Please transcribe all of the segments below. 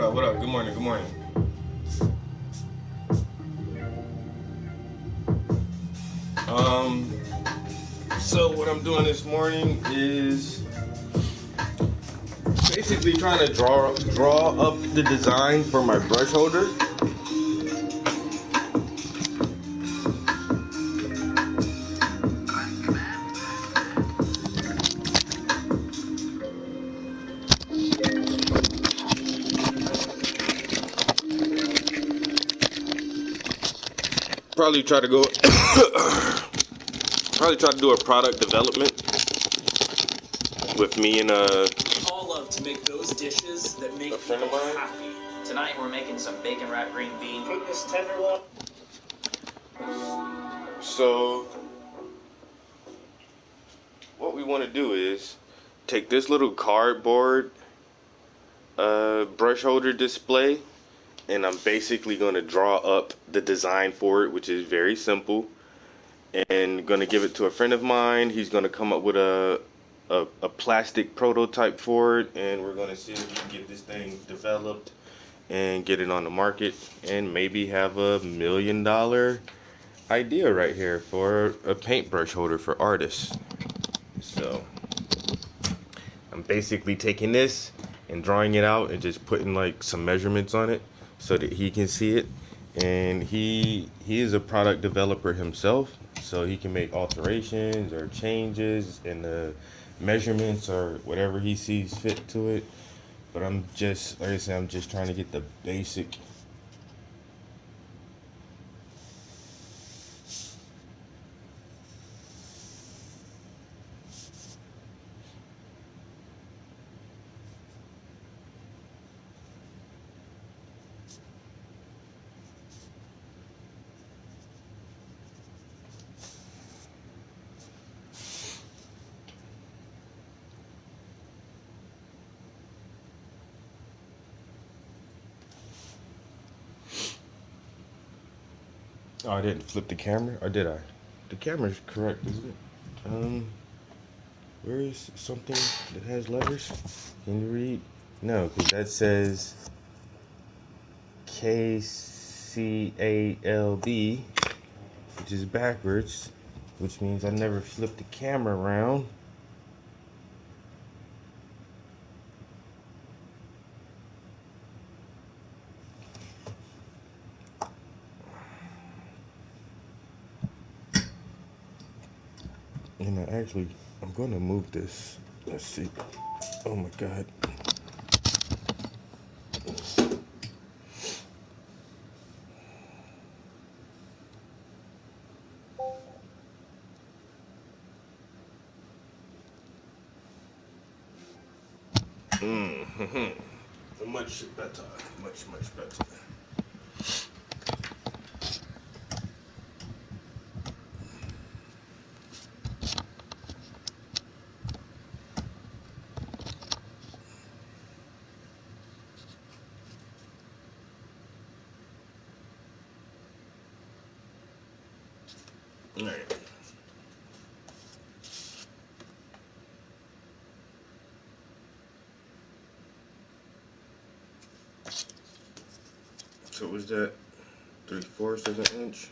up? What up? Good morning. Good morning. Um, so what I'm doing this morning is basically trying to draw up the design for my brush holder. Probably try to go. Probably try to do a product development with me and all love to make those dishes that make a friend of people mine. happy. Tonight we're making some bacon wrapped green beans. Cook this tenderloin. So what we want to do is take this little cardboard brush holder display, and I'm basically going to draw up the design for it, which is very simple, and going to give it to a friend of mine. He's going to come up with a plastic prototype for it, and we're going to see if we can get this thing developed and get it on the market, and maybe have $1 million idea right here for a paintbrush holder for artists. So I'm basically taking this and drawing it out and just putting like some measurements on it so that he can see it. And he is a product developer himself, so he can make alterations or changes in the measurements or whatever he sees fit to it. But I'm just, like I said, I'm just trying to get the basic. Oh, I didn't flip the camera, or did I? The camera's correct, isn't it? Where is something that has letters? Can you read? No, because that says KCALB, which is backwards, which means I never flipped the camera around. And I'm going to move this. Let's see. Oh my God. Mm-hmm. Much better. Much better. All right. So was that 3/4 of an inch?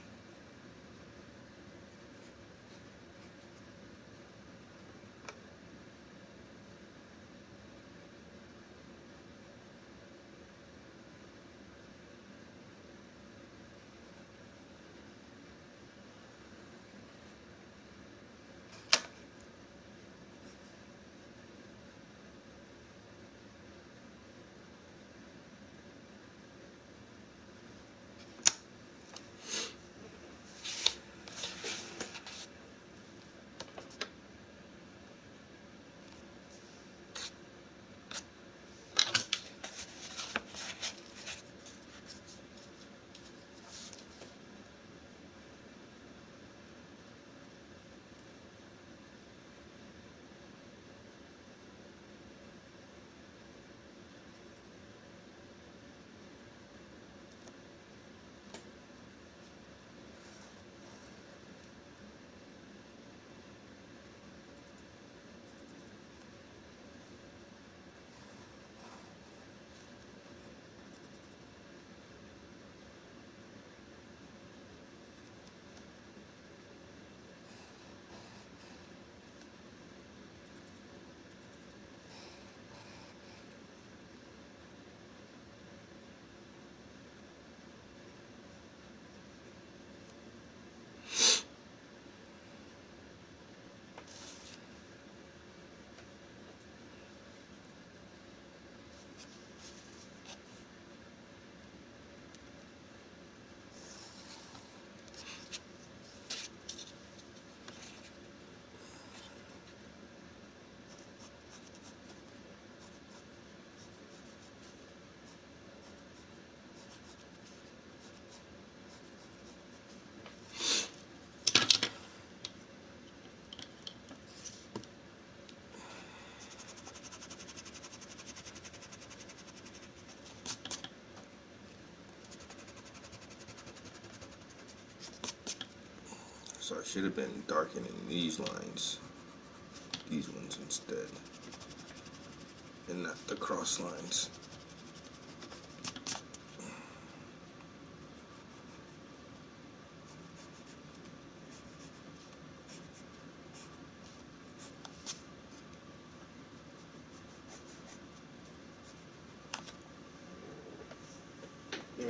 should have been darkening these lines, these ones instead, and not the cross lines.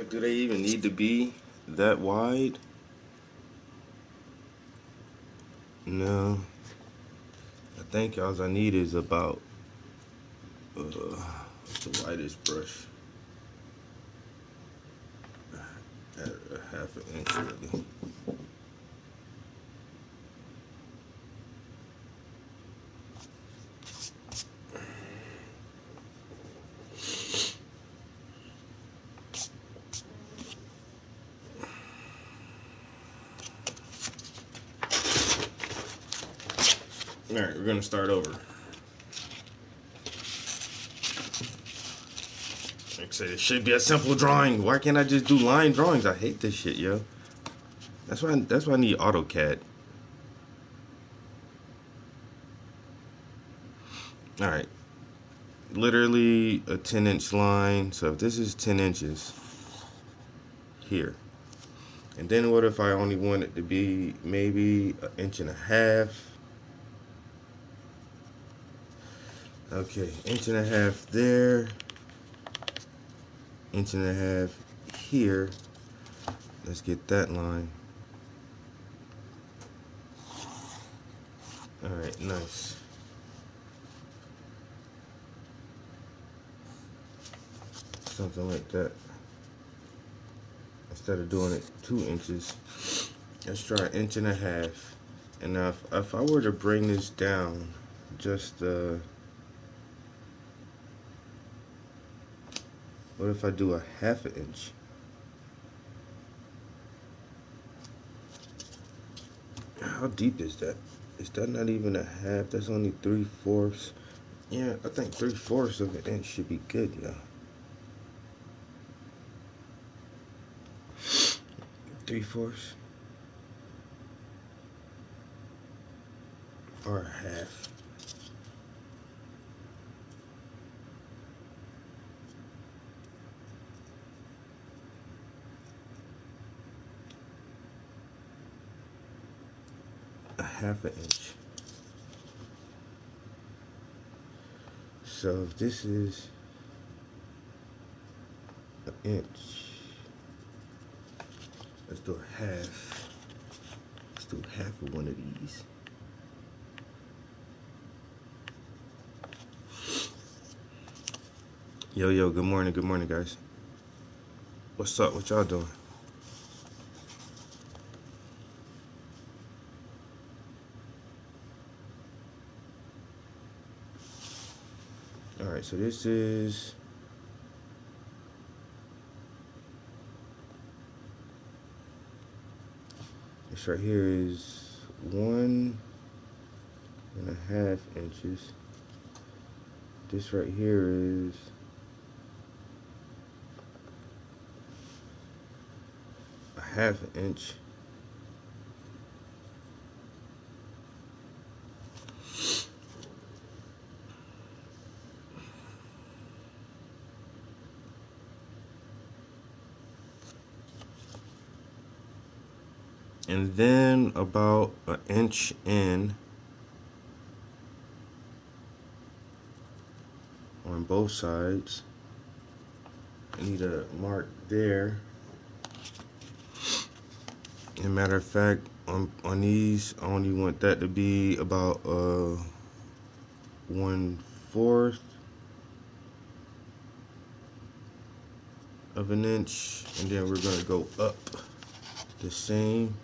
Do they even need to be that wide? No. I think all I need is about what's the widest brush? At a half an inch really. Alright, we're gonna start over. Like I said, it should be a simple drawing. Why can't I just do line drawings? I hate this shit, yo. That's why I need AutoCAD. Alright. Literally a 10-inch line. So if this is 10 inches here. And then what if I only want it to be maybe an inch and a half? Okay, inch and a half there. Inch and a half here. Let's get that line. Alright, nice. Something like that. Instead of doing it 2 inches, let's try an inch and a half. And now if I were to bring this down just what if I do a half an inch? How deep is that? Is that not even a half? That's only 3/4. Yeah, I think 3/4 of an inch should be good, yeah. 3/4 or a half. A half an inch. So if this is an inch, let's do a half. Let's do half of one of these. Yo, good morning, guys. What's up? What y'all doing? Alright, so this is this right here is 1.5 inches. This right here is a half an inch. And then about an inch in on both sides. I need a mark there. As a matter of fact, on these, I only want that to be about 1/4 of an inch, and then we're gonna go up the same.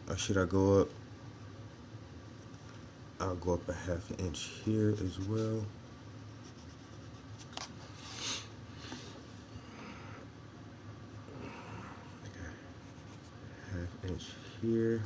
Or should I go up? I'll go up a half an inch here as well. Half inch here.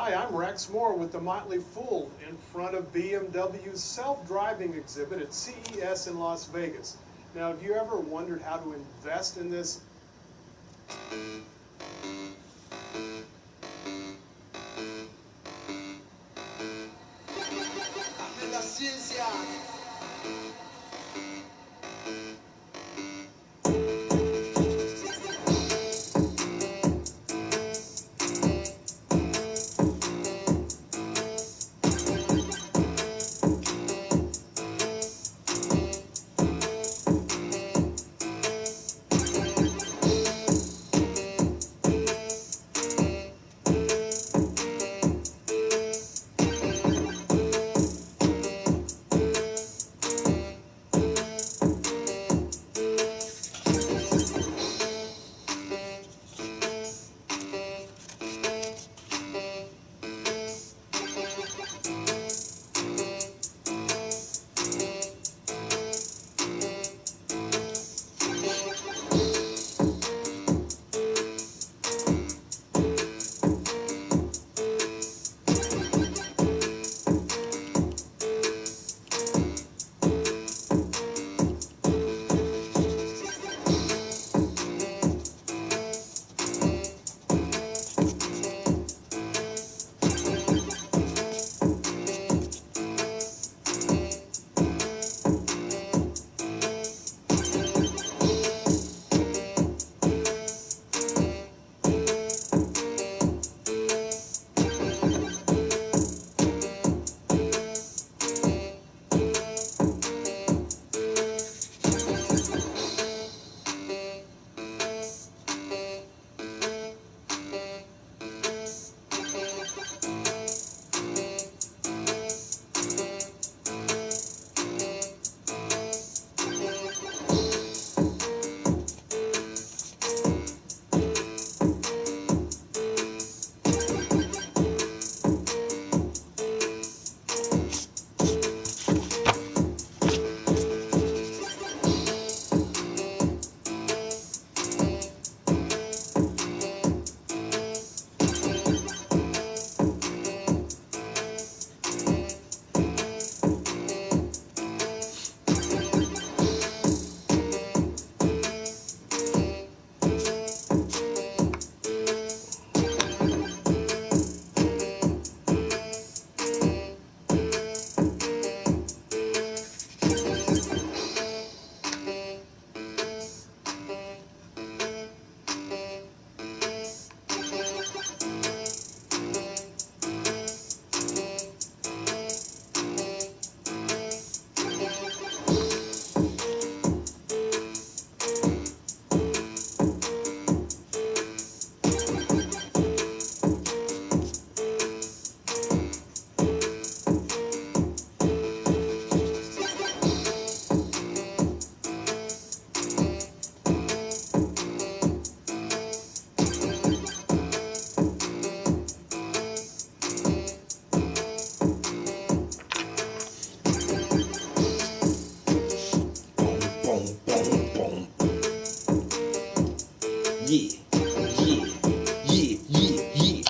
Hi, I'm Rex Moore with the Motley Fool in front of BMW's self-driving exhibit at CES in Las Vegas. Now, have you ever wondered how to invest in this? Yeah, yeah, yeah, yeah, yeah.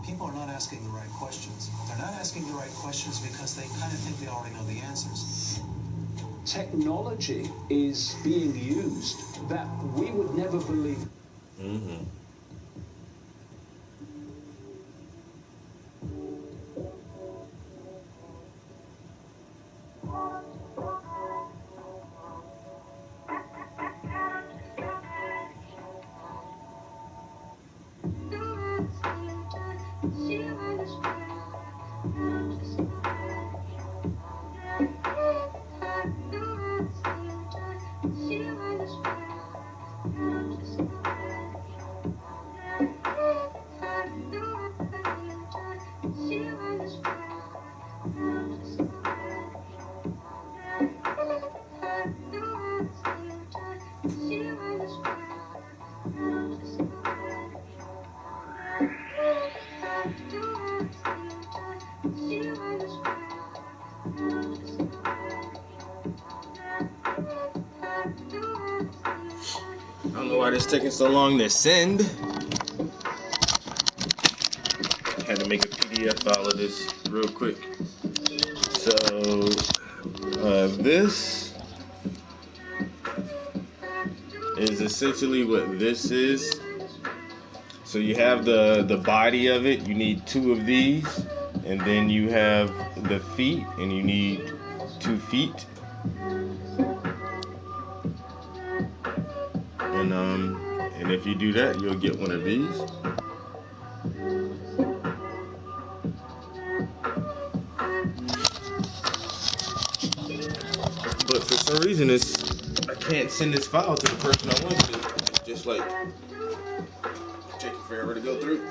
People are not asking the right questions. They're not asking the right questions because they kind of think they already know the answers. Technology is being used that we would never believe. Mm-hmm. I don't know why this taking so long to send. Had to make a PDF file of this real quick. So this is essentially what this is. So you have the body of it. You need 2 of these, and then you have the feet, and you need 2 feet. And if you do that, you'll get one of these. But for some reason, I can't send this file to the person I want to. It's just like taking forever to go through.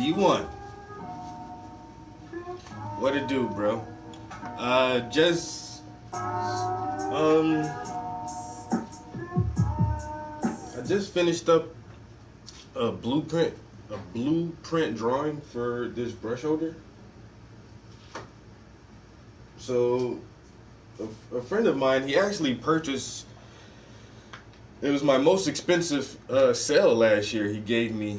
T1. What it do, bro? I just finished up a blueprint drawing for this brush holder. So a friend of mine, he actually purchased, it was my most expensive sale last year. He gave me,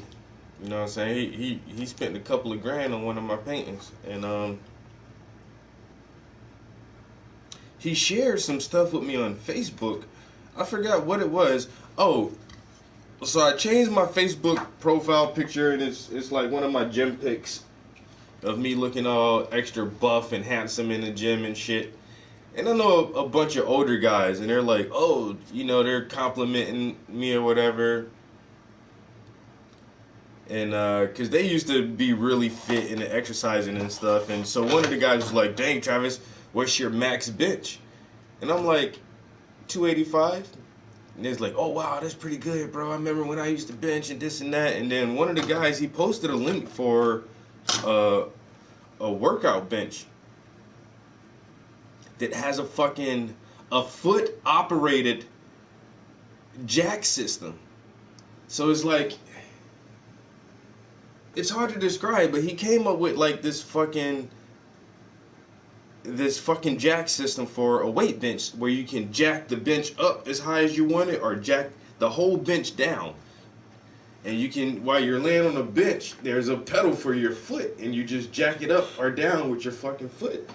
you know what I'm saying, he spent a couple of grand on one of my paintings, and he shared some stuff with me on Facebook. I forgot what it was. Oh, so I changed my Facebook profile picture, and it's like one of my gym pics of me looking all extra buff and handsome in the gym and shit. And I know a bunch of older guys, and they're like, oh, you know, they're complimenting me or whatever. And because they used to be really fit and exercising and stuff. And so one of the guys was like, dang, Travis, what's your max bench? And I'm like, 285. And it's like, oh, wow, that's pretty good, bro. I remember when I used to bench and this and that. And then one of the guys, he posted a link for a workout bench that has a foot operated jack system. So it's like, it's hard to describe, but he came up with like this fucking jack system for a weight bench where you can jack the bench up as high as you want it or jack the whole bench down. And you can, while you're laying on the bench, there's a pedal for your foot, and you just jack it up or down with your fucking foot.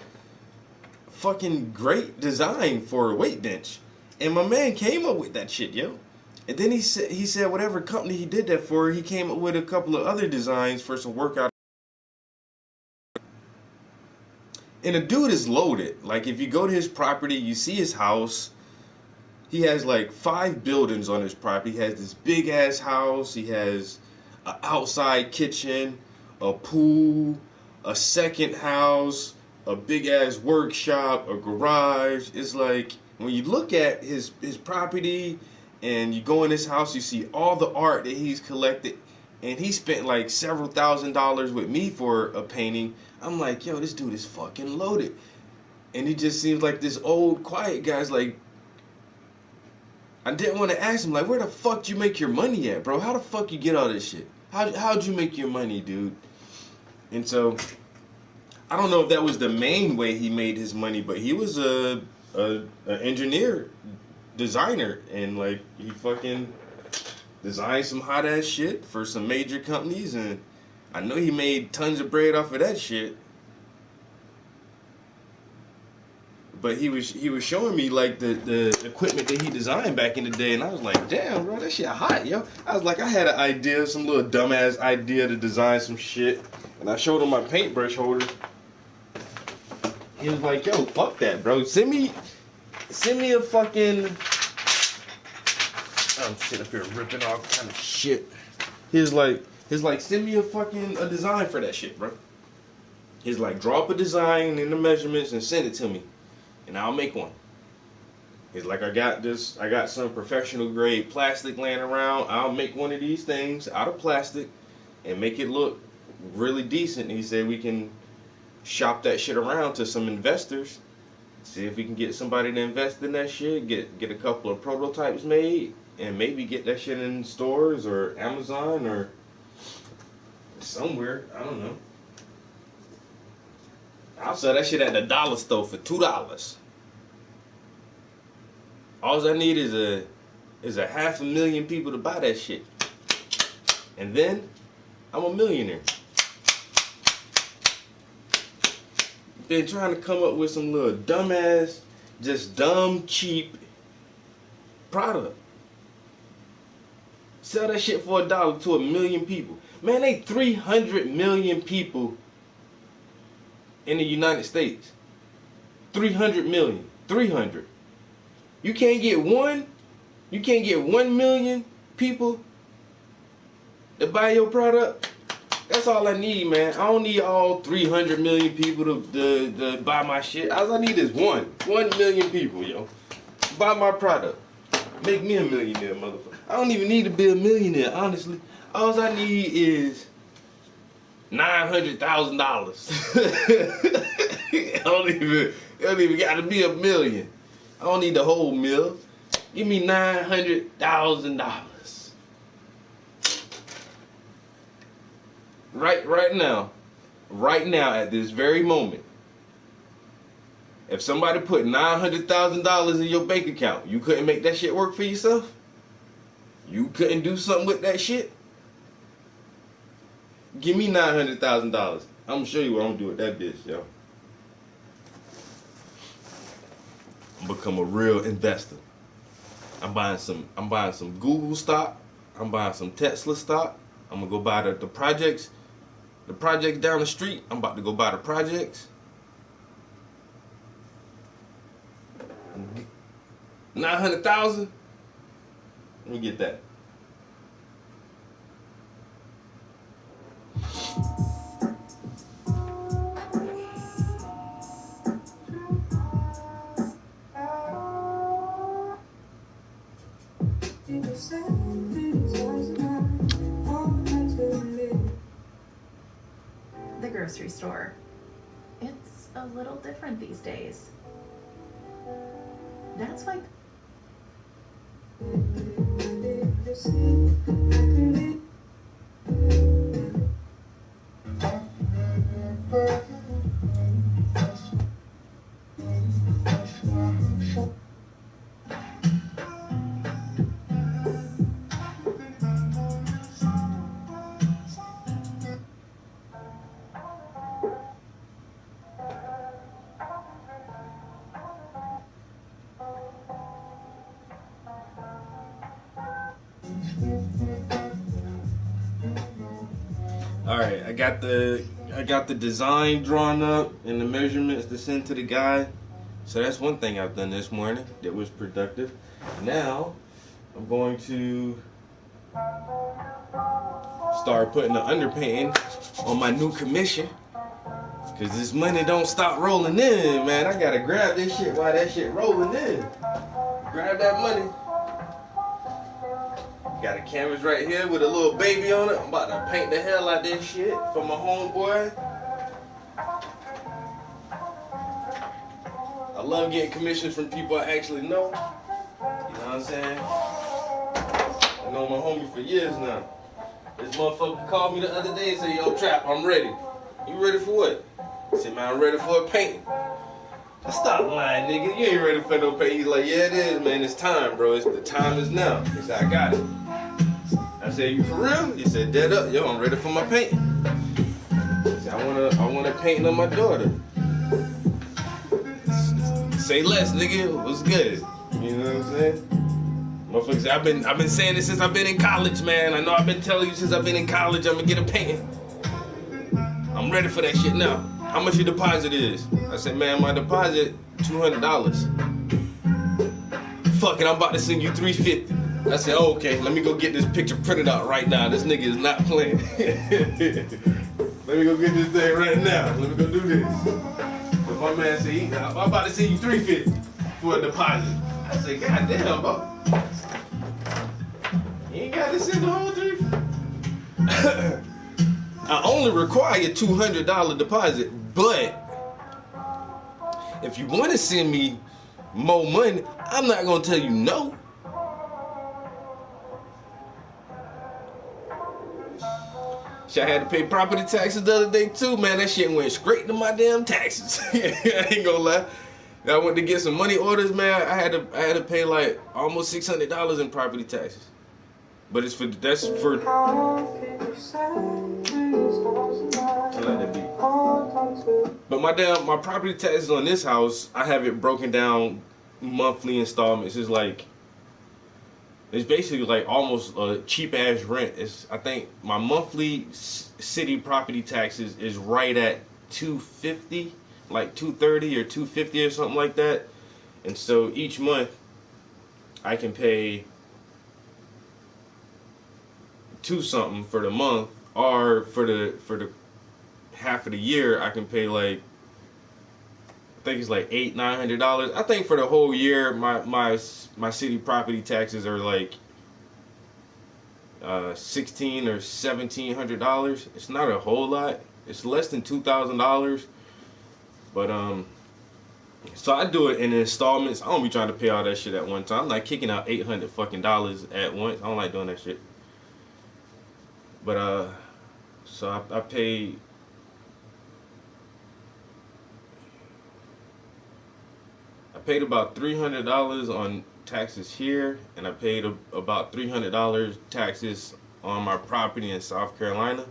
Fucking great design for a weight bench. And my man came up with that shit, yo. And then he said whatever company he did that for, he came up with a couple of other designs for some workout. And the dude is loaded. Like, if you go to his property, you see his house. He has like 5 buildings on his property. He has this big ass house. He has an outside kitchen, a pool, a second house, a big ass workshop, a garage. It's like, when you look at his property and you go in his house, you see all the art that he's collected. And he spent like several $1,000s with me for a painting. I'm like, yo, this dude is fucking loaded. And he just seems like this old quiet guy's like, I didn't want to ask him, like, where the fuck you make your money at, bro? How the fuck you get all this shit? How'd you make your money, dude? And so, I don't know if that was the main way he made his money, but he was a engineer, designer, and like, he fucking designed some hot ass shit for some major companies, and I know he made tons of bread off of that shit. But he was showing me like the equipment that he designed back in the day, and I was like, damn, bro, that shit hot, yo. I was like, I had an idea, some little dumbass idea to design some shit, and I showed him my paintbrush holder. He was like, yo, fuck that, bro. Send me a fucking. I'm sitting up here ripping off kind of shit. He's like, send me a design for that shit, bro. He's like, draw up a design and the measurements and send it to me, and I'll make one. He's like, I got some professional grade plastic laying around. I'll make one of these things out of plastic and make it look really decent. He said we can shop that shit around to some investors, see if we can get somebody to invest in that shit, get a couple of prototypes made, and maybe get that shit in stores or Amazon or somewhere. I don't know. I'll sell that shit at the dollar store for $2. All I need is a 500,000 people to buy that shit, and then I'm a millionaire. Been trying to come up with some little dumbass, just dumb, cheap product. Sell that shit for $1 to 1 million people. Man, they 300 million people in the United States. 300 million. 300. You can't get 1 million people to buy your product? That's all I need, man. I don't need all 300 million people to buy my shit. All I need is 1 million people, yo. Buy my product. Make me a millionaire, motherfucker. I don't even need to be a millionaire, honestly. All I need is $900,000. It don't even got to be $1 million. I don't need the whole mill. Give me $900,000. Right now. Right now, at this very moment. If somebody put $900,000 in your bank account, you couldn't make that shit work for yourself? You couldn't do something with that shit? Give me $900,000. I'm gonna show you what I'm gonna do with that bitch, yo. I'm become a real investor. I'm buying some Google stock. I'm buying some Tesla stock. I'm gonna go buy the projects. The projects down the street. I'm about to go buy the projects. 900,000. Let me get that. The grocery store. It's a little different these days. That's why. Alright, I got the design drawn up and the measurements to send to the guy. So that's one thing I've done this morning that was productive. Now I'm going to start putting the underpainting on my new commission. Cause this money don't stop rolling in, man. I gotta grab this shit while that shit rolling in. Grab that money. Got a canvas right here with a little baby on it. I'm about to paint the hell out of this shit for my homeboy. I love getting commissions from people I actually know. You know what I'm saying? I know my homie for years now. This motherfucker called me the other day and said, yo, Trap, I'm ready. You ready for what? I said, man, I'm ready for a painting. I stop lying, nigga. You ain't ready for no painting. He's like, yeah, it is, man. It's time, bro. The time is now. He said, I got it. I said, you for real? He said, dead up. Yo, I'm ready for my painting. He said, I want a painting of my daughter. Say less, nigga. What's good? You know what I'm saying? Motherfuckers, I've been saying this since I've been in college, man. I know I've been telling you since I've been in college I'm gonna get a painting. I'm ready for that shit now. How much your deposit is? I said, man, my deposit $200. Fuck it, I'm about to send you $350. I said, oh, okay, let me go get this picture printed out right now. This nigga is not playing. Let me go get this thing right now. Let me go do this. But my man said, I'm about to send you $350 for a deposit. I said, God damn, bro. You ain't got to send the whole $350. I only require a $200 deposit, but if you want to send me more money, I'm not going to tell you no. Shit, I had to pay property taxes the other day too, man. That shit went straight to my damn taxes. I ain't gonna lie. I went to get some money orders, man. I had to pay like almost $600 in property taxes. But that's for. But my property taxes on this house, I have it broken down monthly installments. It's basically like almost a cheap ass rent. I think my monthly city property taxes is right at $250, like $230 or $250 or something like that. And so each month I can pay $2 something for the month, or for the half of the year I can pay like, I think it's like $800-900. I think for the whole year my city property taxes are like $1,600 or $1,700. It's not a whole lot. It's less than $2,000. But so I do it in installments. I don't be trying to pay all that shit at one time. I'm like kicking out $800 fucking dollars at once. I don't like doing that shit. But so I paid. I paid about $300 on taxes here, and I paid about $300 taxes on my property in South Carolina.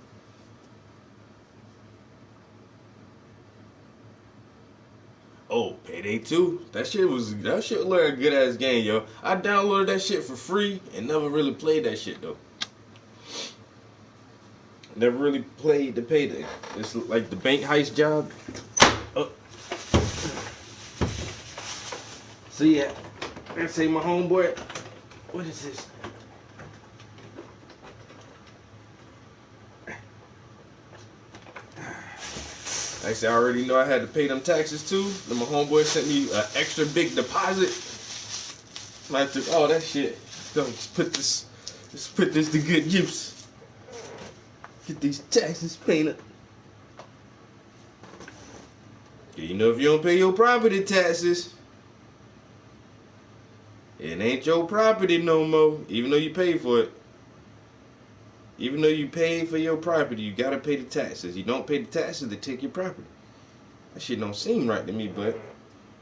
Oh, Payday 2. That shit looked like a good ass game, yo. I downloaded that shit for free and never really played that shit though. Never really played the Payday. It's like the bank heist job. Oh. So yeah, I say my homeboy. What is this? Actually, I already know I had to pay them taxes too. Then my homeboy sent me an extra big deposit. I took all that shit. Let's put this to good use. Get these taxes paid up. You know, if you don't pay your property taxes, it ain't your property no more. Even though you paid for it. Even though you paid for your property, you gotta pay the taxes. You don't pay the taxes, they take your property. That shit don't seem right to me, but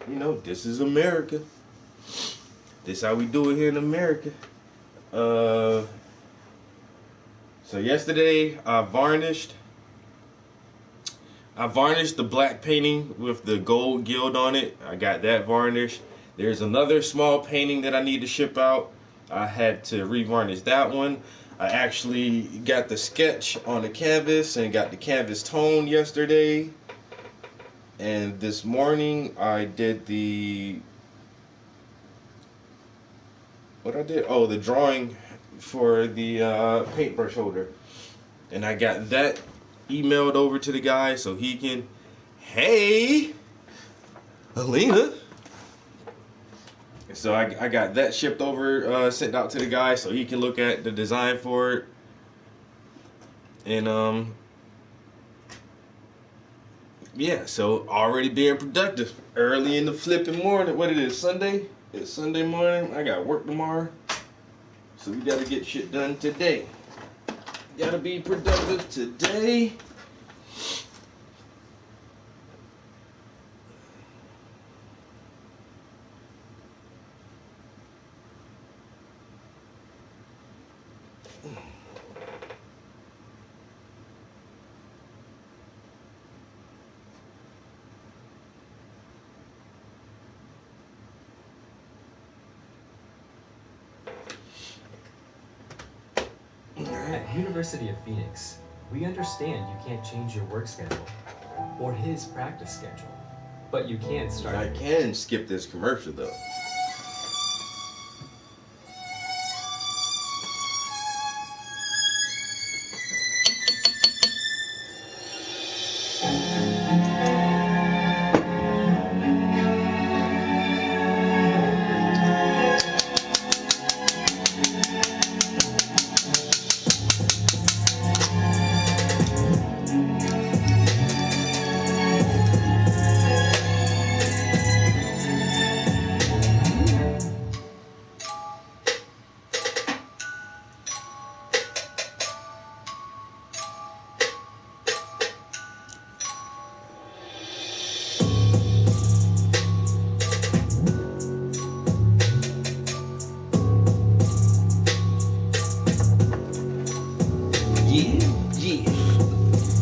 you know, this is America. This how we do it here in America. So yesterday I varnished the black painting with the gold gild on it. I got that varnished. There's another small painting that I need to ship out. I had to revarnish that one. I actually got the sketch on the canvas and got the canvas toned yesterday. And this morning I did the the drawing for the paintbrush holder. And I got that emailed over to the guy so he can, hey, Alina. So I got that shipped over, sent out to the guy so he can look at the design for it. And yeah, so already being productive early in the flipping morning. What it is, Sunday? It's Sunday morning. I got work tomorrow. So we gotta get shit done today. Gotta be productive today. At University of Phoenix, we understand you can't change your work schedule or his practice schedule, but you can start. I can skip this commercial though.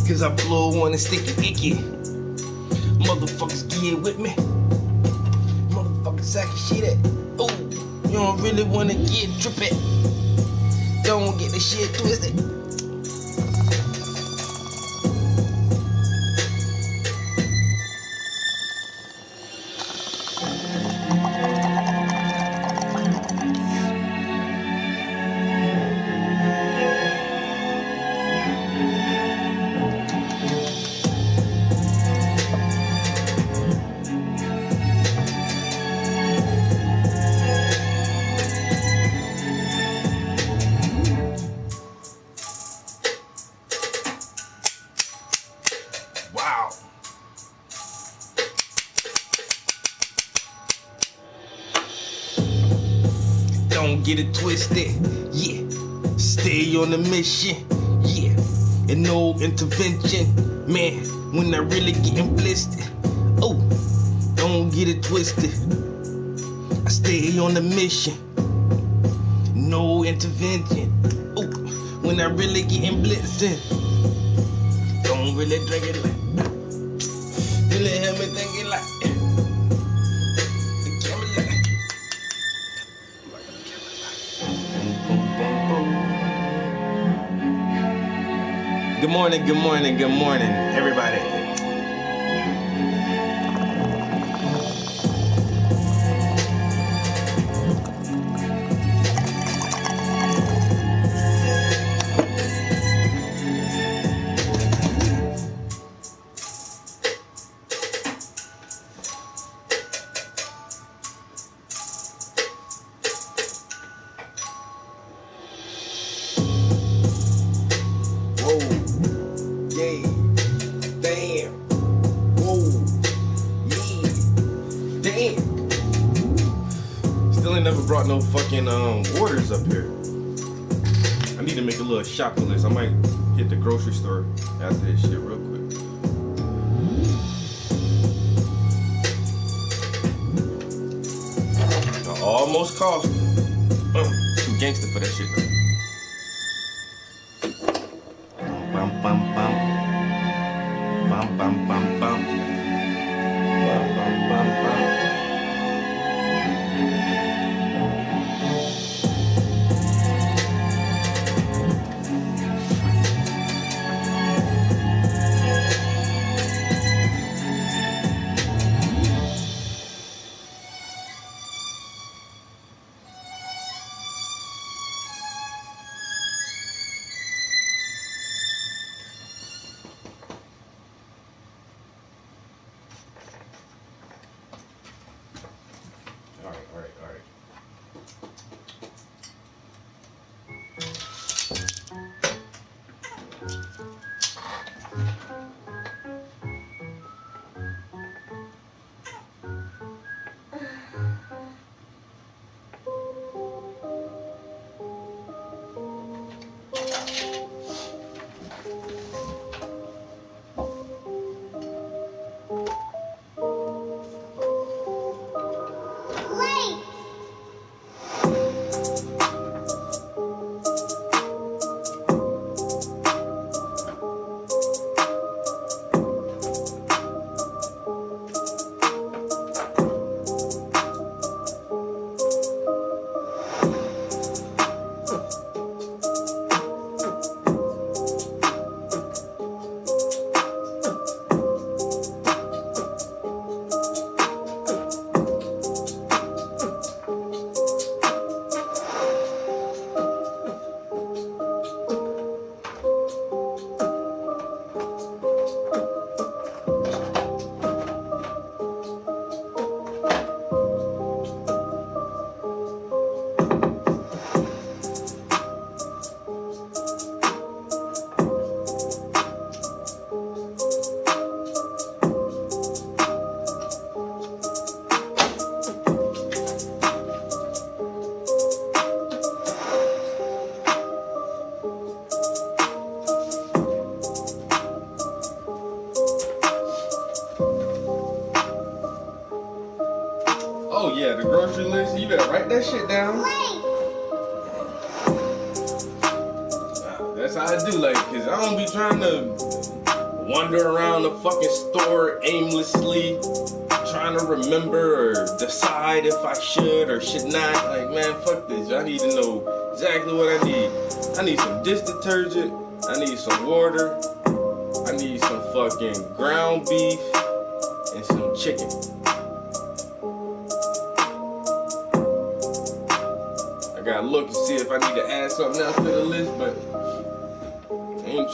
Cause I blow one and sticky icky. Motherfuckers get with me. Motherfuckers sacking shit at. Oh, you don't really wanna get trippy. Don't get the shit twisted. Don't get it twisted. Yeah. Stay on the mission. Yeah. And no intervention. Man, when I really getting blistered. Oh, don't get it twisted. I stay on the mission. No intervention. Oh, when I really getting blistered. Don't really drink it like. Really have me thinking like. Good morning, good morning, good morning, everybody. Brought no fucking orders up here. I need to make a little shopping list. I might hit the grocery store after this shit real quick. I almost cost too gangster for that shit though. Bum bum bum. Bum bum bum bum. Bum bum bum bum. Oh yeah, the grocery list. You better write that shit down. That's how I do, like, cause I don't be trying to wander around the fucking store aimlessly, trying to remember or decide if I should or should not. Like, man, fuck this. I need to know exactly what I need. I need some dish detergent. I need some water. I need some fucking ground beef and some chicken. I gotta look and see if I need to add something else to the list, but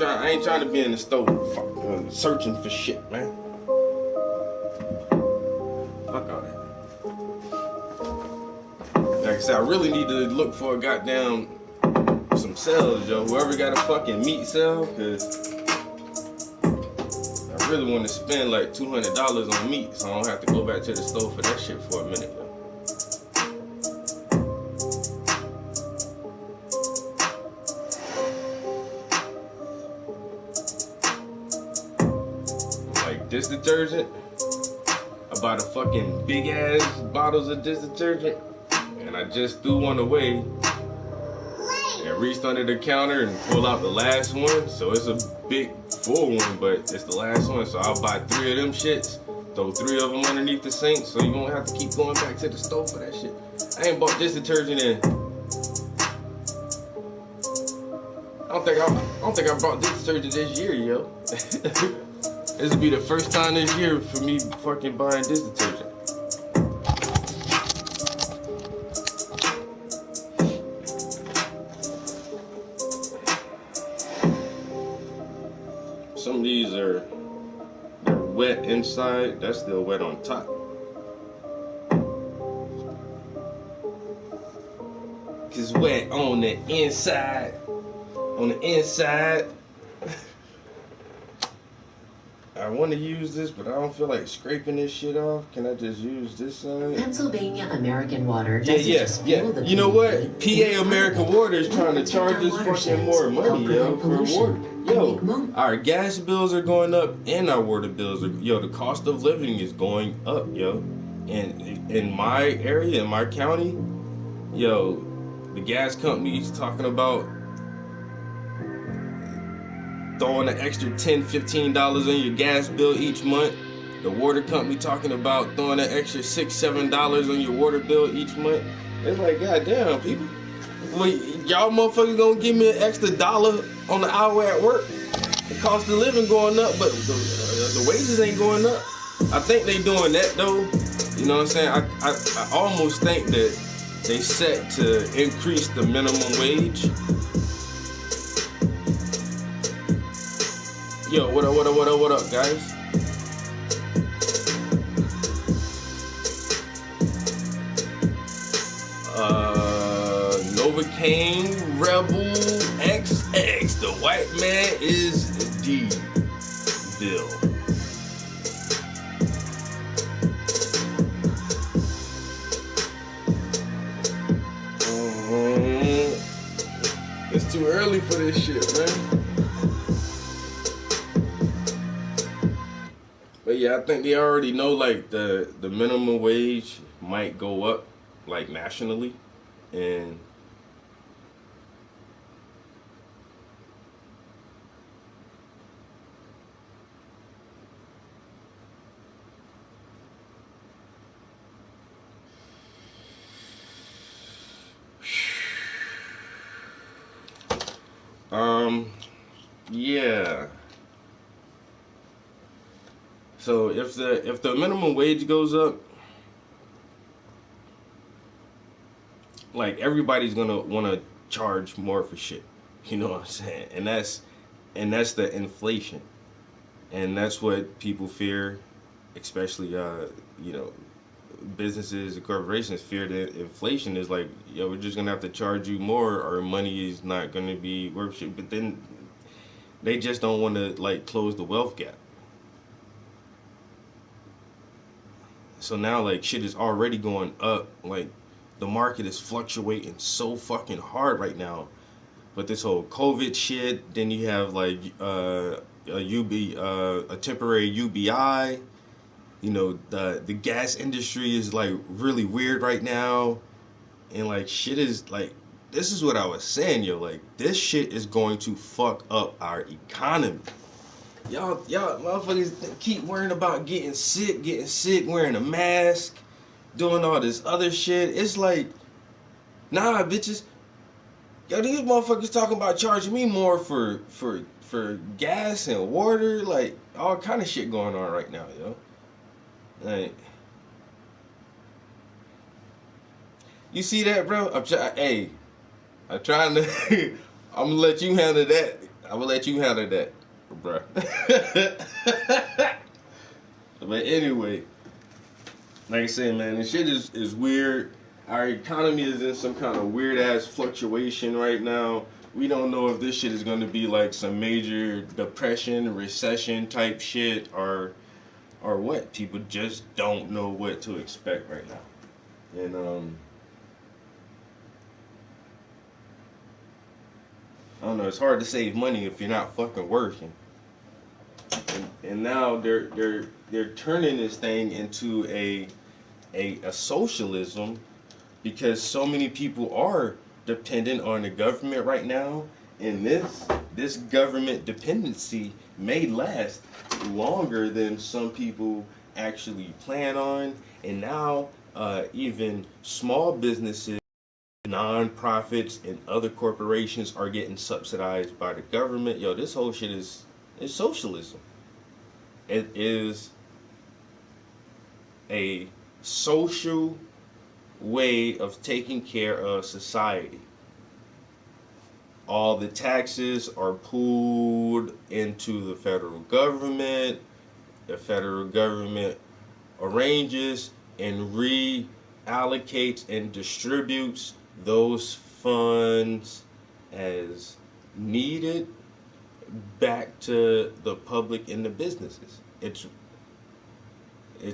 I ain't trying to be in the store searching for shit, man. Fuck all that. Like I said, I really need to look for a goddamn some sales, yo. Whoever got a fucking meat sale, cause I really want to spend like $200 on meat, so I don't have to go back to the store for that shit for a minute, yo. dish detergent. I bought a fucking big ass bottles of dish detergent, and I just threw one away and reached under the counter and pulled out the last one. So it's a big full one, but it's the last one. So I'll buy 3 of them shits, throw 3 of them underneath the sink, so you won't have to keep going back to the stove for that shit. I ain't bought dish detergent in. I don't think I bought dish detergent this year, yo. This will be the first time this year for me fucking buying dish detergent. Some of these they're wet inside. That's still wet on top. It's wet on the inside. On the inside. I want to use this, but I don't feel like scraping this shit off. Can I just use this side? Pennsylvania American Water doesn't just yeah. fuel the You know what? community, PA American Water is trying to charge us fucking more money, yo, for water. Yo, our gas bills are going up and our water bills are, yo, the cost of living is going up, yo. And in my area, in my county, yo, the gas company's talking about throwing an extra $10, $15 on your gas bill each month. The water company talking about throwing an extra $6, $7 on your water bill each month. It's like, goddamn, people. Wait, y'all motherfuckers gonna give me an extra $1 on the hour at work? The cost of living going up, but the wages ain't going up. I think they doing that though. You know what I'm saying? I almost think that they set to increase the minimum wage. Yo, what up, guys? Novocaine Rebel XX. The white man is the deal. It's too early for this shit, man. But yeah, I think they already know like the minimum wage might go up like nationally, and yeah. So if the minimum wage goes up, like everybody's gonna want to charge more for shit. You know what I'm saying? And that's the inflation, and that's what people fear, especially you know, businesses and corporations fear that inflation is like, yo, we're just gonna have to charge you more, or money is not gonna be worth shit. But then they just don't want to like close the wealth gap. So now like shit is already going up. Like the market is fluctuating so fucking hard right now. But this whole COVID shit, then you have like a temporary UBI. You know, the gas industry is like really weird right now. And like shit is like, this is what I was saying, yo, like this shit is going to fuck up our economy. Y'all motherfuckers keep worrying about getting sick, wearing a mask, doing all this other shit. It's like, nah, bitches. Yo, these motherfuckers talking about charging me more for gas and water, like all kind of shit going on right now, yo. Like, you see that, bro? I'm trying to. I'm gonna let you handle that. Bruh. But anyway, like I said, man, this shit is weird. Our economy is in some kind of weird ass fluctuation right now. We don't know if this shit is going to be like some major depression, recession type shit, or what. People just don't know what to expect right now. And I don't know, it's hard to save money if you're not fucking working. And now they're turning this thing into a socialism because so many people are dependent on the government right now, and this government dependency may last longer than some people actually plan on. And now even small businesses, non-profits, and other corporations are getting subsidized by the government. Yo, this whole shit is socialism. It is a social way of taking care of society. All the taxes are pooled into the federal government. The federal government arranges and reallocates and distributes those funds as needed back to the public and the businesses. It's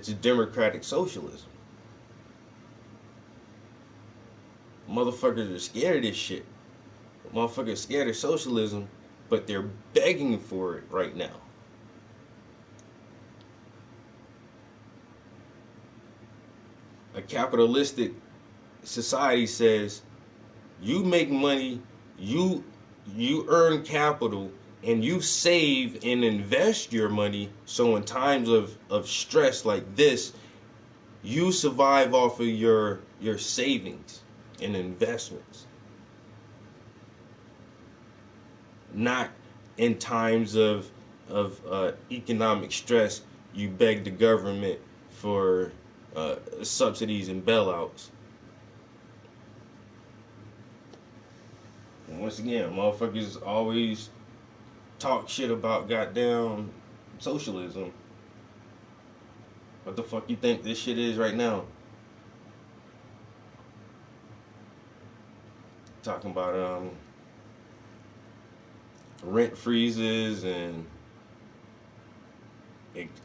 a democratic socialism. Motherfuckers are scared of this shit. Motherfuckers are scared of socialism, but they're begging for it right now. A capitalistic society says you make money, you earn capital, and you save and invest your money, so in times of stress like this, you survive off of your savings and investments. Not in times of economic stress, you beg the government for subsidies and bailouts. And once again, motherfuckers always talk shit about goddamn socialism. What the fuck you think this shit is right now? Talking about rent freezes and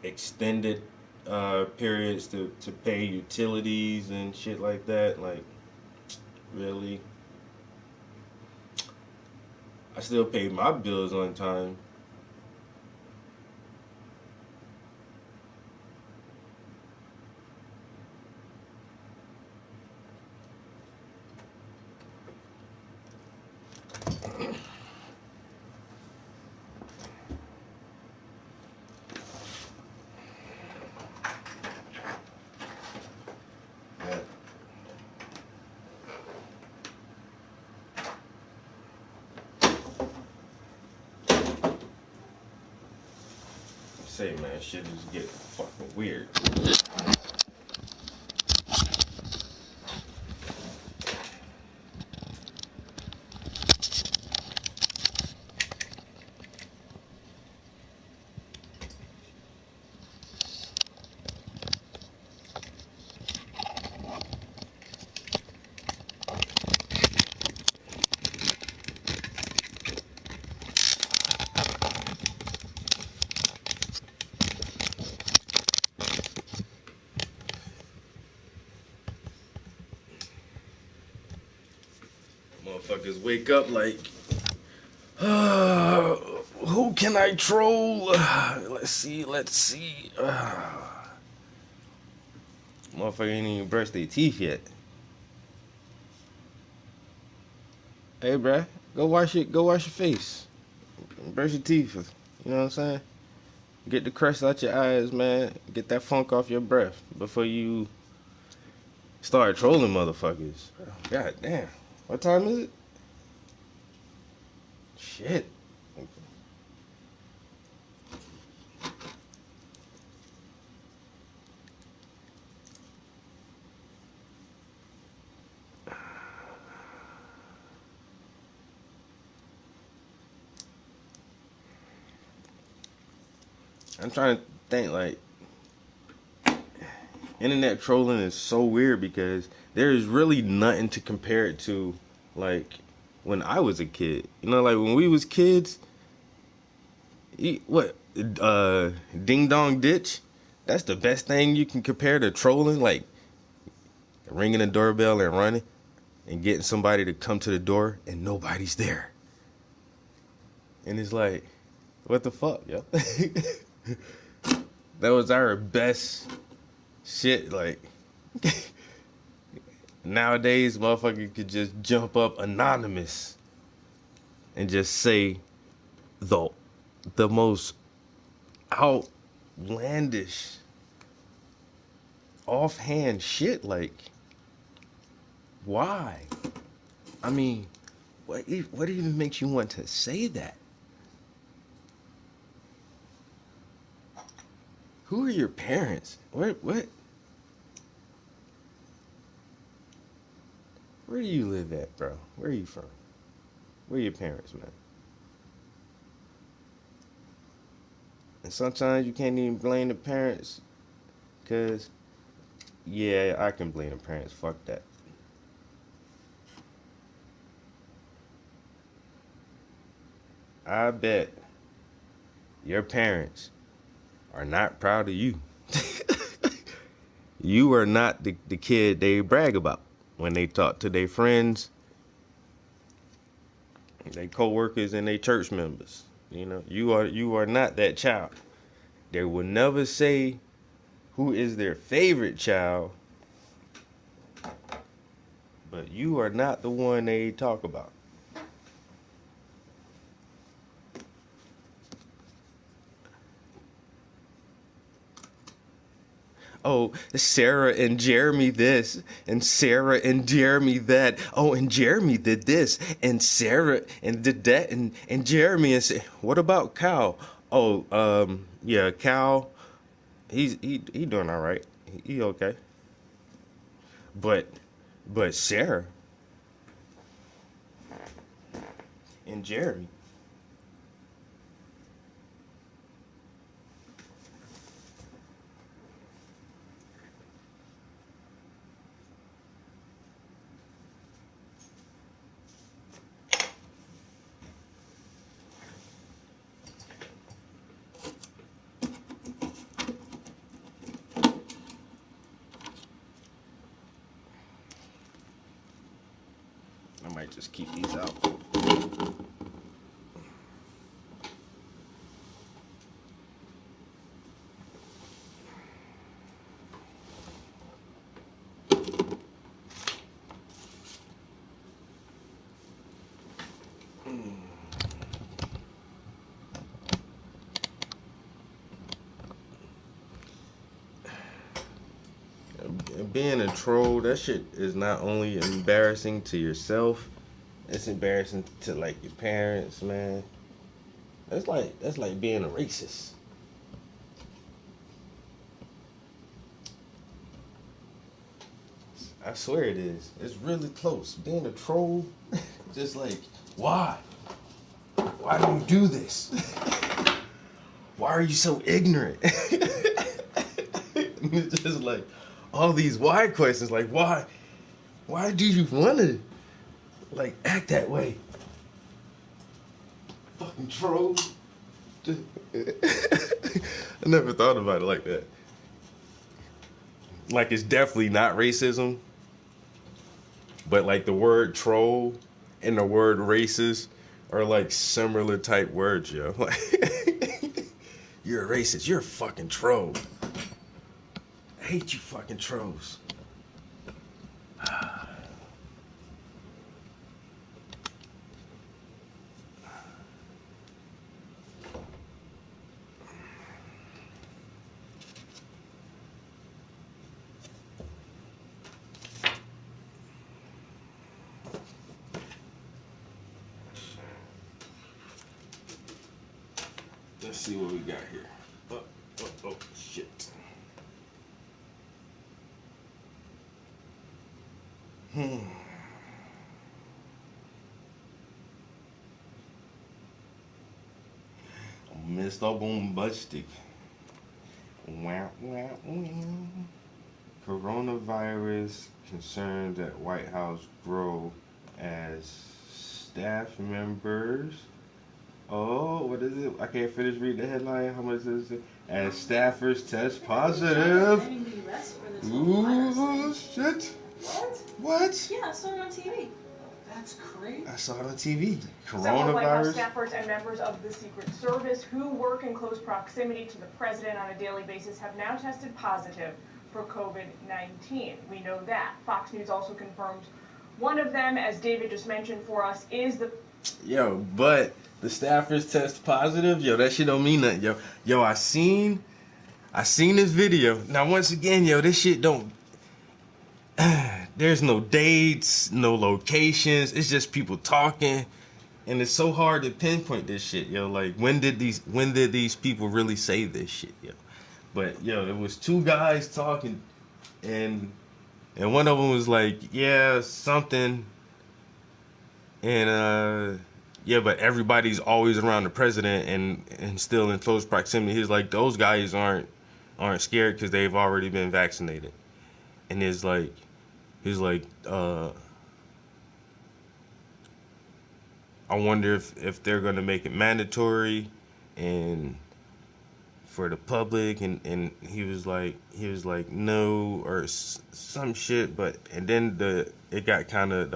extended periods to pay utilities and shit like that. Like, really? I still pay my bills on time. Say, man, shit is getting fucking weird. Motherfuckers wake up like, who can I troll? Let's see. Motherfucker ain't even brushed their teeth yet. Hey, bruh, go wash your face. Brush your teeth. You know what I'm saying? Get the crust out your eyes, man. Get that funk off your breath before you start trolling motherfuckers. God damn. What time is it? Shit. I'm trying to think, like, internet trolling is so weird because there is really nothing to compare it to, like, when I was a kid. You know, like, when we was kids, Ding Dong Ditch? That's the best thing you can compare to trolling, like, ringing the doorbell and running and getting somebody to come to the door and nobody's there. And it's like, What the fuck, yo? That was our best shit. Like nowadays, motherfucker could just jump up anonymous and just say the most outlandish, offhand shit. Like, why? I mean, what even makes you want to say that? Who are your parents? What? Where do you live at, bro? Where are you from? Where are your parents, man? And sometimes you can't even blame the parents, cause yeah, I can blame the parents. Fuck that. I bet your parents are not proud of you. You are not the kid they brag about when they talk to their friends, their co-workers, and their church members. You know, you are not that child. They will never say who is their favorite child, but you are not the one they talk about. Oh, Sarah and Jeremy this, and Sarah and Jeremy that. Oh, and Jeremy did this, and Sarah and did that, and Jeremy and what about Cal? Oh, yeah, Cal, he doing all right. He okay. But Sarah and Jeremy. I might just keep these out. Being a troll, that shit is not only embarrassing to yourself, it's embarrassing to like your parents, man. That's like being a racist. I swear it is. It's really close. Being a troll, just like, why? Why do you do this? Why are you so ignorant? It's just like all these why questions, like why do you want to like act that way? Fucking troll. I never thought about it like that. Like, it's definitely not racism, but like the word troll and the word racist are like similar type words, yo. You're a racist. You're a fucking troll. I hate you fucking trolls. Let's see what we got here. Oh, shit. Mr. Bombastic. Wow. Coronavirus concerns at White House grow as staff members. Oh, what is it? I can't finish reading the headline. How much is it? As staffers test positive. Ooh, shit. What? What? Yeah, I saw it on TV. That's crazy. I saw it on TV. Several White House Coronavirus. staffers and members of the Secret Service who work in close proximity to the president on a daily basis have now tested positive for COVID-19. We know that. Fox News also confirmed one of them, as David just mentioned for us, is the... Yo, but the staffers test positive. Yo, that shit don't mean nothing. Yo, I seen this video. Now, once again, yo, this shit don't... There's no dates, no locations. It's just people talking, and it's so hard to pinpoint this shit, yo. Like, when did these people really say this shit, yo? But yo, it was two guys talking, and one of them was like, yeah, something, and yeah, but everybody's always around the president and still in close proximity. He's like, those guys aren't scared because they've already been vaccinated, and he's like, I wonder if they're gonna make it mandatory and for the public, and he was like no, or some shit, but and then the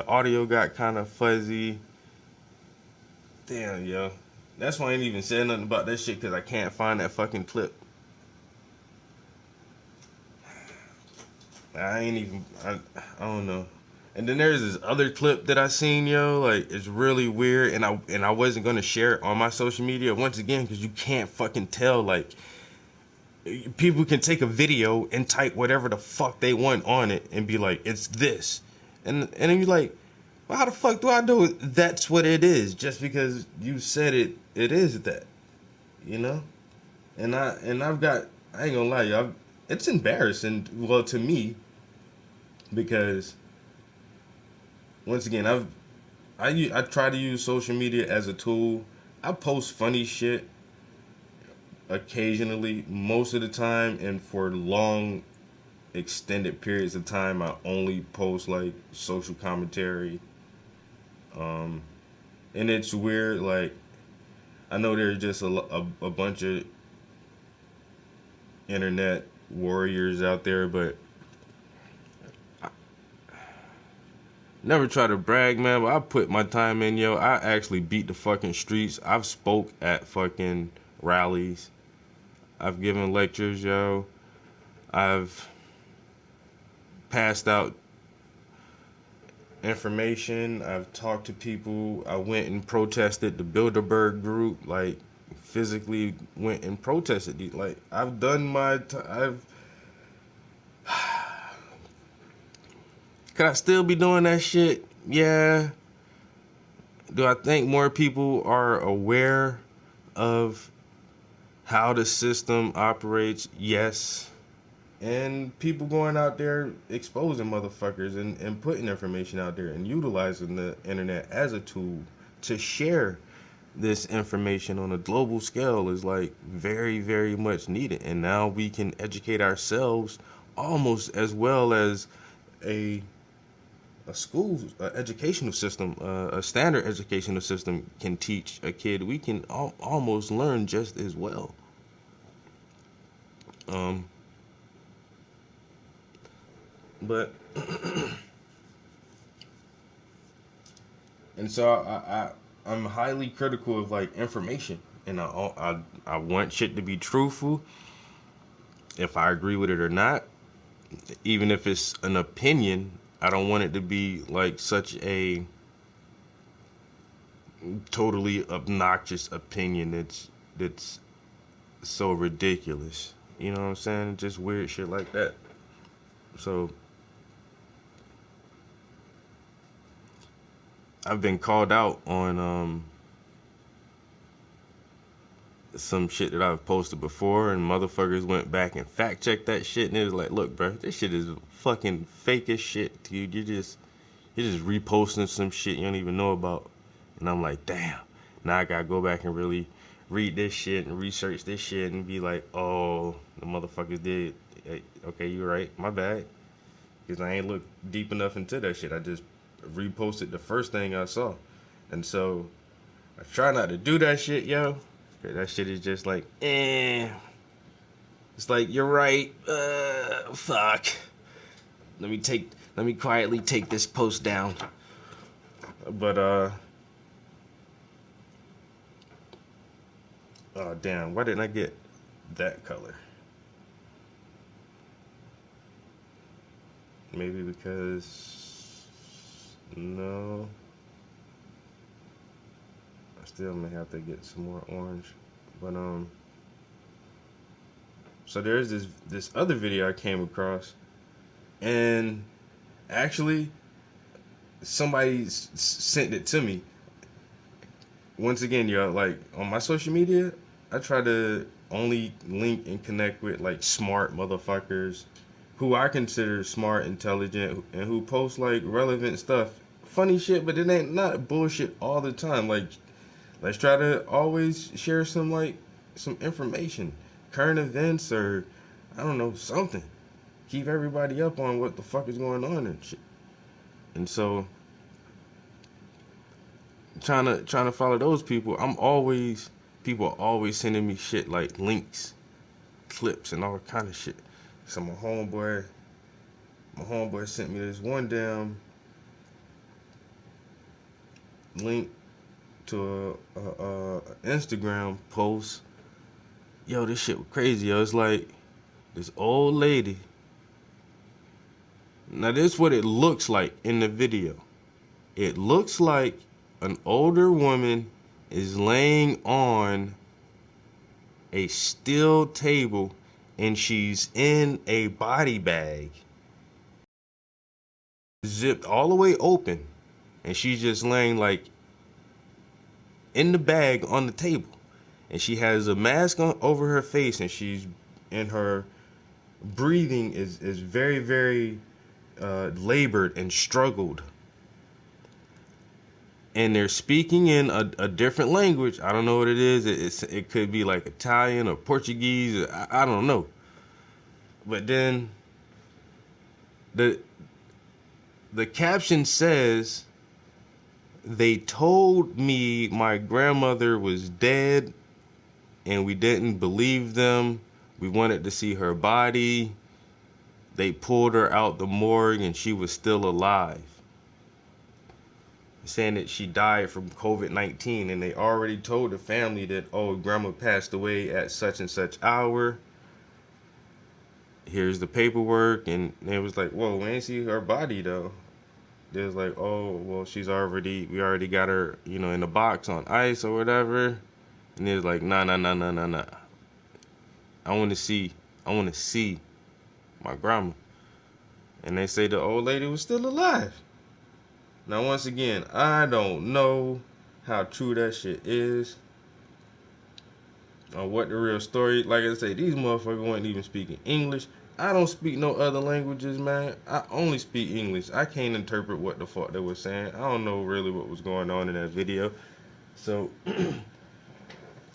audio got kind of fuzzy. Damn, yo, that's why I ain't even said nothing about that shit, because I can't find that fucking clip. I don't know. And then there's this other clip that I seen, yo, like, it's really weird, and I wasn't gonna share it on my social media once again, because you can't fucking tell. Like, people can take a video and type whatever the fuck they want on it and be like, it's this, and then you're like, well, how the fuck do I know that's what it is just because you said it is that, you know? And I ain't gonna lie, y'all, it's embarrassing, well, to me, because once again, I try to use social media as a tool. I post funny shit occasionally, most of the time, and for long extended periods of time I only post like social commentary. And it's weird, like, I know there's just a bunch of internet warriors out there, but never try to brag, man, but I put my time in, yo. I actually beat the fucking streets. I've spoke at fucking rallies. I've given lectures, yo. I've passed out information. I've talked to people. I went and protested the Bilderberg group, like, physically went and protested these. Like, I've done my could I still be doing that shit? Yeah. Do I think more people are aware of how the system operates? Yes. And people going out there exposing motherfuckers and putting information out there and utilizing the internet as a tool to share this information on a global scale is, like, very, very much needed. And now we can educate ourselves almost as well as a school educational system, a standard educational system can teach a kid. We can almost learn just as well. But and so I'm highly critical of, like, information, and I want shit to be truthful, if I agree with it or not. Even if it's an opinion, I don't want it to be like such a totally obnoxious opinion that's so ridiculous. You know what I'm saying? Just weird shit like that. So I've been called out on some shit that I've posted before, and motherfuckers went back and fact checked that shit, and it was like, look, bro, this shit is fucking fake as shit, dude. You're just reposting some shit you don't even know about. And I'm like, damn, now I gotta go back and really read this shit and research this shit and be like, oh, the motherfuckers did. Hey, okay, you're right, my bad, because I ain't looked deep enough into that shit. I just reposted the first thing I saw. And so I try not to do that shit, yo. That shit is just like, It's like, you're right. Fuck. Let me quietly take this post down. But oh damn, why didn't I get that color? Maybe because no. I still may have to get some more orange. But so there's this other video I came across, and actually somebody sent it to me. Once again, y'all, like on my social media, I try to only link and connect with like smart motherfuckers who I consider smart, intelligent, and who post like relevant stuff, funny shit, but it ain't not bullshit all the time. Like, let's try to always share some information, current events, or I don't know, something. Keep everybody up on what the fuck is going on and shit. And so trying to follow those people, people are always sending me shit like links, clips, and all kind of shit. So my homeboy sent me this one damn link to a Instagram post. Yo, this shit was crazy, yo. It's like this old lady. Now this is what it looks like in the video. It looks like an older woman is laying on a steel table and she's in a body bag, zipped all the way open, and she's just laying like in the bag on the table, and she has a mask on over her face, and her breathing is very, very labored and struggled. And they're speaking in a different language. I don't know what it is. It could be like Italian or Portuguese. I don't know. But then the caption says, "They told me my grandmother was dead, and we didn't believe them. We wanted to see her body. They pulled her out the morgue, and she was still alive." Saying that she died from COVID-19, and they already told the family that, oh, grandma passed away at such and such hour. Here's the paperwork, and it was like, whoa, we ain't see her body though. It was like, oh, well, we already got her, in a box on ice or whatever. And it was like, nah. I want to see my grandma. And they say the old lady was still alive. Now, once again, I don't know how true that shit is, or what the real story. Like I say, these motherfuckers weren't even speaking English. I don't speak no other languages, man. I only speak English. I can't interpret what the fuck they were saying. I don't know really what was going on in that video. So,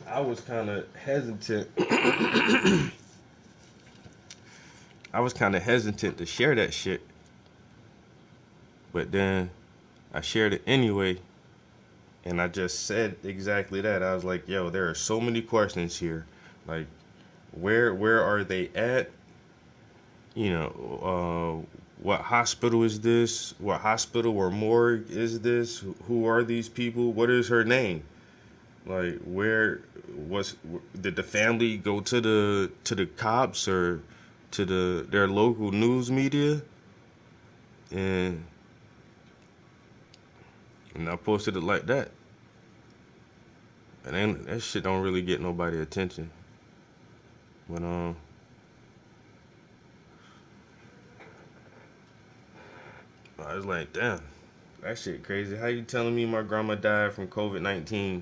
I was kind of hesitant. To share that shit. But then I shared it anyway, and I just said exactly that. I was like, yo, there are so many questions here. Like, where are they at? What hospital is this? What hospital or morgue is this? Who are these people? What is her name? Like, did the family go to the cops or to their local news media? And I posted it like that. And then that shit don't really get nobody attention. But I was like, damn, that shit crazy. How you telling me my grandma died from COVID-19?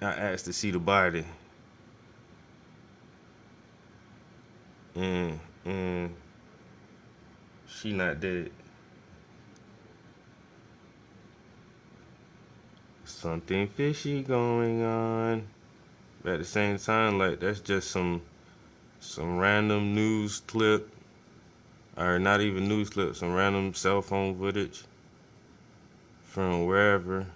I asked to see the body. And she not dead. Something fishy going on. But at the same time, like, that's just some random news clip, or not even news clip, some random cell phone footage from wherever.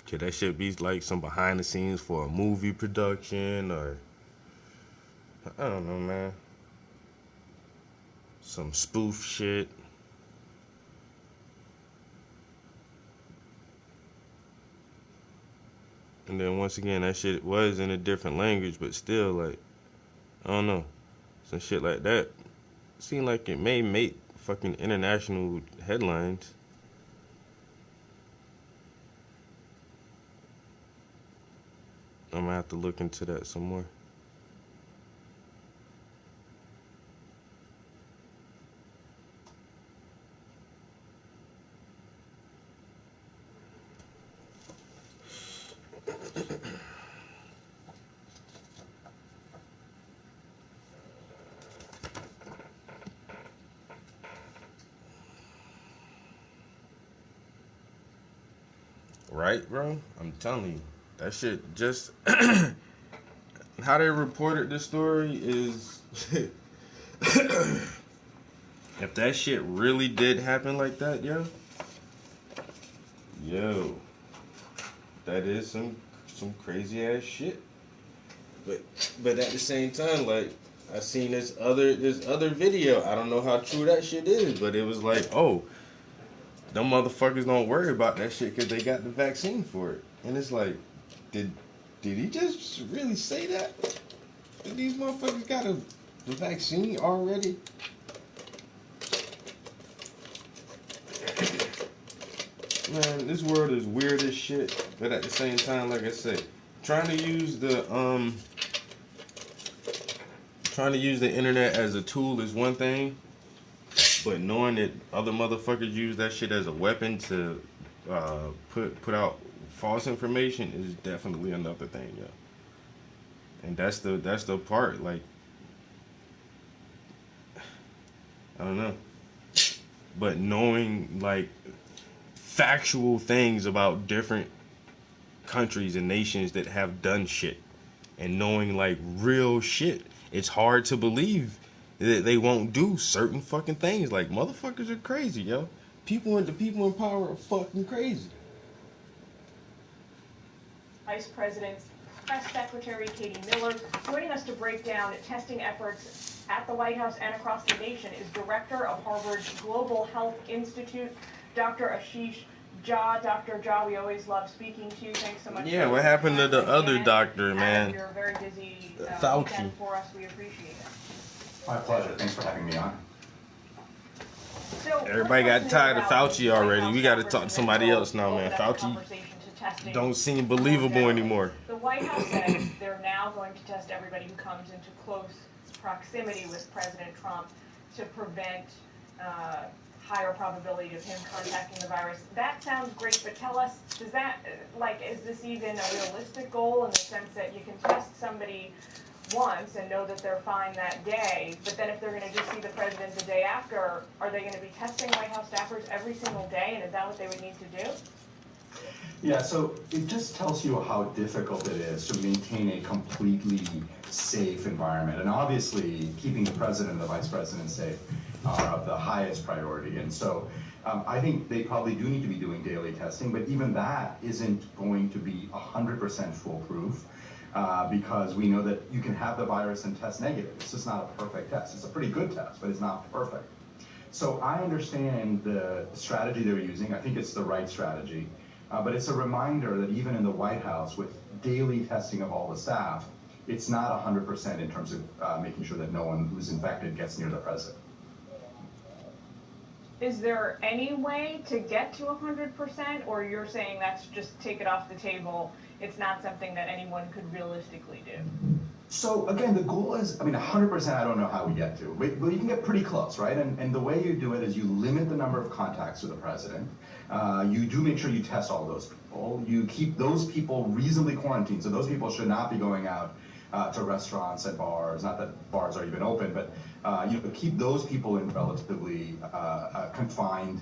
Could that shit be like some behind the scenes for a movie production, or I don't know, man. Some spoof shit. And then once again, that shit was in a different language, but still, like, I don't know, some shit like that seemed like it may make fucking international headlines. I'm gonna have to look into that some more. Right, bro? I'm telling you, that shit just how they reported this story is if that shit really did happen like that, yo, that is some crazy ass shit. But at the same time, like, I seen this other video. I don't know how true that shit is, but it was like, oh, them motherfuckers don't worry about that shit because they got the vaccine for it. And it's like, did he just really say that? Did these motherfuckers got the vaccine already? Man, this world is weird as shit. But at the same time, like I said, trying to use the internet as a tool is one thing, but knowing that other motherfuckers use that shit as a weapon to put out false information is definitely another thing, yo. And that's the part, like, I don't know. But knowing, like, factual things about different countries and nations that have done shit, and knowing, like, real shit, it's hard to believe that they won't do certain fucking things. Like, motherfuckers are crazy, yo. The people in power are fucking crazy. Vice President's Press Secretary Katie Miller joining us to break down testing efforts at the White House and across the nation is Director of Harvard's Global Health Institute, Dr. Ashish Jha. Dr. Jha, we always love speaking to you. Thanks so much. Yeah, what happened to the other doctor, man? You're very busy Fauci. for us. We appreciate it. My pleasure. Thanks for having me on. So, everybody got tired of Fauci already. We got to talk to somebody else now, man. Fauci don't seem believable anymore. The White House says they're now going to test everybody who comes into close proximity with President Trump to prevent higher probability of him contacting the virus. That sounds great, but tell us, does that, like, is this even a realistic goal in the sense that you can test somebody once and know that they're fine that day, but then if they're going to just see the president the day after, are they going to be testing White House staffers every single day, and is that what they would need to do? Yeah, so it just tells you how difficult it is to maintain a completely safe environment. And obviously, keeping the president and the vice president safe are of the highest priority. And so I think they probably do need to be doing daily testing, but even that isn't going to be 100% foolproof. Because we know that you can have the virus and test negative. It's just not a perfect test. It's a pretty good test, but it's not perfect. So I understand the strategy they're using. I think it's the right strategy. But it's a reminder that even in the White House, with daily testing of all the staff, it's not 100% in terms of making sure that no one who's infected gets near the president. Is there any way to get to 100%, or you're saying that's just take it off the table? It's not something that anyone could realistically do. So again, the goal is, 100% I don't know how we get to, but you can get pretty close, right? And the way you do it is you limit the number of contacts with the president. You do make sure you test all those people. You keep those people reasonably quarantined, so those people should not be going out to restaurants and bars. Not that bars are even open, but you keep those people in relatively confined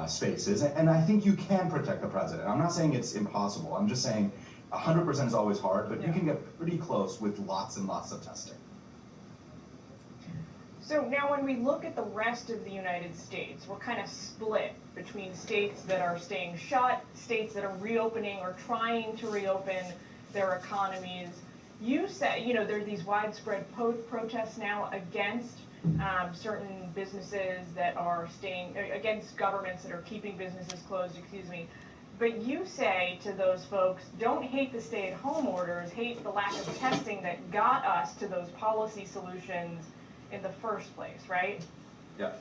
spaces. And I think you can protect the president. I'm not saying it's impossible. I'm just saying 100% is always hard, but you can get pretty close with lots and lots of testing. So now when we look at the rest of the United States, we're kind of split between states that are staying shut, states that are reopening or trying to reopen their economies. You said, there are these widespread protests now against certain businesses that are staying, against governments that are keeping businesses closed, But you say to those folks, don't hate the stay-at-home orders, hate the lack of testing that got us to those policy solutions in the first place, right? Yeah.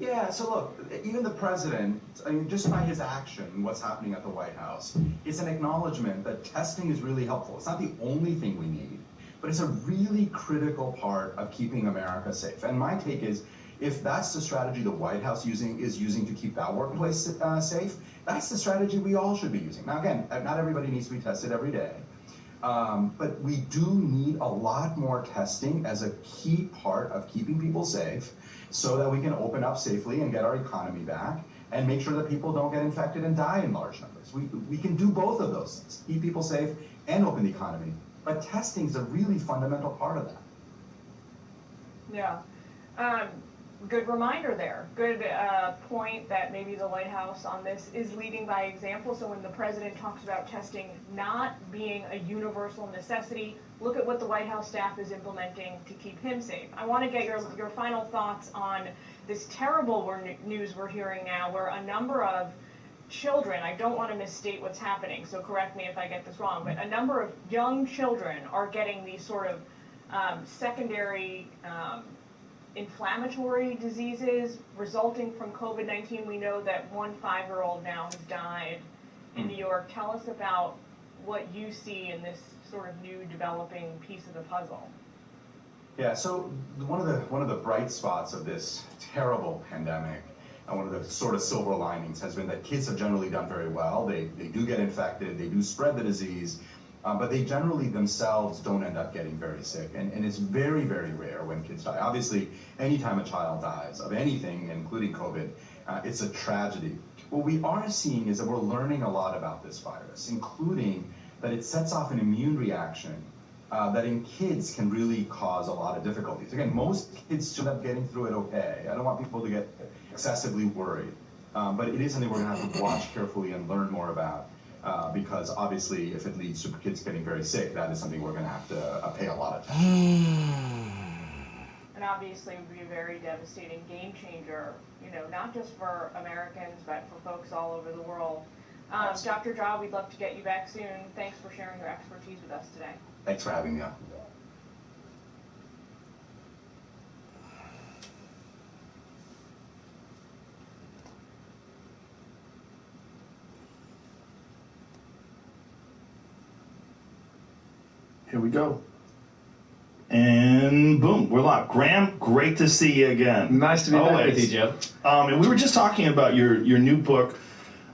Yeah, so look, even the president, I mean, just by his action, what's happening at the White House, it's an acknowledgement that testing is really helpful. It's not the only thing we need, but it's a really critical part of keeping America safe. And my take is, if that's the strategy the White House is using to keep that workplace safe, that's the strategy we all should be using. Now, again, not everybody needs to be tested every day. But we do need a lot more testing as a key part of keeping people safe so that we can open up safely and get our economy back and make sure that people don't get infected and die in large numbers. We can do both of those things, keep people safe and open the economy. But testing is a really fundamental part of that. Yeah. Good reminder there. Good point that maybe the White House on this is leading by example. So when the president talks about testing not being a universal necessity, look at what the White House staff is implementing to keep him safe. I want to get your final thoughts on this terrible news we're hearing now, where a number of children, I don't want to misstate what's happening, so correct me if I get this wrong, but a number of young children are getting these sort of secondary inflammatory diseases resulting from COVID-19. We know that one 5-year-old now has died in New York. Tell us about what you see in this sort of new developing piece of the puzzle. Yeah, so one of the bright spots of this terrible pandemic, and one of the sort of silver linings, has been that kids have generally done very well. They do get infected, they do spread the disease, but they generally themselves don't end up getting very sick. And it's very, very rare when kids die. Obviously, anytime a child dies of anything, including COVID, it's a tragedy. What we are seeing is that we're learning a lot about this virus, including that it sets off an immune reaction that in kids can really cause a lot of difficulties. Again, most kids end up getting through it okay. I don't want people to get excessively worried. But it is something we're going to have to watch carefully and learn more about. Because obviously, if it leads to kids getting very sick, that is something we're going to have to pay a lot of attention. And obviously, it would be a very devastating game changer, you know, not just for Americans, but for folks all over the world. Dr. Jha, we'd love to get you back soon. Thanks for sharing your expertise with us today. Thanks for having me on. Here we go. And boom, we're live. Graham, great to see you again. Nice to be back with you, Joe. And we were just talking about your new book,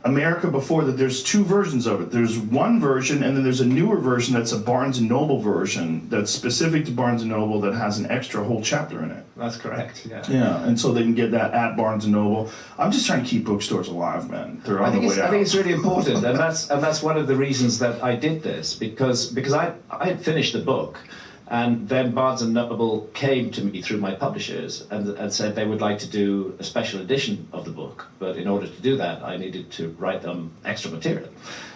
America Before, that there's two versions of it. There's one version, and then there's a newer version that's a Barnes & Noble version that's specific to Barnes & Noble that has an extra whole chapter in it. That's correct, yeah. Yeah, and so they can get that at Barnes & Noble. I'm just trying to keep bookstores alive, man. They're on the way out. I think it's really important, and that's one of the reasons that I did this, because I had finished the book, and then Barnes & Noble came to me through my publishers and said they would like to do a special edition of the book. But in order to do that, I needed to write them extra material.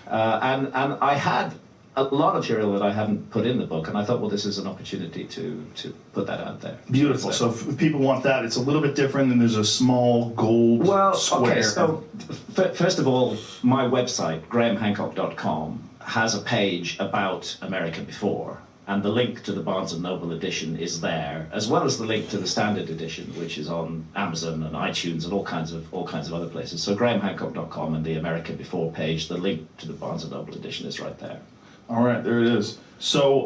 And I had a lot of material that I hadn't put in the book, and I thought, well, this is an opportunity to put that out there. Beautiful. So if people want that, it's a little bit different, and there's a small gold square. Okay, so first of all, my website, grahamhancock.com, has a page about America Before. And the link to the Barnes & Noble edition is there, as well as the link to the standard edition, which is on Amazon and iTunes and all kinds of other places. So grahamhancock.com and the America Before page, the link to the Barnes & Noble edition is right there. All right, there it is. So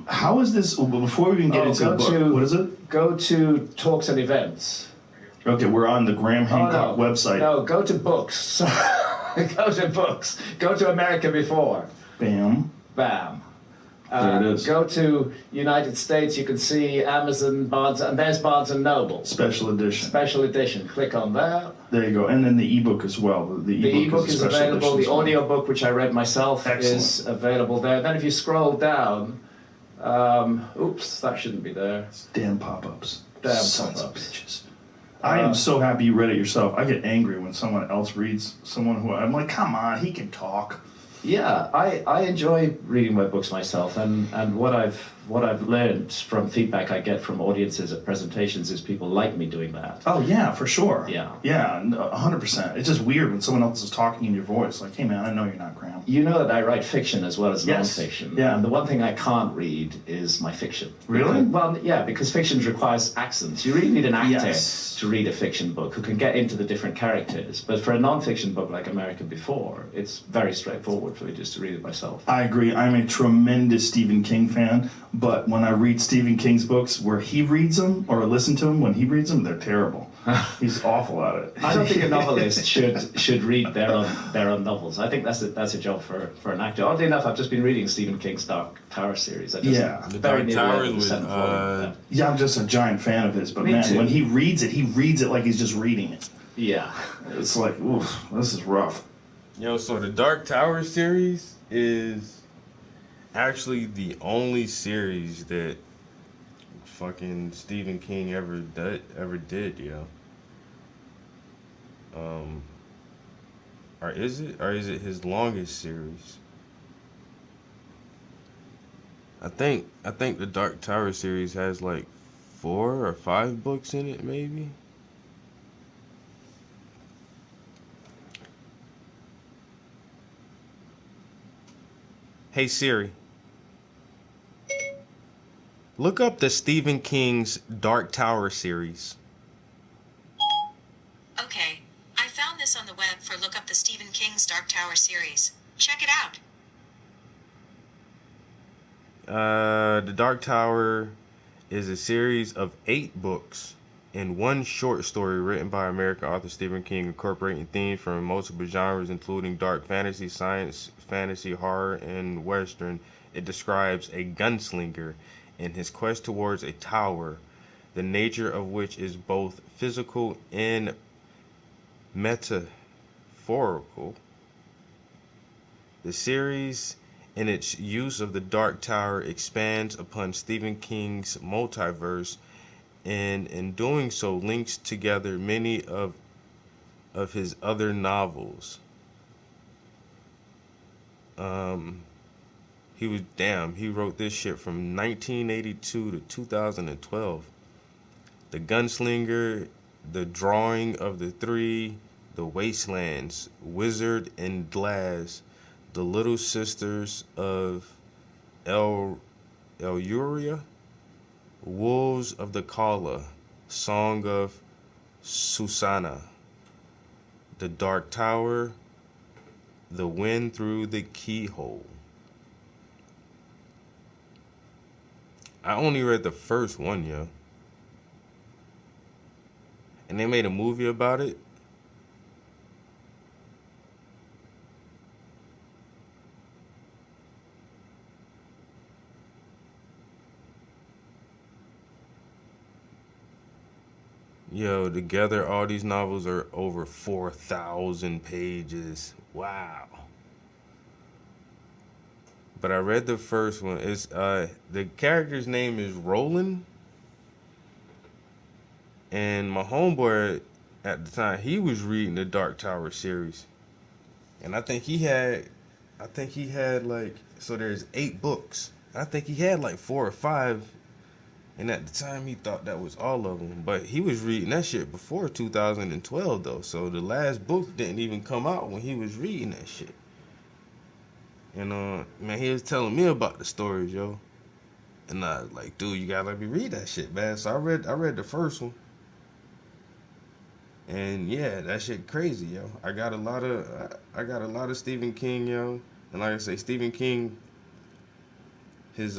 how is this, before we even get into the book, what is it? Go to Talks and Events. Okay, we're on the Graham Hancock website. No, go to books. Go to books. Go to America Before. Bam. Bam. There it is. Go to United States, you can see Amazon, Barnes, and there's Barnes & Noble. Special edition. Special edition. Click on that. There you go. And then the ebook as well. The ebook is available. The audiobook, which I read myself, is available there. Then if you scroll down, oops, that shouldn't be there. Damn pop-ups. Damn Sons pop-ups. of bitches. I am so happy you read it yourself. I get angry when someone else reads someone who I'm like, come on, he can talk. Yeah, I enjoy reading my books myself, and what I've what I've learned from feedback I get from audiences at presentations is people like me doing that. Oh yeah, for sure. Yeah. Yeah, 100%. It's just weird when someone else is talking in your voice. Like, hey man, I know you're not Graham. You know that I write fiction as well as non-fiction. Yeah. And the one thing I can't read is my fiction. Really? Because fiction requires accents. You really need an actor Yes. to read a fiction book who can get into the different characters. But for a non-fiction book like America Before, it's very straightforward for me just to read it myself. I agree. I'm a tremendous Stephen King fan, but when I read Stephen King's books where he reads them or listen to them when he reads them, they're terrible. He's awful at it. I don't think a novelist should read their own novels. I think that's a job for an actor. Oddly enough, I've just been reading Stephen King's Dark Tower series. The Dark Tower was. Yeah, I'm just a giant fan of his, but Me man, too. when he reads it like he's just reading it. Yeah. It's like, oof, this is rough. Yo, so the Dark Tower series is actually the only series that fucking Stephen King ever did, yo. Or is it his longest series? I think the Dark Tower series has like 4 or 5 books in it, maybe. Hey Siri, look up the Stephen King's Dark Tower series. Okay, I found this on the web for look up the Stephen King's Dark Tower series. Check it out. The Dark Tower is a series of 8 books and 1 short story written by American author Stephen King, incorporating themes from multiple genres, including dark fantasy, science fantasy, horror, and western. It describes a gunslinger in his quest towards a tower, the nature of which is both physical and metaphorical. The series, in its use of the Dark Tower, expands upon Stephen King's multiverse, and in doing so links together many of his other novels. He wrote this shit from 1982 to 2012. The Gunslinger, The Drawing of the Three, The Wastelands, Wizard and Glass, The Little Sisters of Eluria, Wolves of the Kala, Song of Susanna, The Dark Tower, The Wind Through the Keyhole. I only read the first one, yo. And they made a movie about it. Yo, together all these novels are over 4,000 pages. Wow. But I read the first one. It's the character's name is Roland. And my homeboy at the time, he was reading the Dark Tower series. And I think he had like, so there's 8 books. I think he had like 4 or 5. And at the time, he thought that was all of them. But he was reading that shit before 2012, though. So the last book didn't even come out when he was reading that shit. And, man, he was telling me about the stories, yo. And I was like, dude, you gotta let me read that shit, man. So I read the first one. And, yeah, that shit crazy, yo. I got a lot of Stephen King, yo. And like I say, Stephen King, his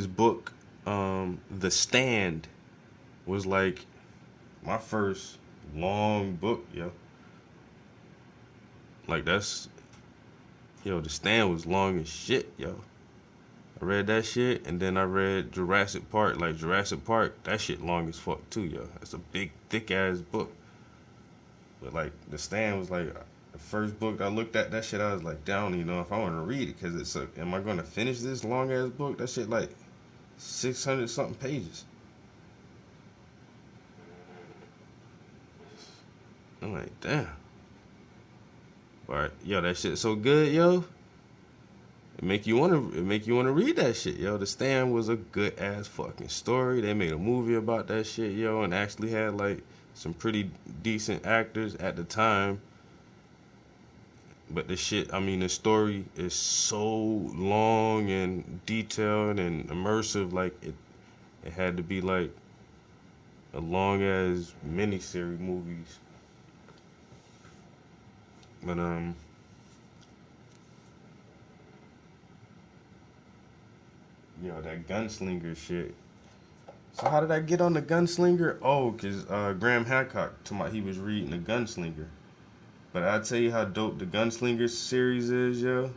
book, The Stand, was like my first long book, yo. Like The Stand was long as shit, yo. I read that shit, and then I read Jurassic Park. Like Jurassic Park, that shit long as fuck too, yo. That's a big, thick ass book. But like The Stand was like the first book I looked at. That shit, I was like, down, you know, if I want to read it, because am I gonna finish this long ass book? That shit like 600 something pages. I'm like, damn. But yo, that shit so good, yo. It make you wanna read that shit, yo. The Stand was a good ass fucking story. They made a movie about that shit, yo, and actually had like some pretty decent actors at the time. But the shit, I mean, the story is so long and detailed and immersive. Like it had to be like a long as miniseries movies. But yo, that gunslinger shit. So how did I get on the gunslinger? Oh, cause Graham Hancock told me he was reading the gunslinger. But I'll tell you how dope the gunslinger series is, yo.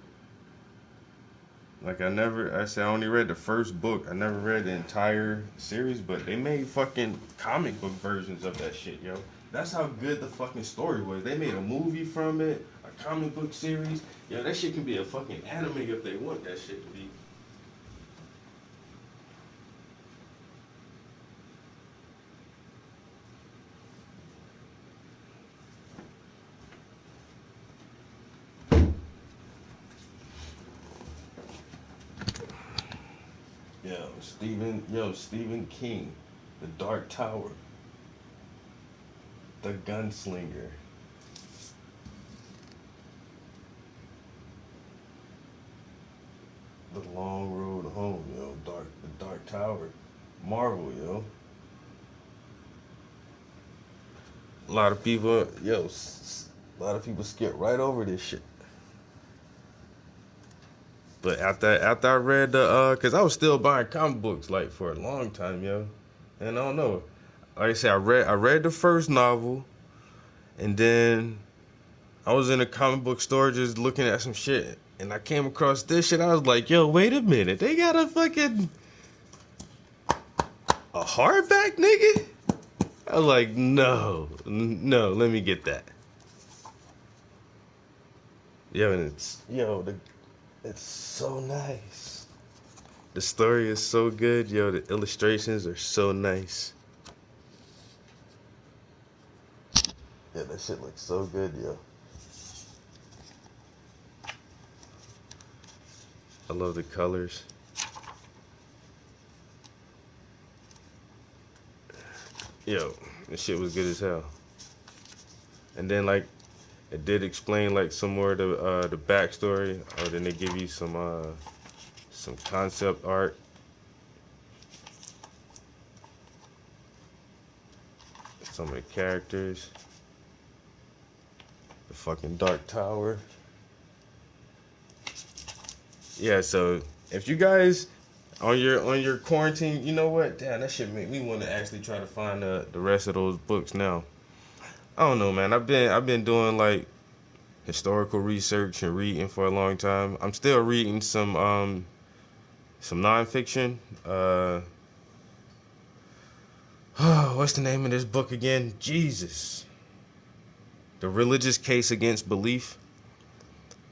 Like I said I only read the first book. I never read the entire series, but they made fucking comic book versions of that shit, yo. That's how good the fucking story was. They made a movie from it, a comic book series. Yo, that shit can be a fucking anime if they want that shit to be. Stephen King, The Dark Tower, The Gunslinger. The Long Road Home, yo. The Dark Tower. Marvel, yo. A lot of people skip right over this shit. But after I read cause I was still buying comic books like for a long time, yo. And I don't know. Like I said, I read the first novel, and then I was in a comic book store just looking at some shit, and I came across this shit. I was like, yo, wait a minute. They got a hardback, nigga? I was like, no, let me get that. Yo, and it's so nice. The story is so good, yo. The illustrations are so nice. Yeah, that shit looks so good, yo. I love the colors. Yo, this shit was good as hell. And then like it did explain like some more of the backstory, or then they give you some concept art. Some of the characters. The fucking Dark Tower. Yeah, so if you guys on your quarantine, you know what? Damn, that shit made me want to actually try to find the rest of those books now. I don't know, man. I've been doing like historical research and reading for a long time. I'm still reading some nonfiction. What's the name of this book again? Jesus. The Religious Case Against Belief.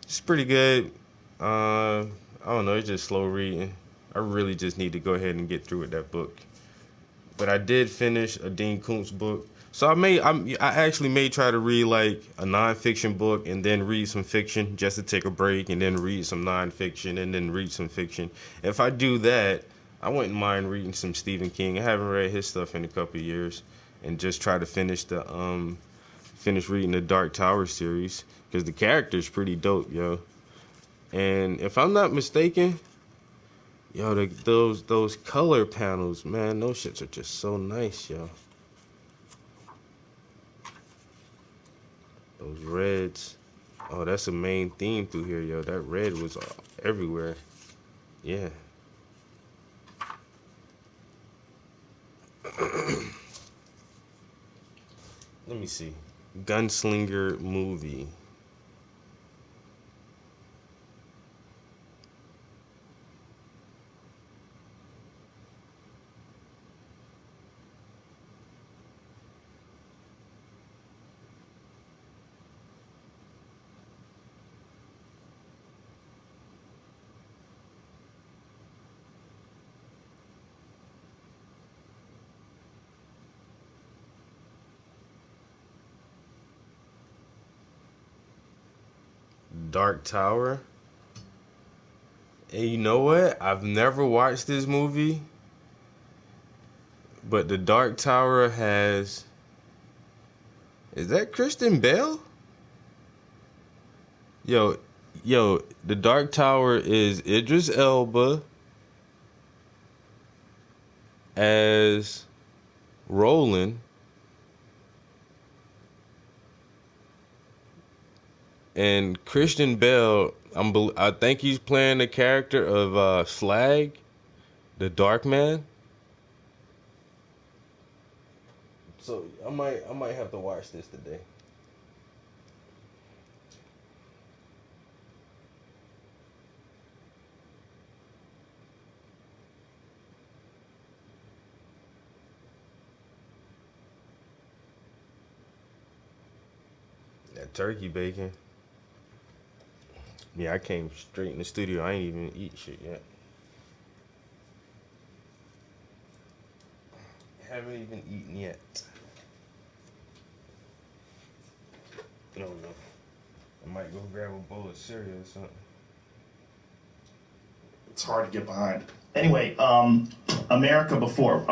It's pretty good. I don't know, it's just slow reading. I really just need to go ahead and get through with that book. But I did finish a Dean Koontz book. So I actually may try to read like a nonfiction book and then read some fiction just to take a break, and then read some nonfiction and then read some fiction. If I do that, I wouldn't mind reading some Stephen King. I haven't read his stuff in a couple of years, and just try to finish reading the Dark Tower series, because the character's pretty dope, yo. And if I'm not mistaken, yo, those color panels, man, those shits are just so nice, yo. Those reds. Oh, that's a main theme through here, yo. That red was everywhere. Yeah. Let me see. Gunslinger movie. Dark Tower. And you know what? I've never watched this movie, but the Dark Tower has... Is that Kristen Bell? Yo, the Dark Tower is Idris Elba as Roland. And Christian Bale, I think he's playing the character of Slag, the Dark Man. So I might have to watch this today. That turkey bacon. Yeah, I came straight in the studio. I ain't even eat shit yet. Haven't even eaten yet. No. I might go grab a bowl of cereal or something. It's hard to get behind. Anyway, America Before.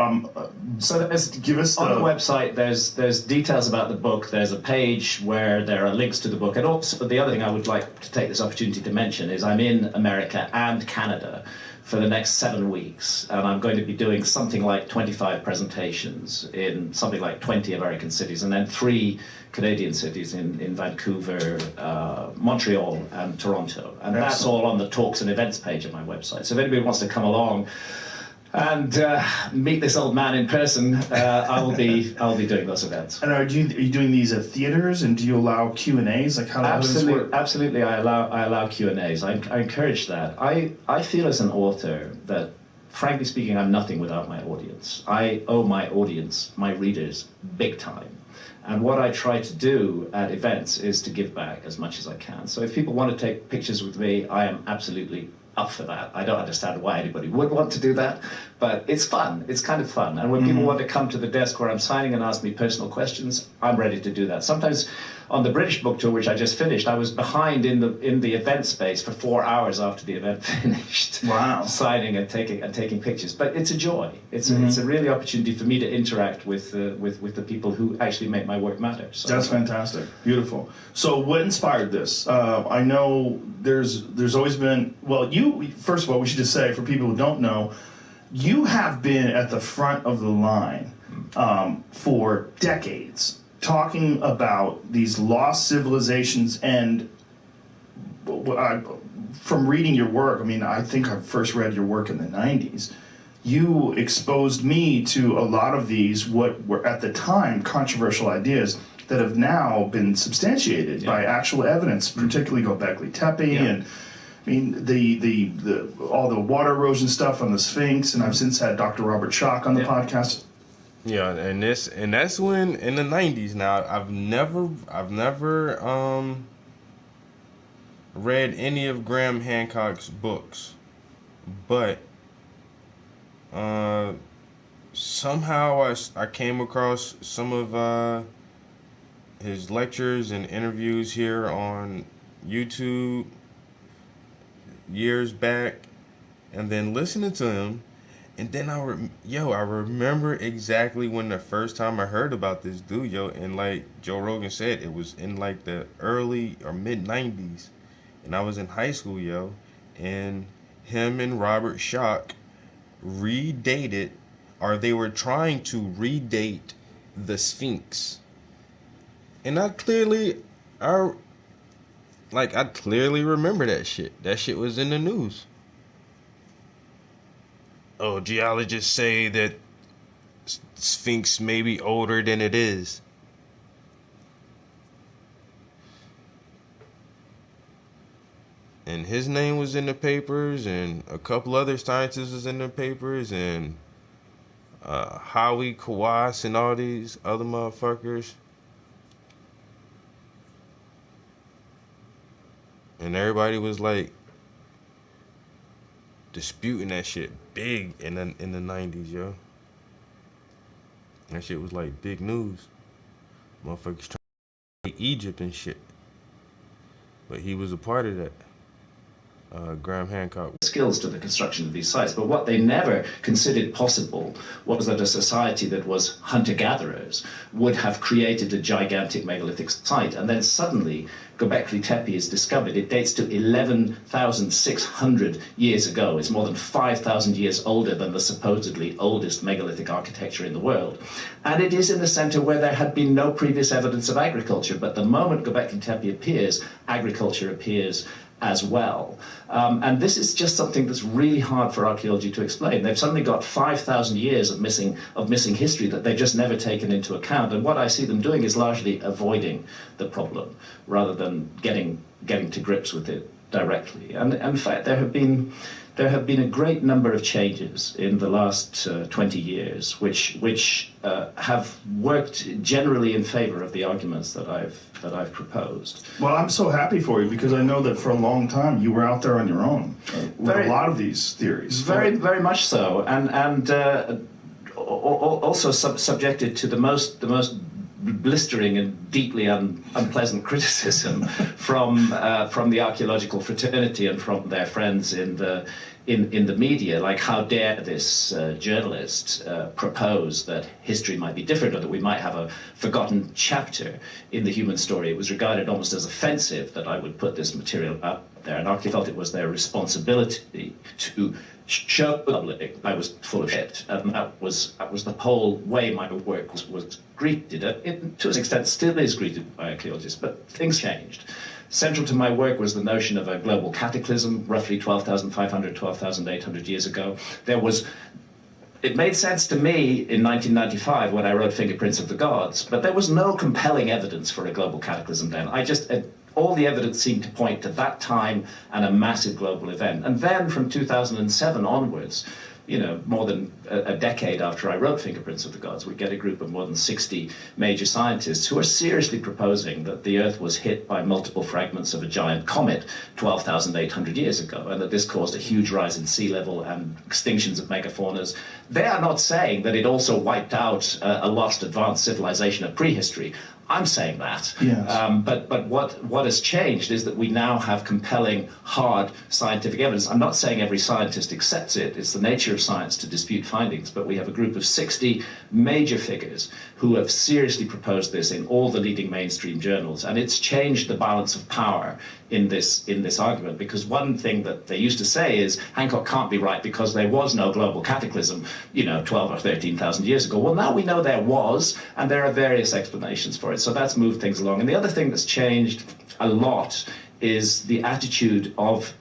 So give us on the website. There's details about the book. There's a page where there are links to the book, and also the other thing I would like to take this opportunity to mention is I'm in America and Canada for the next 7 weeks, and I'm going to be doing something like 25 presentations in something like 20 American cities, and then 3 Canadian cities in Vancouver, Montreal, and Toronto. And that's all on the talks and events page of my website. So if anybody wants to come along and meet this old man in person, I will be doing those events. And are you doing these at theaters? And do you allow Q&As? Like how does this work? Absolutely, I allow Q&As. I encourage that. I feel as an author that, frankly speaking, I'm nothing without my audience. I owe my audience, my readers, big time. And what I try to do at events is to give back as much as I can. So if people want to take pictures with me, I am absolutely up for that. I don't understand why anybody would want to do that, but it's fun. It's kind of fun. And when people want to come to the desk where I'm signing and ask me personal questions, I'm ready to do that. Sometimes on the British book tour, which I just finished, I was behind in the event space for 4 hours after the event finished. Wow. Signing and taking pictures. But it's a joy. It's a really opportunity for me to interact with the people who actually make my work matter. So that's fantastic. Beautiful. So what inspired this? I know there's always been, well, first of all, we should just say, for people who don't know, you have been at the front of the line for decades, talking about these lost civilizations. And from reading your work, I mean, I think I first read your work in the 90s. You exposed me to a lot of these, what were at the time controversial ideas that have now been substantiated by actual evidence, particularly Göbekli Tepe and I mean the all the water erosion stuff on the Sphinx, and I've since had Dr. Robert Schoch on the podcast. Yeah, and that's when in the 90s. Now I've never read any of Graham Hancock's books, but somehow I came across some of his lectures and interviews here on YouTube years back, and then listening to him, and then I remember exactly when the first time I heard about this dude, and like Joe Rogan said, it was in like the early or mid 90s, and I was in high school, and him and Robert Schoch redated, or they were trying to redate the Sphinx. And I clearly remember that shit. That shit was in the news. Oh, geologists say that Sphinx may be older than it is. And his name was in the papers, and a couple other scientists was in the papers, and Howie Khawass and all these other motherfuckers. And everybody was like disputing that shit big in the 90s, That shit was like big news. Motherfuckers trying to Egypt and shit. But he was a part of that. Graham Hancock. Skills to the construction of these sites, but what they never considered possible was that a society that was hunter-gatherers would have created a gigantic megalithic site, and then suddenly Göbekli Tepe is discovered. It dates to 11,600 years ago. It's more than 5,000 years older than the supposedly oldest megalithic architecture in the world. And it is in the center where there had been no previous evidence of agriculture, but the moment Göbekli Tepe appears, agriculture appears as well. And this is just something that's really hard for archaeology to explain. They've suddenly got 5,000 years of missing history that they've just never taken into account. And what I see them doing is largely avoiding the problem rather than getting to grips with it directly. And in fact, there have been a great number of changes in the last 20 years, which have worked generally in favor of the arguments that I've proposed. Well, I'm so happy for you because I know that for a long time you were out there on your own with a lot of these theories. Very much so, and also subjected to the most blistering and deeply unpleasant criticism from the archaeological fraternity and from their friends in the media, like how dare this journalist propose that history might be different or that we might have a forgotten chapter in the human story. It was regarded almost as offensive that I would put this material out there, and I felt it was their responsibility to show the public I was full of shit, and that was the whole way my work was greeted. It, to an extent, still is greeted by archaeologists, but things changed. Central to my work was the notion of a global cataclysm, roughly 12,500, 12,800 years ago. It made sense to me in 1995 when I wrote Fingerprints of the Gods, but there was no compelling evidence for a global cataclysm then. All the evidence seemed to point to that time and a massive global event. And then from 2007 onwards, more than a decade after I wrote Fingerprints of the Gods, we get a group of more than 60 major scientists who are seriously proposing that the Earth was hit by multiple fragments of a giant comet 12,800 years ago, and that this caused a huge rise in sea level and extinctions of megafaunas. They are not saying that it also wiped out a lost advanced civilization of prehistory. I'm saying that. Yes. But what has changed is that we now have compelling, hard scientific evidence. I'm not saying every scientist accepts it. It's the nature of science to dispute findings. But we have a group of 60 major figures who have seriously proposed this in all the leading mainstream journals. And it's changed the balance of power in this argument. Because one thing that they used to say is Hancock can't be right because there was no global cataclysm, 12 or 13,000 years ago. Well, now we know there was, and there are various explanations for it. So that's moved things along. And the other thing that's changed a lot is the attitude of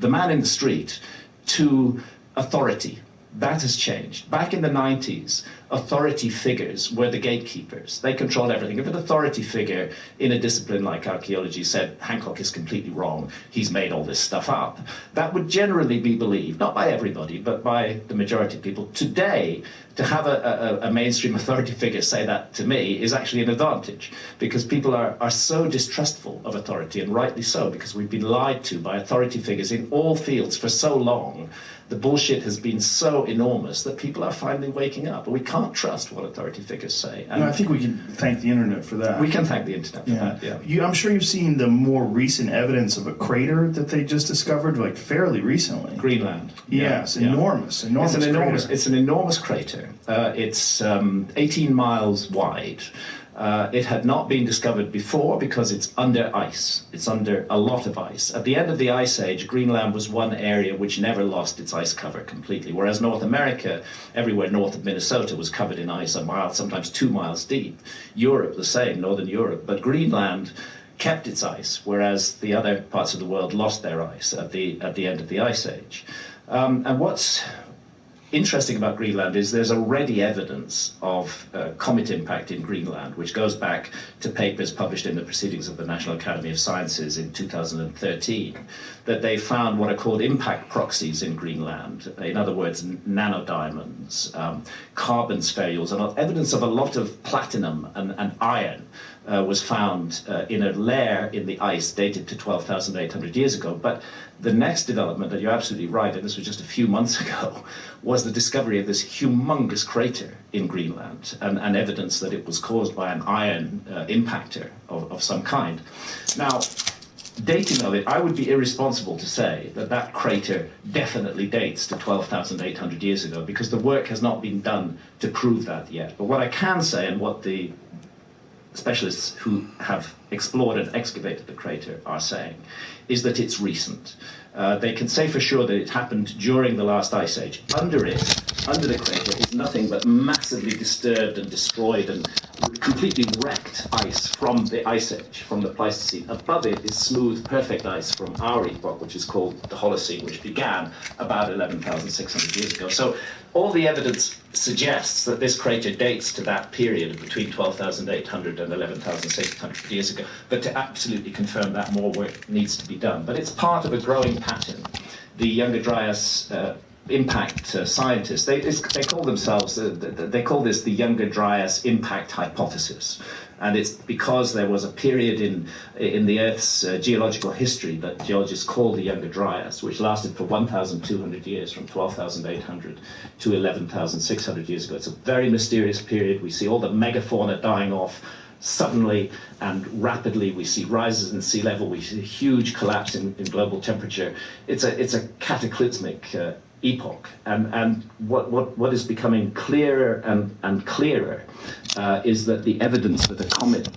the man in the street to authority. That has changed. Back in the 90s, authority figures were the gatekeepers. They controlled everything. If an authority figure in a discipline like archaeology said, Hancock is completely wrong, he's made all this stuff up, that would generally be believed, not by everybody, but by the majority of people. Today, to have a mainstream authority figure say that to me is actually an advantage, because people are so distrustful of authority, and rightly so, because we've been lied to by authority figures in all fields for so long. The bullshit has been so enormous that people are finally waking up. We can't trust what authority figures say. And I think we can thank the internet for that. We can thank the internet for that, yeah. I'm sure you've seen the more recent evidence of a crater that they just discovered, like fairly recently. Greenland. Yes, enormous. It's an enormous crater. It's 18 miles wide. It had not been discovered before because it's under ice. It's under a lot of ice. At the end of the Ice Age, Greenland was one area which never lost its ice cover completely, whereas North America, everywhere north of Minnesota, was covered in ice a mile, sometimes 2 miles deep. Europe, the same, Northern Europe. But Greenland kept its ice, whereas the other parts of the world lost their ice at the end of the Ice Age. And what's interesting about Greenland is there's already evidence of comet impact in Greenland, which goes back to papers published in the Proceedings of the National Academy of Sciences in 2013, that they found what are called impact proxies in Greenland. In other words, nanodiamonds, carbon spherules, and evidence of a lot of platinum and iron was found in a layer in the ice dated to 12,800 years ago. But the next development, and you're absolutely right, and this was just a few months ago, was the discovery of this humongous crater in Greenland, and evidence that it was caused by an iron impactor of some kind. Now, dating of it, I would be irresponsible to say that that crater definitely dates to 12,800 years ago, because the work has not been done to prove that yet. But what I can say, and what the specialists who have explored and excavated the crater are saying, is that it's recent. They can say for sure that it happened during the last ice age. Under the crater, is nothing but massively disturbed and destroyed and completely wrecked ice from the ice age, from the Pleistocene. Above it is smooth, perfect ice from our epoch, which is called the Holocene, which began about 11,600 years ago. So all the evidence suggests that this crater dates to that period between 12,800 and 11,600 years ago. But to absolutely confirm that, more work needs to be done. But it's part of a growing pattern. The Younger Dryas impact scientists, they call themselves, they call this the Younger Dryas impact hypothesis. And it's because there was a period in the Earth's geological history that geologists call the Younger Dryas, which lasted for 1,200 years, from 12,800 to 11,600 years ago. It's a very mysterious period. We see all the megafauna dying off suddenly and rapidly. We see rises in sea level. We see a huge collapse in global temperature. It's a cataclysmic epoch, and what is becoming clearer and clearer is that the evidence that the comet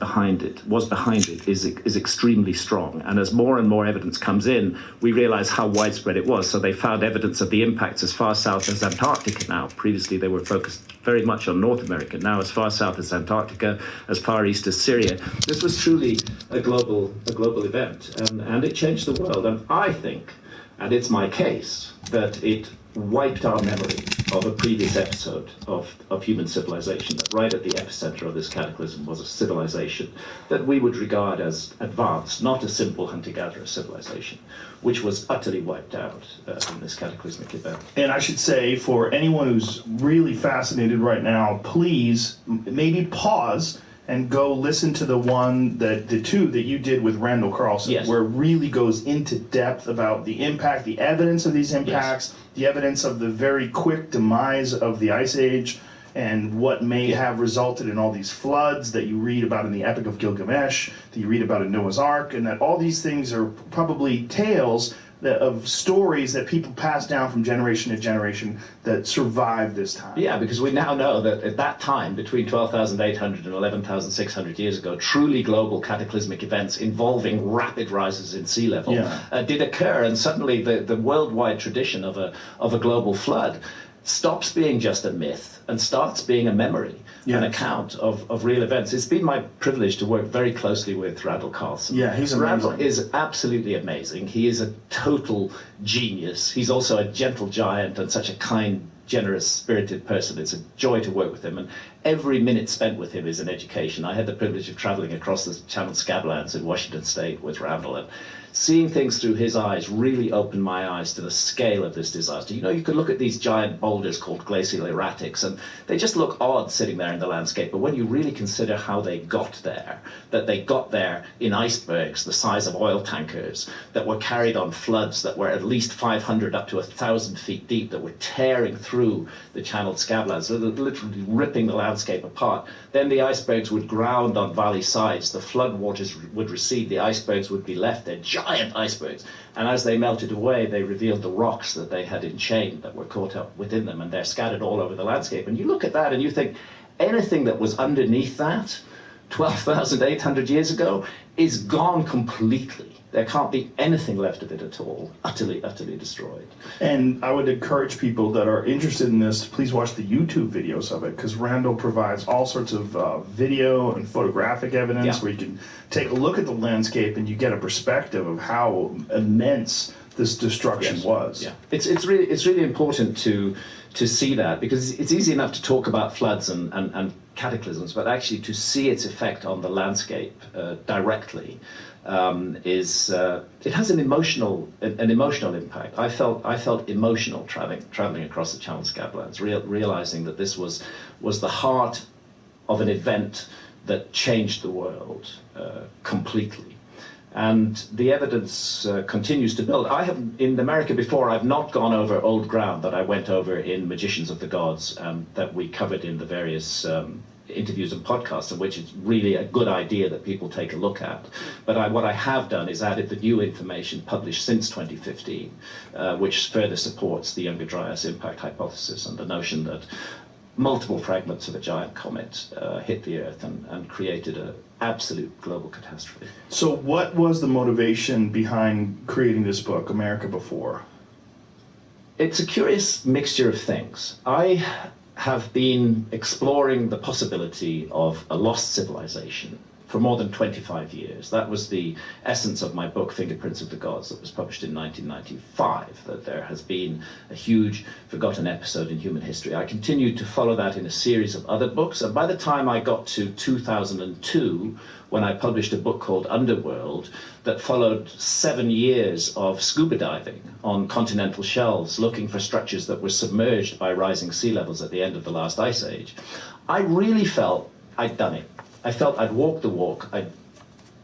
was behind it is extremely strong. And as more and more evidence comes in, we realize how widespread it was. So they found evidence of the impacts as far south as Antarctica now. Previously they were focused very much on North America. Now as far south as Antarctica, as far east as Syria. This was truly a global event, and it changed the world. And I think, and it's my case, that it wiped our memory of a previous episode of human civilization, that right at the epicenter of this cataclysm was a civilization that we would regard as advanced, not a simple hunter-gatherer civilization, which was utterly wiped out in this cataclysmic event. And I should say, for anyone who's really fascinated right now, please maybe pause and go listen to the two that you did with Randall Carlson, yes, where it really goes into depth about the impact, the evidence of these impacts, yes, the evidence of the very quick demise of the Ice Age, and what may have resulted in all these floods that you read about in the Epic of Gilgamesh, that you read about in Noah's Ark, and that all these things are probably tales of stories that people pass down from generation to generation that survived this time. Yeah, because we now know that at that time, between 12,800 and 11,600 years ago, truly global cataclysmic events involving rapid rises in sea level did occur, and suddenly the worldwide tradition of a global flood stops being just a myth and starts being a memory, an account of real events. It's been my privilege to work very closely with Randall Carlson. Yeah, he's amazing. Randall is absolutely amazing. He is a total genius. He's also a gentle giant and such a kind, generous, spirited person. It's a joy to work with him, and every minute spent with him is an education. I had the privilege of traveling across the Channel Scablands in Washington State with Randall, and seeing things through his eyes really opened my eyes to the scale of this disaster. You know, you could look at these giant boulders called glacial erratics, and they just look odd sitting there in the landscape. But when you really consider how they got there, that they got there in icebergs the size of oil tankers, that were carried on floods that were at least 500 up to 1,000 feet deep, that were tearing through the channeled scablands, literally ripping the landscape apart. Then the icebergs would ground on valley sides, the flood waters would recede, the icebergs would be left there, giant icebergs, and as they melted away, they revealed the rocks that they had enchained that were caught up within them, and they're scattered all over the landscape. And you look at that and you think, anything that was underneath that 12,800 years ago is gone completely. There can't be anything left of it at all. Utterly, utterly destroyed. And I would encourage people that are interested in this to please watch the YouTube videos of it, because Randall provides all sorts of video and photographic evidence where you can take a look at the landscape and you get a perspective of how immense this destruction was. Yeah, it's really important to see that, because it's easy enough to talk about floods and cataclysms, but actually to see its effect on the landscape directly it has an emotional impact. I felt emotional traveling across the Channel Scablands, realizing that this was the heart of an event that changed the world completely. And the evidence continues to build. I have, in America before, I've not gone over old ground that I went over in Magicians of the Gods that we covered in the various interviews and podcasts, in which it's really a good idea that people take a look at. But what I have done is added the new information published since 2015, which further supports the Younger Dryas impact hypothesis and the notion that multiple fragments of a giant comet hit the Earth and created an absolute global catastrophe. So what was the motivation behind creating this book, America Before? It's a curious mixture of things. I have been exploring the possibility of a lost civilization for more than 25 years. That was the essence of my book, Fingerprints of the Gods, that was published in 1995, that there has been a huge forgotten episode in human history. I continued to follow that in a series of other books, and by the time I got to 2002, when I published a book called Underworld, that followed 7 years of scuba diving on continental shelves, looking for structures that were submerged by rising sea levels at the end of the last ice age, I really felt I'd done it. I felt I'd walked the walk. I'd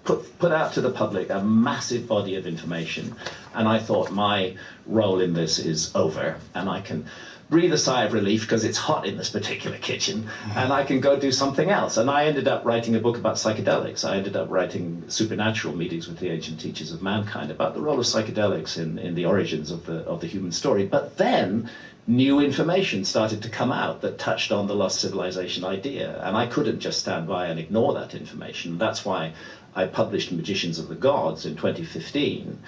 put out to the public a massive body of information, and I thought my role in this is over, and I can breathe a sigh of relief because it's hot in this particular kitchen, and I can go do something else. And I ended up writing a book about psychedelics. I ended up writing Supernatural: Meetings with the Ancient Teachers of Mankind, about the role of psychedelics in the origins of the human story. But then new information started to come out that touched on the lost civilization idea, and I couldn't just stand by and ignore that information. That's why I published Magicians of the Gods in 2015.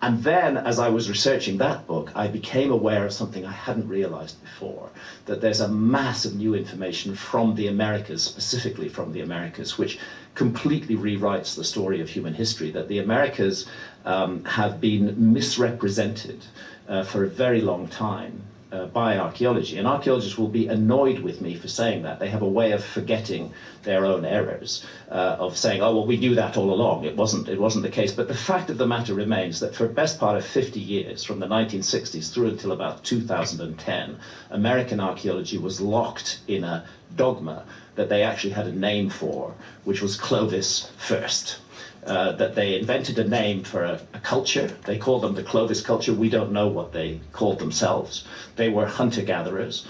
And then, as I was researching that book, I became aware of something I hadn't realized before, that there's a mass of new information from the Americas, specifically from the Americas, which completely rewrites the story of human history, that the Americas have been misrepresented for a very long time by archaeology, and archaeologists will be annoyed with me for saying that. They have a way of forgetting their own errors, of saying, oh, well, we knew that all along. It wasn't the case. But the fact of the matter remains that for the best part of 50 years, from the 1960s through until about 2010, American archaeology was locked in a dogma that they actually had a name for, which was Clovis first. That they invented a name for a culture. They called them the Clovis culture. We don't know what they called themselves. They were hunter-gatherers.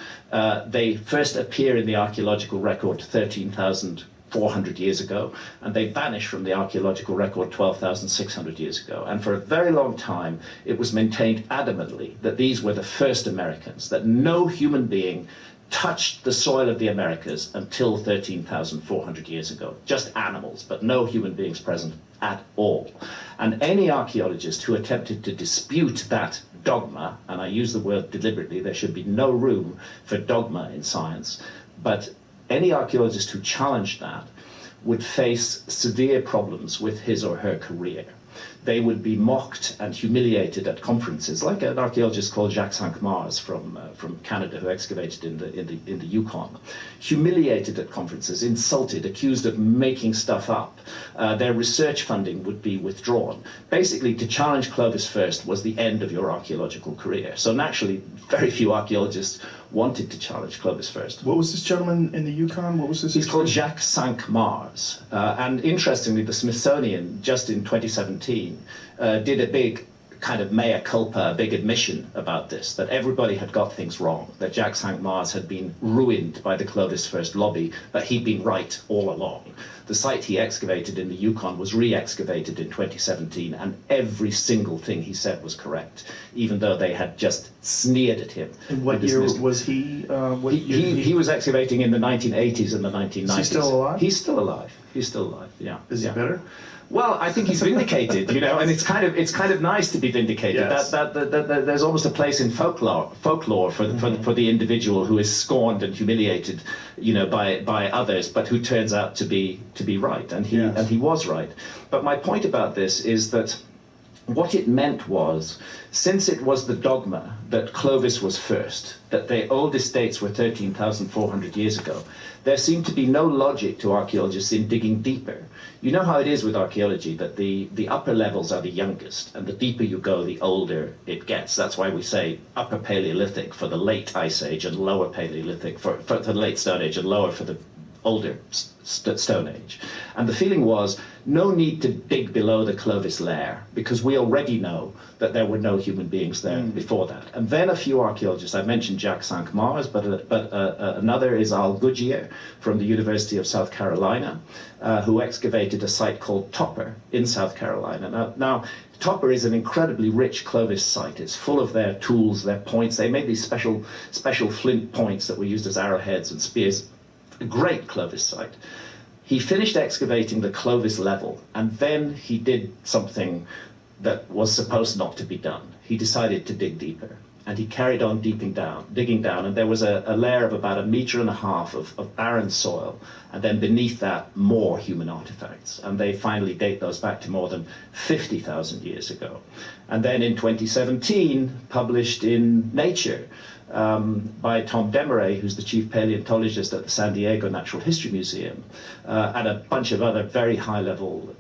They first appear in the archaeological record 13,400 years ago, and they vanish from the archaeological record 12,600 years ago. And for a very long time, it was maintained adamantly that these were the first Americans, that no human being touched the soil of the Americas until 13,400 years ago. Just animals, but no human beings present at all. And any archaeologist who attempted to dispute that dogma, and I use the word deliberately, there should be no room for dogma in science, but any archaeologist who challenged that would face severe problems with his or her career. They would be mocked and humiliated at conferences, like an archaeologist called Jacques Cinq-Mars from Canada, who excavated in the Yukon. Humiliated at conferences, insulted, accused of making stuff up. Their research funding would be withdrawn. Basically, to challenge Clovis first was the end of your archaeological career. So naturally, very few archaeologists wanted to challenge Clovis first. What was this gentleman in the Yukon? What was this? He's called Jacques Cinq-Mars. And interestingly, the Smithsonian, just in 2017, did a big kind of mea culpa, a big admission about this, that everybody had got things wrong, that Jacques Cinq-Mars had been ruined by the Clovis first lobby, but he'd been right all along. The site he excavated in the Yukon was re-excavated in 2017, and every single thing he said was correct, even though they had just sneered at him. And what year was he? He was excavating in the 1980s and the 1990s. Is he still alive? He's still alive. He's still alive, yeah. Is he better? Well, I think he's vindicated, you know, and it's kind of nice to be vindicated. Yes. That there's almost a place in folklore for the individual who is scorned and humiliated, you know, by others, but who turns out to be right, and he was right. But my point about this is that what it meant was, since it was the dogma that Clovis was first, that the oldest dates were 13,400 years ago, there seemed to be no logic to archaeologists in digging deeper. You know how it is with archaeology, that the upper levels are the youngest, and the deeper you go, the older it gets. That's why we say Upper Paleolithic for the late Ice Age and Lower Paleolithic for the late Stone Age, and lower for the older Stone Age. And the feeling was no need to dig below the Clovis layer because we already know that there were no human beings there before that. And then a few archaeologists, I mentioned Jacques Cinq-Mars, but another is Al Goodyear from the University of South Carolina, who excavated a site called Topper in South Carolina. Now Topper is an incredibly rich Clovis site. It's full of their tools, their points. They made these special flint points that were used as arrowheads and spears. A great Clovis site. He finished excavating the Clovis level, and then he did something that was supposed not to be done. He decided to dig deeper, and he carried on digging down, and there was a layer of about 1.5 meters of barren soil, and then beneath that, more human artifacts. And they finally date those back to more than 50,000 years ago. And then in 2017, published in Nature, by Tom Desmarais, who's the chief paleontologist at the San Diego Natural History Museum, and a bunch of other very high-level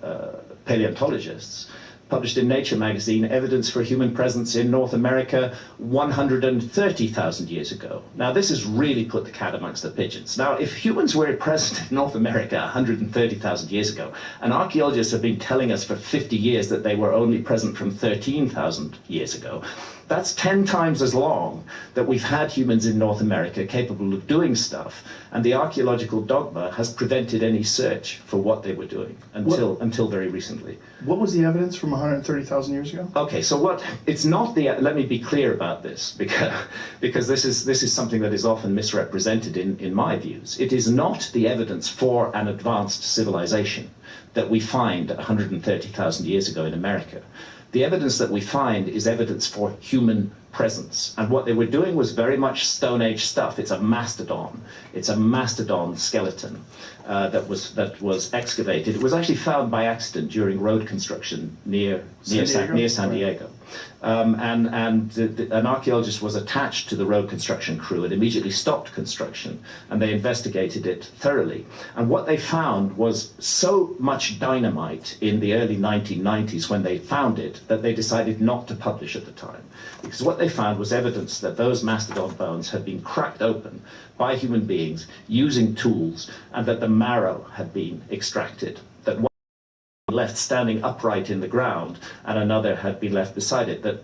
paleontologists, published in Nature magazine, evidence for human presence in North America 130,000 years ago. Now, this has really put the cat amongst the pigeons. Now, if humans were present in North America 130,000 years ago, and archaeologists have been telling us for 50 years that they were only present from 13,000 years ago, that's 10 times as long that we've had humans in North America capable of doing stuff, and the archaeological dogma has prevented any search for what they were doing until very recently. What was the evidence from 130,000 years ago? Okay, so it's not the, let me be clear about this, because this is something that is often misrepresented in my views. It is not the evidence for an advanced civilization that we find 130,000 years ago in America. The evidence that we find is evidence for human presence. And what they were doing was very much Stone Age stuff. It's a mastodon. It's a mastodon skeleton that was excavated. It was actually found by accident during road construction near San Diego. And an archaeologist was attached to the road construction crew and immediately stopped construction, and they investigated it thoroughly. And what they found was so much dynamite in the early 1990s when they found it that they decided not to publish at the time. Because what they found was evidence that those mastodon bones had been cracked open by human beings using tools, and that the marrow had been extracted. That one left standing upright in the ground and another had been left beside it. That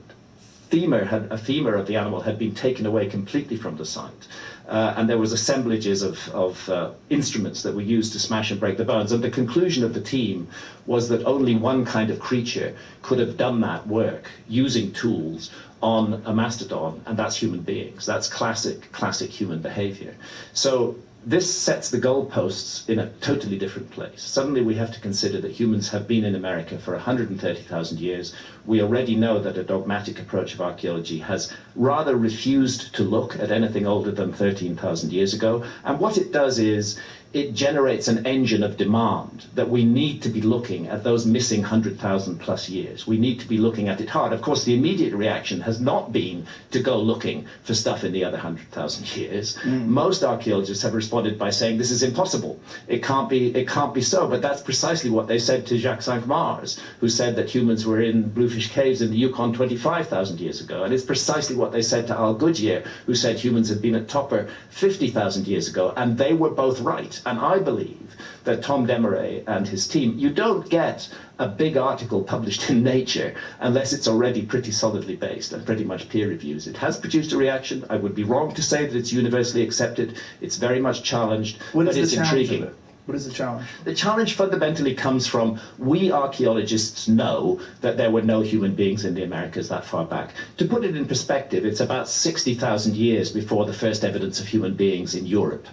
a femur of the animal had been taken away completely from the site. And there was assemblages of instruments that were used to smash and break the bones. And the conclusion of the team was that only one kind of creature could have done that work using tools on a mastodon, and that's human beings. That's classic human behavior. So this sets the goalposts in a totally different place. Suddenly we have to consider that humans have been in America for 130,000 years. We already know that a dogmatic approach of archaeology has rather refused to look at anything older than 13,000 years ago. And what it does is it generates an engine of demand that we need to be looking at those missing 100,000 plus years. We need to be looking at it hard. Of course, the immediate reaction has not been to go looking for stuff in the other 100,000 years. Most archaeologists have responded by saying this is impossible. It can't be so. But that's precisely what they said to Jacques Cinq-Mars, who said that humans were in Bluefish Caves in the Yukon 25,000 years ago. And it's precisely what they said to Al Goodyear, who said humans had been at Topper 50,000 years ago. And they were both right. And I believe that Tom Desmarais and his team, you don't get a big article published in Nature unless it's already pretty solidly based and pretty much peer reviews. It has produced a reaction. I would be wrong to say that it's universally accepted. It's very much challenged, but it's intriguing. What is the challenge? The challenge fundamentally comes from we archaeologists know that there were no human beings in the Americas that far back. To put it in perspective, it's about 60,000 years before the first evidence of human beings in Europe.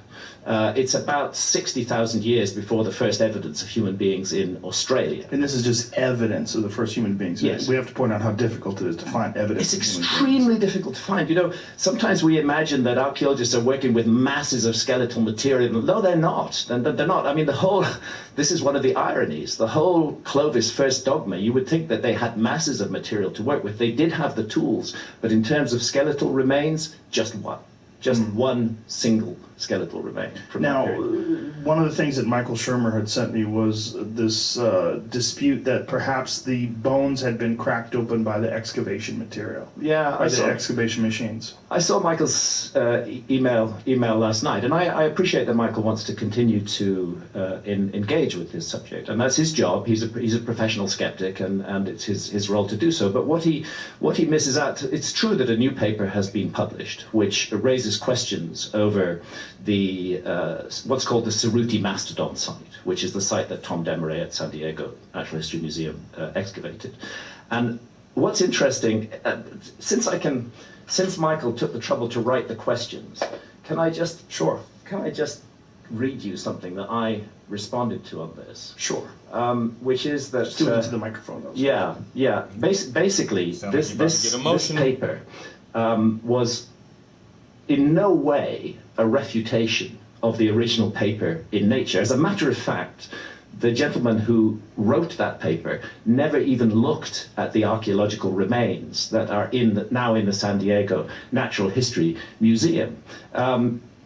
It's about 60,000 years before the first evidence of human beings in Australia. And this is just evidence of the first human beings. Yes. We have to point out how difficult it is to find evidence. It's extremely difficult to find. You know, sometimes we imagine that archaeologists are working with masses of skeletal material. No, they're not. They're not. I mean, this is one of the ironies. The whole Clovis first dogma, you would think that they had masses of material to work with. They did have the tools, but in terms of skeletal remains, just one. just one single skeletal remain from Now, that period. one of the things that Michael Shermer had sent me was this dispute that perhaps the bones had been cracked open by the excavation material. Yeah, by the excavation machines. I saw Michael's email last night, and I appreciate that Michael wants to continue to engage with this subject, and that's his job. He's a professional skeptic, and it's his role to do so. But what he misses out, it's true that a new paper has been published, which raises questions over the what's called the Cerruti Mastodon site, which is the site that Tom Desmarais at San Diego Natural History Museum excavated. And what's interesting, since Michael took the trouble to write the questions, can I just read you something that I responded to on this? Sure. Which is that. Just do it to the microphone, though. Yeah. Basically, this paper was in no way a refutation of the original paper in Nature. As a matter of fact, the gentleman who wrote that paper never even looked at the archaeological remains that are now in the San Diego Natural History Museum.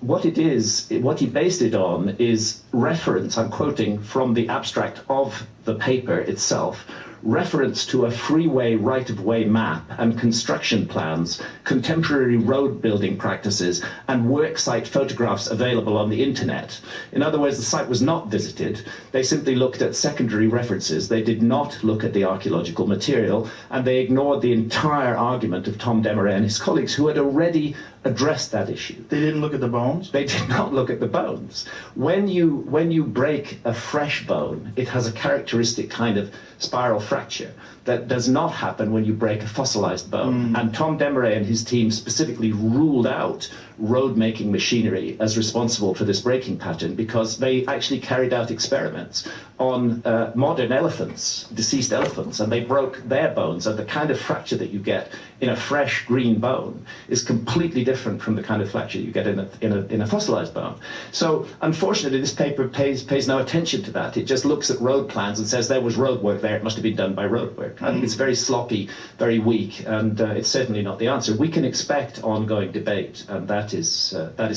What he based it on is reference, I'm quoting from the abstract of the paper itself, reference to a freeway right-of-way map and construction plans, contemporary road building practices, and work site photographs available on the internet. In other words, the site was not visited. They simply looked at secondary references. They did not look at the archaeological material, and they ignored the entire argument of Tom Desmarais and his colleagues, who had already addressed that issue. They didn't look at the bones? They did not look at the bones. When you break a fresh bone, it has a characteristic kind of spiral fracture that does not happen when you break a fossilized bone. And Tom Desmarais and his team specifically ruled out road-making machinery as responsible for this breaking pattern because they actually carried out experiments on modern elephants, deceased elephants, and they broke their bones. And the kind of fracture that you get in a fresh green bone is completely different from the kind of fracture you get in a fossilized bone. So unfortunately, this paper pays no attention to that. It just looks at road plans and says there was road work there. It must have been done by road work. I think it's very sloppy, very weak, and it's certainly not the answer. We can expect ongoing debate, and that is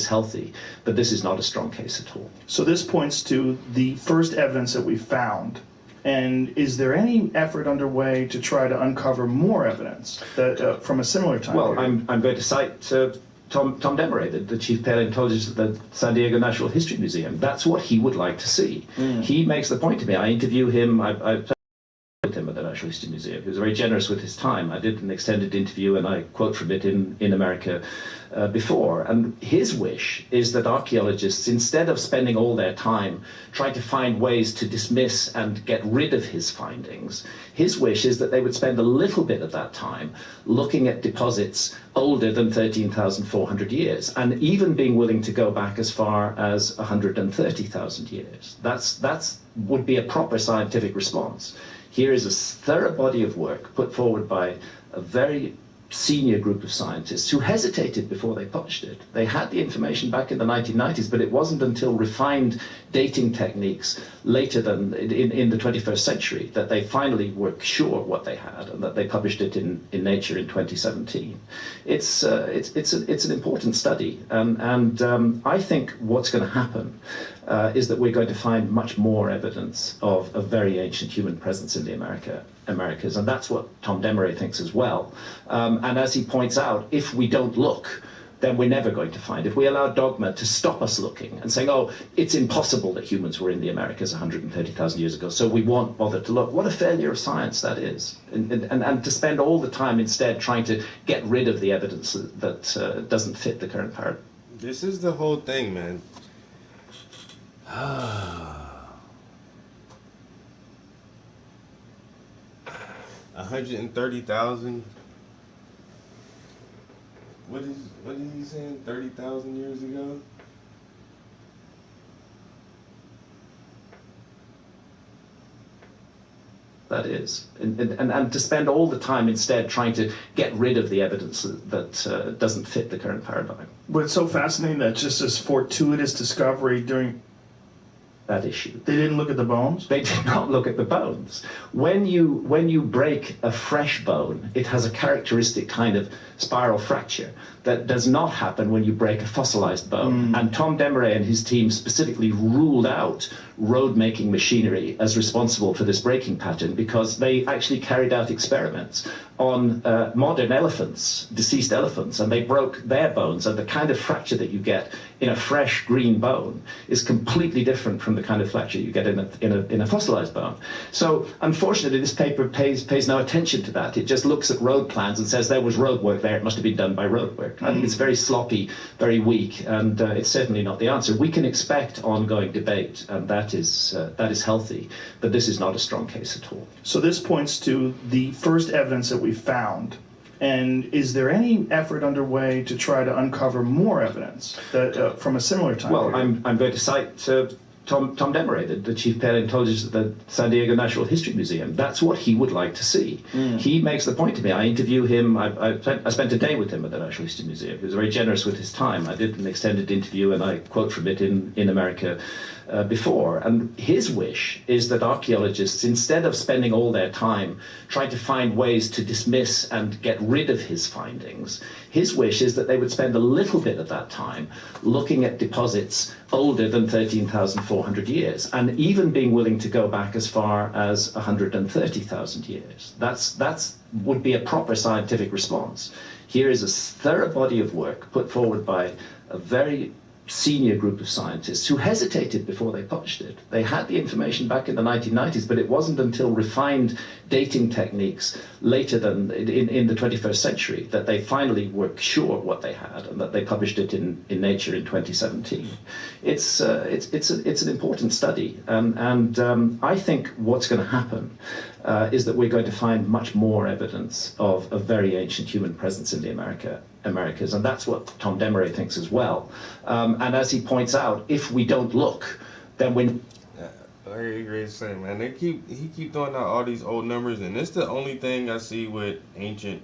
healthy, but this is not a strong case at all. So this points to the first evidence that we found. And is there any effort underway to try to uncover more evidence that from a similar time Well, period? I'm going to cite Tom Desmarais, the chief paleontologist at the San Diego Natural History Museum. That's what he would like to see. He makes the point to me. I interview him. I've with him at the Natural History Museum. He was very generous with his time. I did an extended interview, and I quote from it in America before. And his wish is that archaeologists, instead of spending all their time trying to find ways to dismiss and get rid of his findings, his wish is that they would spend a little bit of that time looking at deposits older than 13,400 years, and even being willing to go back as far as 130,000 years. That's would be a proper scientific response. Here is a thorough body of work put forward by a very senior group of scientists who hesitated before they published it. They had the information back in the 1990s, but it wasn't until refined dating techniques later than in the 21st century that they finally were sure what they had, and that they published it in Nature in 2017. It's an important study, and I think what's going to happen is that we're going to find much more evidence of a very ancient human presence in the Americas, and that's what Tom Desmarais thinks as well. And as he points out, if we don't look, then we're never going to find. If we allow dogma to stop us looking and saying, oh, it's impossible that humans were in the Americas 130,000 years ago, so we won't bother to look. What a failure of science that is. And to spend all the time instead trying to get rid of the evidence that doesn't fit the current paradigm. This is the whole thing, man. 130,000. What is he saying? 30,000 years ago? That is, and to spend all the time instead trying to get rid of the evidence that doesn't fit the current paradigm. But it's so fascinating that just this fortuitous discovery during that issue. They didn't look at the bones? They did not look at the bones. When you break a fresh bone, it has a characteristic kind of spiral fracture that does not happen when you break a fossilized bone. And Tom Desmarais and his team specifically ruled out road-making machinery as responsible for this breaking pattern because they actually carried out experiments on modern elephants, deceased elephants, and they broke their bones. And the kind of fracture that you get in a fresh green bone is completely different from the kind of fracture you get in a fossilized bone. So unfortunately, this paper pays no attention to that. It just looks at road plans and says there was road work there. It must have been done by road work. I think it's very sloppy, very weak, and it's certainly not the answer. We can expect ongoing debate, and that is healthy, but this is not a strong case at all. So this points to the first evidence that we found. And is there any effort underway to try to uncover more evidence that from a similar time Well, period? I'm going to cite Tom Desmarais, the chief paleontologist at the San Diego Natural History Museum. That's what he would like to see. He makes the point to me. I interview him. I spent a day with him at the Natural History Museum. He was very generous with his time. I did an extended interview, and I quote from it in America before. And his wish is that archaeologists, instead of spending all their time trying to find ways to dismiss and get rid of his findings, his wish is that they would spend a little bit of that time looking at deposits older than 13,400 years, and even being willing to go back as far as 130,000 years. That's would be a proper scientific response. Here is a thorough body of work put forward by a very senior group of scientists who hesitated before they published it. They had the information back in the 1990s, but it wasn't until refined dating techniques later than in the 21st century that they finally were sure what they had, and that they published it in Nature in 2017. It's an important study, and I think what's going to happen is that we're going to find much more evidence of a very ancient human presence in the Americas, and that's what Tom Desmarais thinks as well. And as he points out, if we don't look, then we're... I agree with saying, man. He keep throwing out all these old numbers, and it's the only thing I see with ancient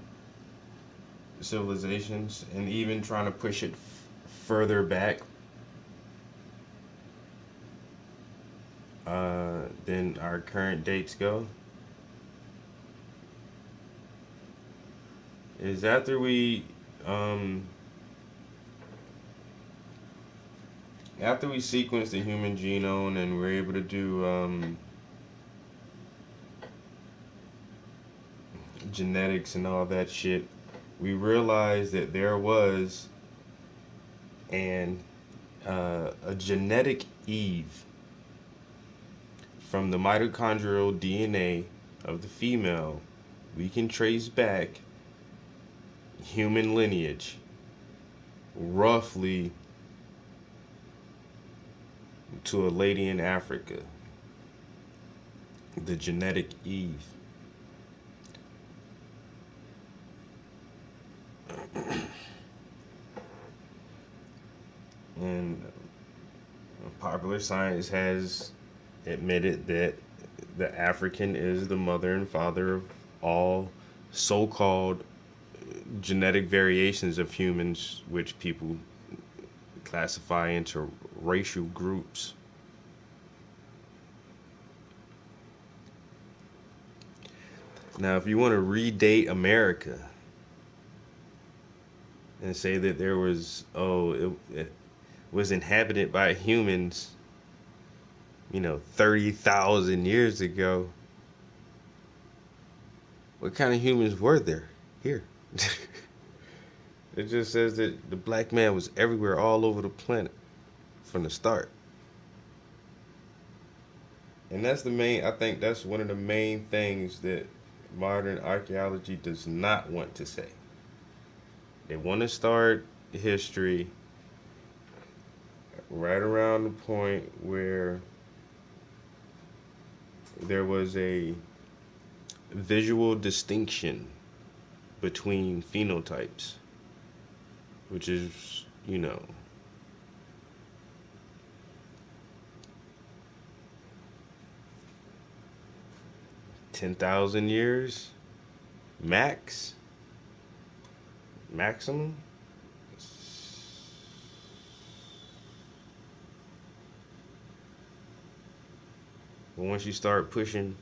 civilizations, and even trying to push it further back than our current dates go. Is after we sequence the human genome and we're able to do genetics and all that shit, we realized that there was a genetic Eve from the mitochondrial DNA of the female. We can trace back human lineage roughly to a lady in Africa, the genetic Eve. And popular science has admitted that the African is the mother and father of all so-called genetic variations of humans, which people classify into racial groups. Now, if you want to redate America and say that there was, it was inhabited by humans, 30,000 years ago, what kind of humans were there here? It just says that the black man was everywhere, all over the planet from the start. And that's I think that's one of the main things that modern archaeology does not want to say. They want to start history right around the point where there was a visual distinction between phenotypes, which is, 10,000 years maximum. But once you start pushing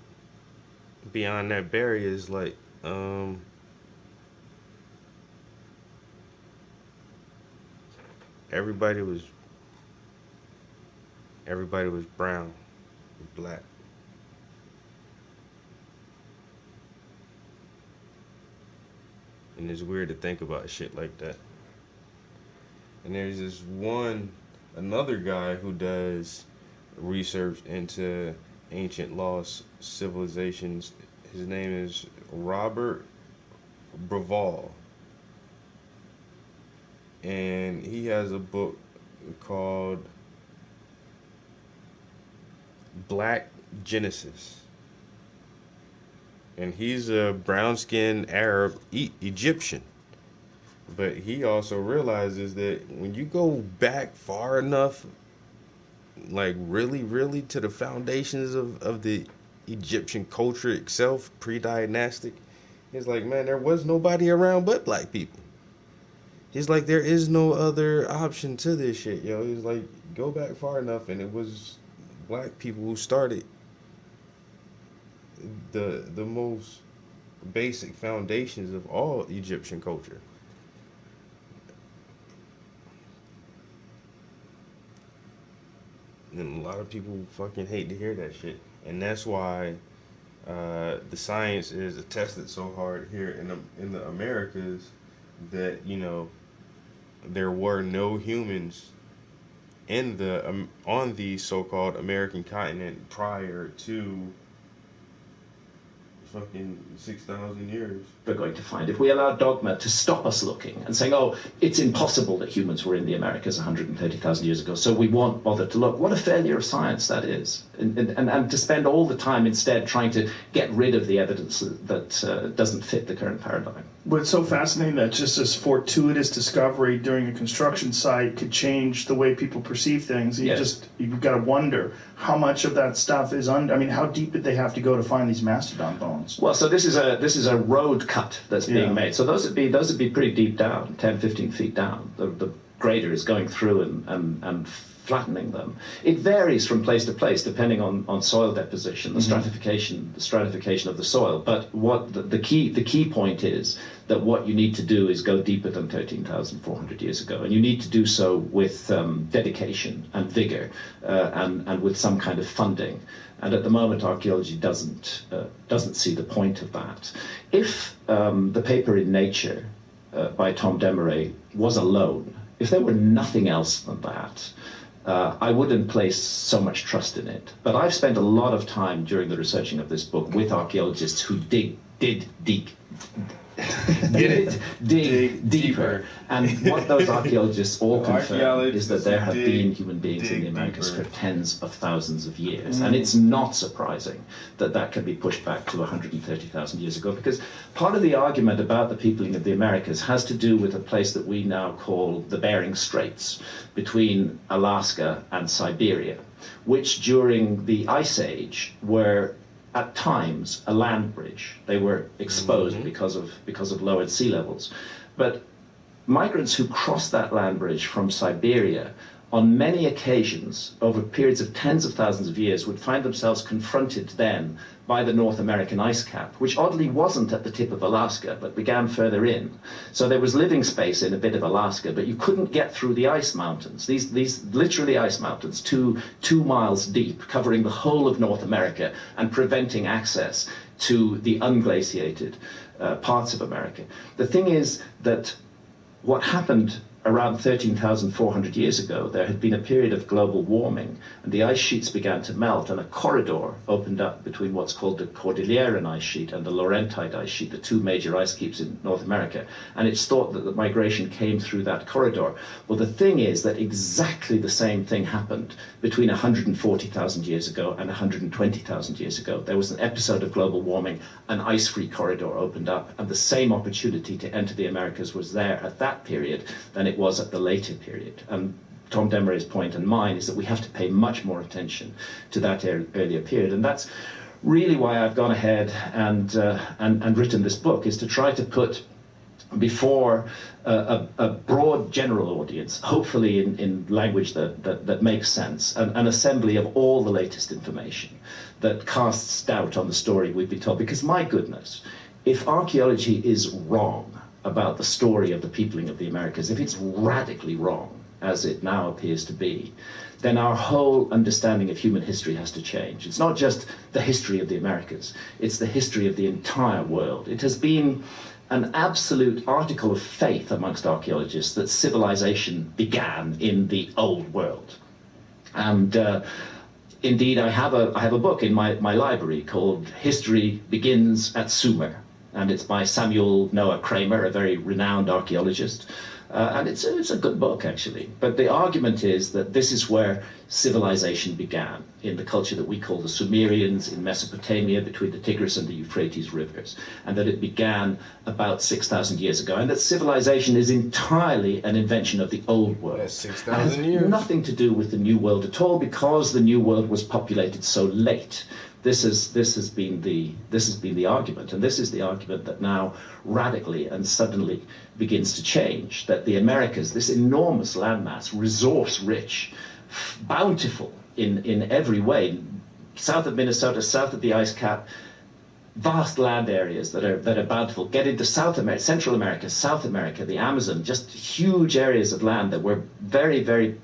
beyond that barrier, it's like everybody was brown, black. And it's weird to think about shit like that. And there's another guy who does research into ancient lost civilizations. His name is Robert Bravall. And he has a book called Black Genesis. And he's a brown-skinned Arab Egyptian. But he also realizes that when you go back far enough, like really to the foundations of the Egyptian culture itself, pre-dynastic, he's like, man, there was nobody around but black people. He's like, there is no other option to this shit, yo. He's like, go back far enough, and it was black people who started the most basic foundations of all Egyptian culture. And a lot of people fucking hate to hear that shit. And that's why the science is attested so hard here in the Americas that, you know, there were no humans in on the so-called American continent prior to fucking 6,000 years. We're going to find if we allow dogma to stop us looking and saying, oh, it's impossible that humans were in the Americas 130,000 years ago, so we won't bother to look. What a failure of science that is. And to spend all the time instead trying to get rid of the evidence that doesn't fit the current paradigm. But it's so fascinating that just this fortuitous discovery during a construction site could change the way people perceive things. And Yes. you've got to wonder how much of that stuff is I mean, how deep did they have to go to find these mastodon bones? Well, so this is a road cut that's being made. So those would be pretty deep down, 10, 15 feet down. The grader is going through and flattening them. It varies from place to place depending on soil deposition, the stratification of the soil. But what the key point is that what you need to do is go deeper than 13,400 years ago, and you need to do so with dedication and vigor and with some kind of funding. And at the moment, archaeology doesn't see the point of that. If the paper in Nature by Tom Demeray was alone, if there were nothing else than that, I wouldn't place so much trust in it. But I've spent a lot of time during the researching of this book with archaeologists who dig deeper. And what those archaeologists all confirm is that there have been human beings in the Americas for tens of thousands of years. And it's not surprising that that can be pushed back to 130,000 years ago, because part of the argument about the peopling of the Americas has to do with a place that we now call the Bering Straits between Alaska and Siberia, which during the Ice Age were at times a land bridge. They were exposed because of lowered sea levels. But migrants who crossed that land bridge from Siberia on many occasions over periods of tens of thousands of years would find themselves confronted then by the North American ice cap, which oddly wasn't at the tip of Alaska but began further in. So there was living space in a bit of Alaska, but you couldn't get through the ice mountains, these literally ice mountains, 2 miles deep, covering the whole of North America and preventing access to the unglaciated parts of America. The thing is that what happened around 13,400 years ago, there had been a period of global warming, and the ice sheets began to melt, and a corridor opened up between what's called the Cordilleran ice sheet and the Laurentide ice sheet, the two major ice caps in North America. And it's thought that the migration came through that corridor. Well, the thing is that exactly the same thing happened between 140,000 years ago and 120,000 years ago. There was an episode of global warming, an ice-free corridor opened up, and the same opportunity to enter the Americas was there at that period than it was at the later period. And Tom Demeray's point and mine is that we have to pay much more attention to that earlier period. And that's really why I've gone ahead and written this book, is to try to put before a broad general audience, hopefully in language that makes sense, an assembly of all the latest information that casts doubt on the story we've been told. Because my goodness, if archaeology is wrong about the story of the peopling of the Americas, if it's radically wrong, as it now appears to be, then our whole understanding of human history has to change. It's not just the history of the Americas, it's the history of the entire world. It has been an absolute article of faith amongst archaeologists that civilization began in the old world. And indeed, I have a book in my library called History Begins at Sumer, and it's by Samuel Noah Kramer, a very renowned archaeologist. And it's a good book, actually. But the argument is that this is where civilization began, in the culture that we call the Sumerians in Mesopotamia, between the Tigris and the Euphrates rivers, and that it began about 6,000 years ago, and that civilization is entirely an invention of the old world. That's 6,000 years. It has nothing to do with the New World at all, because the New World was populated so late. This has been the argument, and this is the argument that now radically and suddenly begins to change. That the Americas, this enormous landmass, resource-rich, bountiful in every way, south of Minnesota, south of the ice cap, vast land areas that are bountiful. Get into South America, Central America, South America, the Amazon, just huge areas of land that were very, very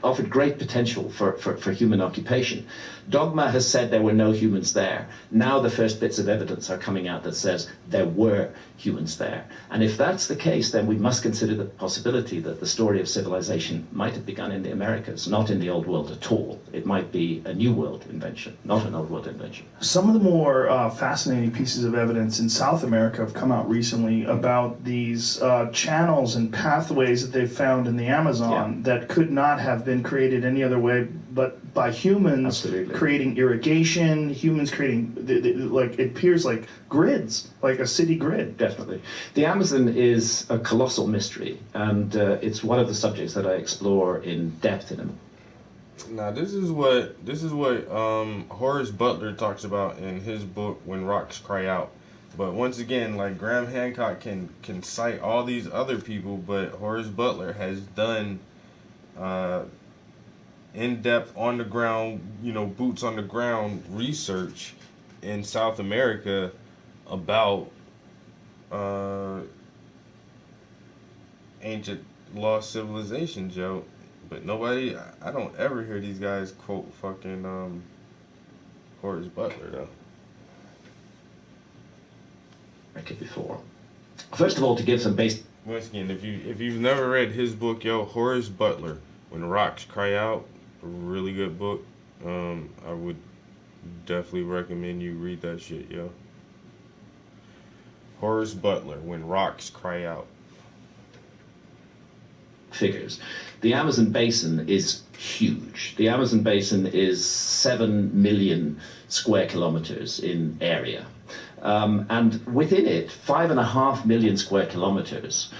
offered great potential for human occupation. Dogma has said there were no humans there. Now the first bits of evidence are coming out that says there were humans there. And if that's the case, then we must consider the possibility that the story of civilization might have begun in the Americas, not in the Old World at all. It might be a New World invention, not an Old World invention. Some of the more fascinating pieces of evidence in South America have come out recently about these channels and pathways that they've found in the Amazon that could not have been created any other way but by humans. Absolutely. Creating irrigation, humans creating, like, it appears like grids, like a city grid. Definitely. The Amazon is a colossal mystery, and it's one of the subjects that I explore in depth in them. Now, this is what Horace Butler talks about in his book, When Rocks Cry Out. But once again, like, Graham Hancock can cite all these other people, but Horace Butler has done in-depth, on-the-ground, boots on the ground research in South America about ancient lost civilization, Joe. But nobody, I don't ever hear these guys quote fucking Horace Butler, though. Before. First of all, to give some base. Once again, if you've never read his book, Horace Butler, When Rocks Cry Out, a really good book. I would definitely recommend you read that shit, yo. Horace Butler, When Rocks Cry Out. Figures. The Amazon basin is huge. The Amazon basin is 7 million square kilometers in area. And within it, 5.5 million square kilometers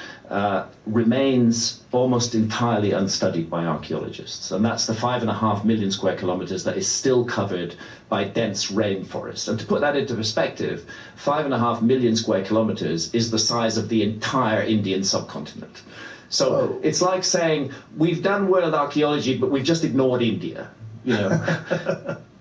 remains almost entirely unstudied by archaeologists. And that's the 5.5 million square kilometers that is still covered by dense rainforest. And to put that into perspective, 5.5 million square kilometers is the size of the entire Indian subcontinent. So it's like saying, we've done world archaeology, but we've just ignored India,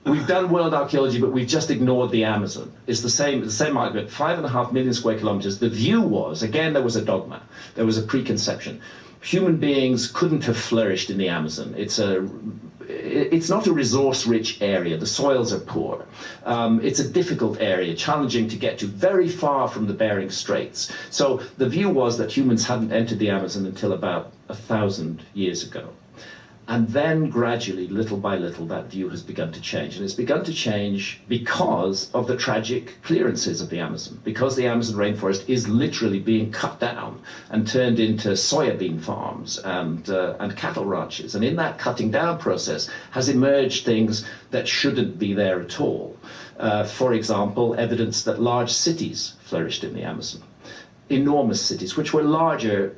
We've done world archaeology, but we've just ignored the Amazon. It's the same argument. 5.5 million square kilometers. The view was, again, there was a dogma. There was a preconception. Human beings couldn't have flourished in the Amazon. It's not a resource-rich area. The soils are poor. It's a difficult area, challenging to get to, very far from the Bering Straits. So the view was that humans hadn't entered the Amazon until about 1,000 years ago. And then gradually, little by little, that view has begun to change. And it's begun to change because of the tragic clearances of the Amazon, because the Amazon rainforest is literally being cut down and turned into soybean farms and cattle ranches. And in that cutting down process has emerged things that shouldn't be there at all. For example, evidence that large cities flourished in the Amazon. Enormous cities, which were larger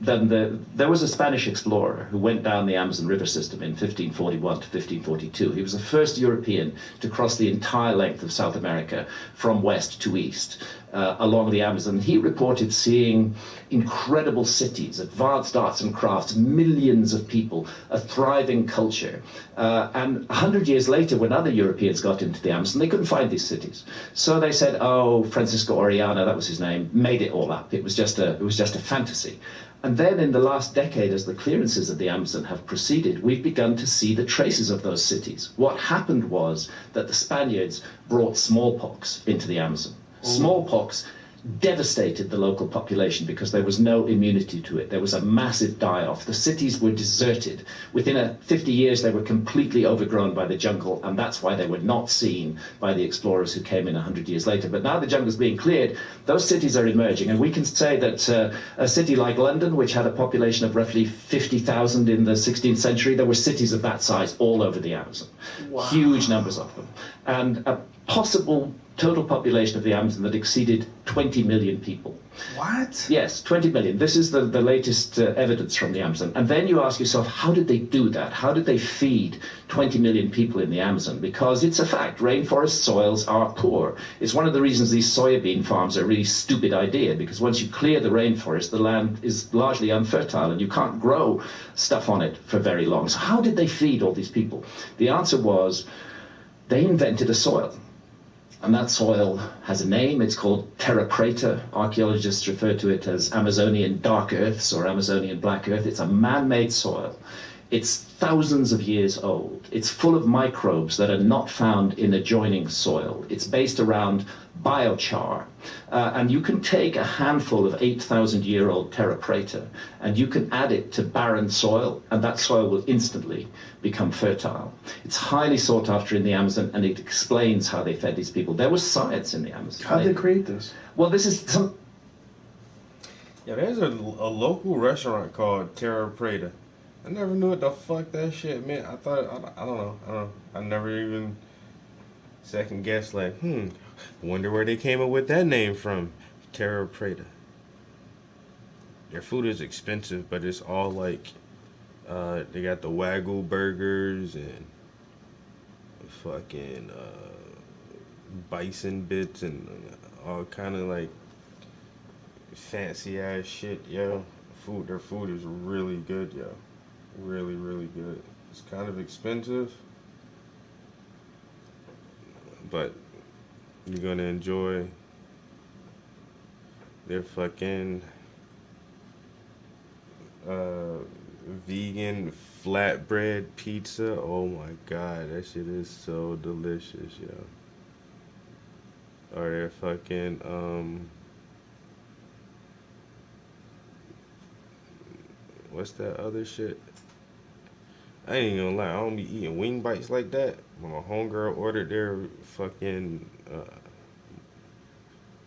than there was a Spanish explorer who went down the Amazon River system in 1541 to 1542. He was the first European to cross the entire length of South America from west to east along the Amazon. He reported seeing incredible cities, advanced arts and crafts, millions of people, a thriving culture. And 100 years later, when other Europeans got into the Amazon, they couldn't find these cities. So they said, oh, Francisco Orellana, that was his name, made it all up. It was just a fantasy. And then in the last decade, as the clearances of the Amazon have proceeded, we've begun to see the traces of those cities. What happened was that the Spaniards brought smallpox into the Amazon. Smallpox devastated the local population because there was no immunity to it. There was a massive die-off. The cities were deserted. Within 50 years, they were completely overgrown by the jungle, and that's why they were not seen by the explorers who came in 100 years later. But now the jungle's being cleared, those cities are emerging, and we can say that a city like London, which had a population of roughly 50,000 in the 16th century, there were cities of that size all over the Amazon. Wow. Huge numbers of them. And a possible total population of the Amazon that exceeded 20 million people. What? Yes, 20 million. This is the latest evidence from the Amazon. And then you ask yourself, how did they do that? How did they feed 20 million people in the Amazon? Because it's a fact, rainforest soils are poor. It's one of the reasons these soybean farms are a really stupid idea, because once you clear the rainforest, the land is largely unfertile and you can't grow stuff on it for very long. So how did they feed all these people? The answer was they invented a soil. And that soil has a name. It's called terra preta. Archaeologists refer to it as Amazonian dark earths or Amazonian black earth. It's a man-made soil. It's thousands of years old. It's full of microbes that are not found in adjoining soil. It's based around biochar. And you can take a handful of 8,000-year-old terra preta and you can add it to barren soil, and that soil will instantly become fertile. It's highly sought after in the Amazon, and it explains how they fed these people. There was science in the Amazon. How did they create this? Well, this is some... Yeah, there's a local restaurant called Terra Preta. I never knew what the fuck that shit meant. I thought, I don't know. I never even second guessed, like, wonder where they came up with that name from. Terra Preta. Their food is expensive, but it's all like, they got the Wagyu burgers and fucking bison bits and all kind of like fancy ass shit, yo. Their food is really good, yo. Really, really good. It's kind of expensive, but you're gonna enjoy their fucking vegan flatbread pizza. Oh my god, that shit is so delicious, yo. Or their fucking what's that other shit? I ain't gonna lie, I don't be eating wing bites like that. When my homegirl ordered their fucking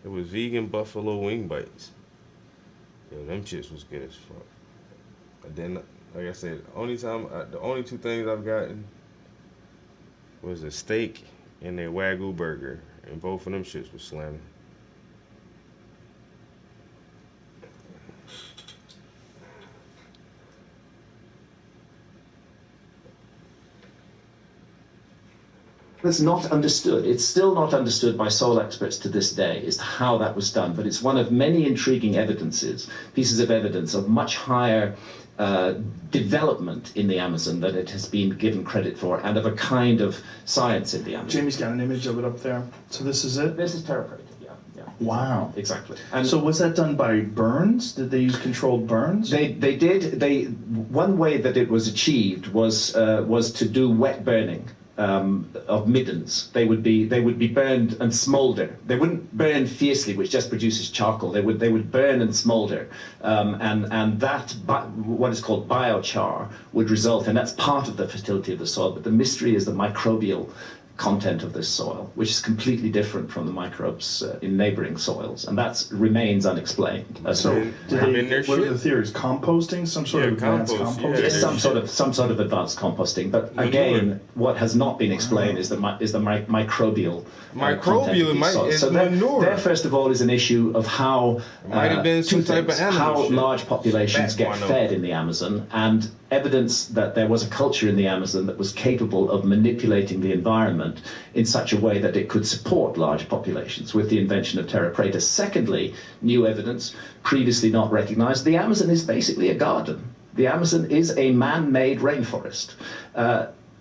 it was vegan buffalo wing bites. Yo, them shits was good as fuck. But then, like I said, the only two things I've gotten was a steak and a Wagyu burger, and both of them shits was slamming. That's not understood. It's still not understood by soil experts to this day as to how that was done, but it's one of many intriguing pieces of evidence of much higher development in the Amazon than it has been given credit for, and of a kind of science in the Amazon. Jamie's got an image of it up there. So this is it? This is terra preta, yeah. Wow. Exactly. And so was that done by burns? Did they use controlled burns? They did. One way that it was achieved was to do wet burning. Of middens. They would be burned and smolder. They wouldn't burn fiercely, which just produces charcoal. They would burn and smolder, and that what is called biochar would result, and that's part of the fertility of the soil. But the mystery is the microbial content of this soil, which is completely different from the microbes in neighboring soils, and that remains unexplained. So, what are the theories? Composting, some sort of advanced composting. Yes, some sort of advanced composting. But again, what has not been explained is the microbial content. So there, first of all, is an issue of how how large populations get fed in the Amazon, and evidence that there was a culture in the Amazon that was capable of manipulating the environment in such a way that it could support large populations with the invention of terra preta. Secondly, new evidence previously not recognized. The Amazon is basically a garden. The Amazon is a man-made rainforest.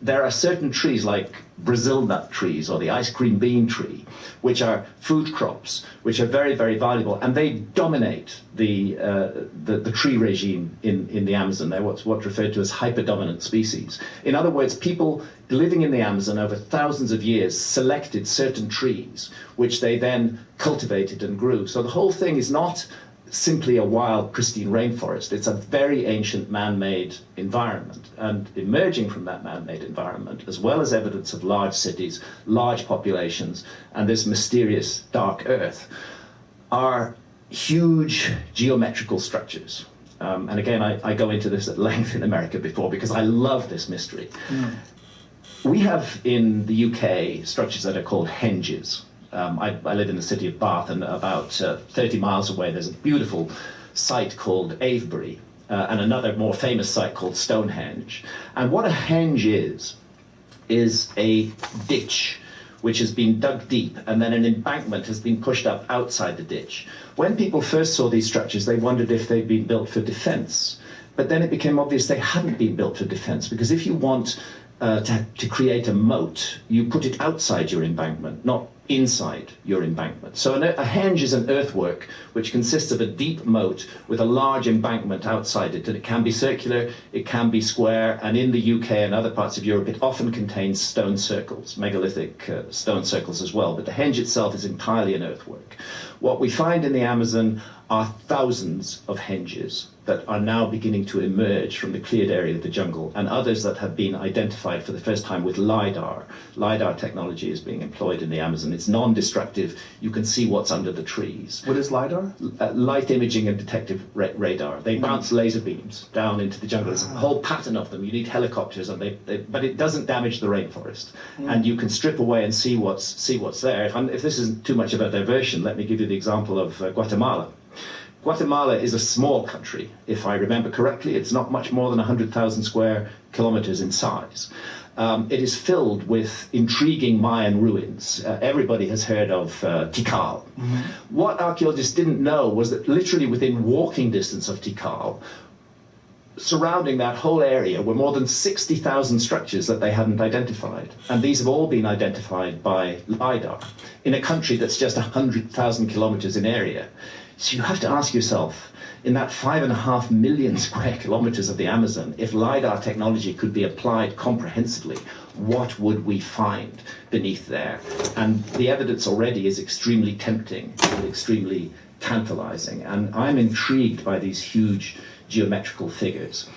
there are certain trees like Brazil nut trees or the ice cream bean tree, which are food crops, which are very, very valuable, and they dominate the tree regime in the Amazon. They're what's referred to as hyperdominant species. In other words, people living in the Amazon over thousands of years selected certain trees, which they then cultivated and grew. So the whole thing is not simply a wild, pristine rainforest. It's a very ancient man-made environment. And emerging from that man-made environment, as well as evidence of large cities, large populations, and this mysterious dark earth, are huge geometrical structures. And again, I go into this at length in America before because I love this mystery. We have in the UK structures that are called henges. I live in the city of Bath, and about 30 miles away there's a beautiful site called Avebury, and another more famous site called Stonehenge. And what a henge is a ditch which has been dug deep, and then an embankment has been pushed up outside the ditch. When people first saw these structures, they wondered if they'd been built for defense. But then it became obvious they hadn't been built for defense, because if you want to create a moat, you put it outside your embankment, not inside your embankment. So a henge is an earthwork which consists of a deep moat with a large embankment outside it, and it can be circular, it can be square, and in the UK and other parts of Europe it often contains stone circles, megalithic stone circles as well, but the henge itself is entirely an earthwork. What we find in the Amazon are thousands of henges that are now beginning to emerge from the cleared area of the jungle, and others that have been identified for the first time with LiDAR. LiDAR technology is being employed in the Amazon. It's non-destructive. You can see what's under the trees. What is LiDAR? Light imaging and detective radar. They bounce laser beams down into the jungle. There's a whole pattern of them. You need helicopters, and but it doesn't damage the rainforest. And you can strip away and see what's there. If this isn't too much of a diversion, let me give you the example of Guatemala. Guatemala is a small country, if I remember correctly. It's not much more than 100,000 square kilometers in size. It is filled with intriguing Mayan ruins. Everybody has heard of Tikal. What archaeologists didn't know was that literally within walking distance of Tikal, surrounding that whole area were more than 60,000 structures that they hadn't identified. And these have all been identified by LiDAR in a country that's just 100,000 kilometers in area. So you have to ask yourself, in that 5.5 million square kilometers of the Amazon, if LiDAR technology could be applied comprehensively, what would we find beneath there? And the evidence already is extremely tempting and extremely tantalizing. And I'm intrigued by these huge geometrical figures,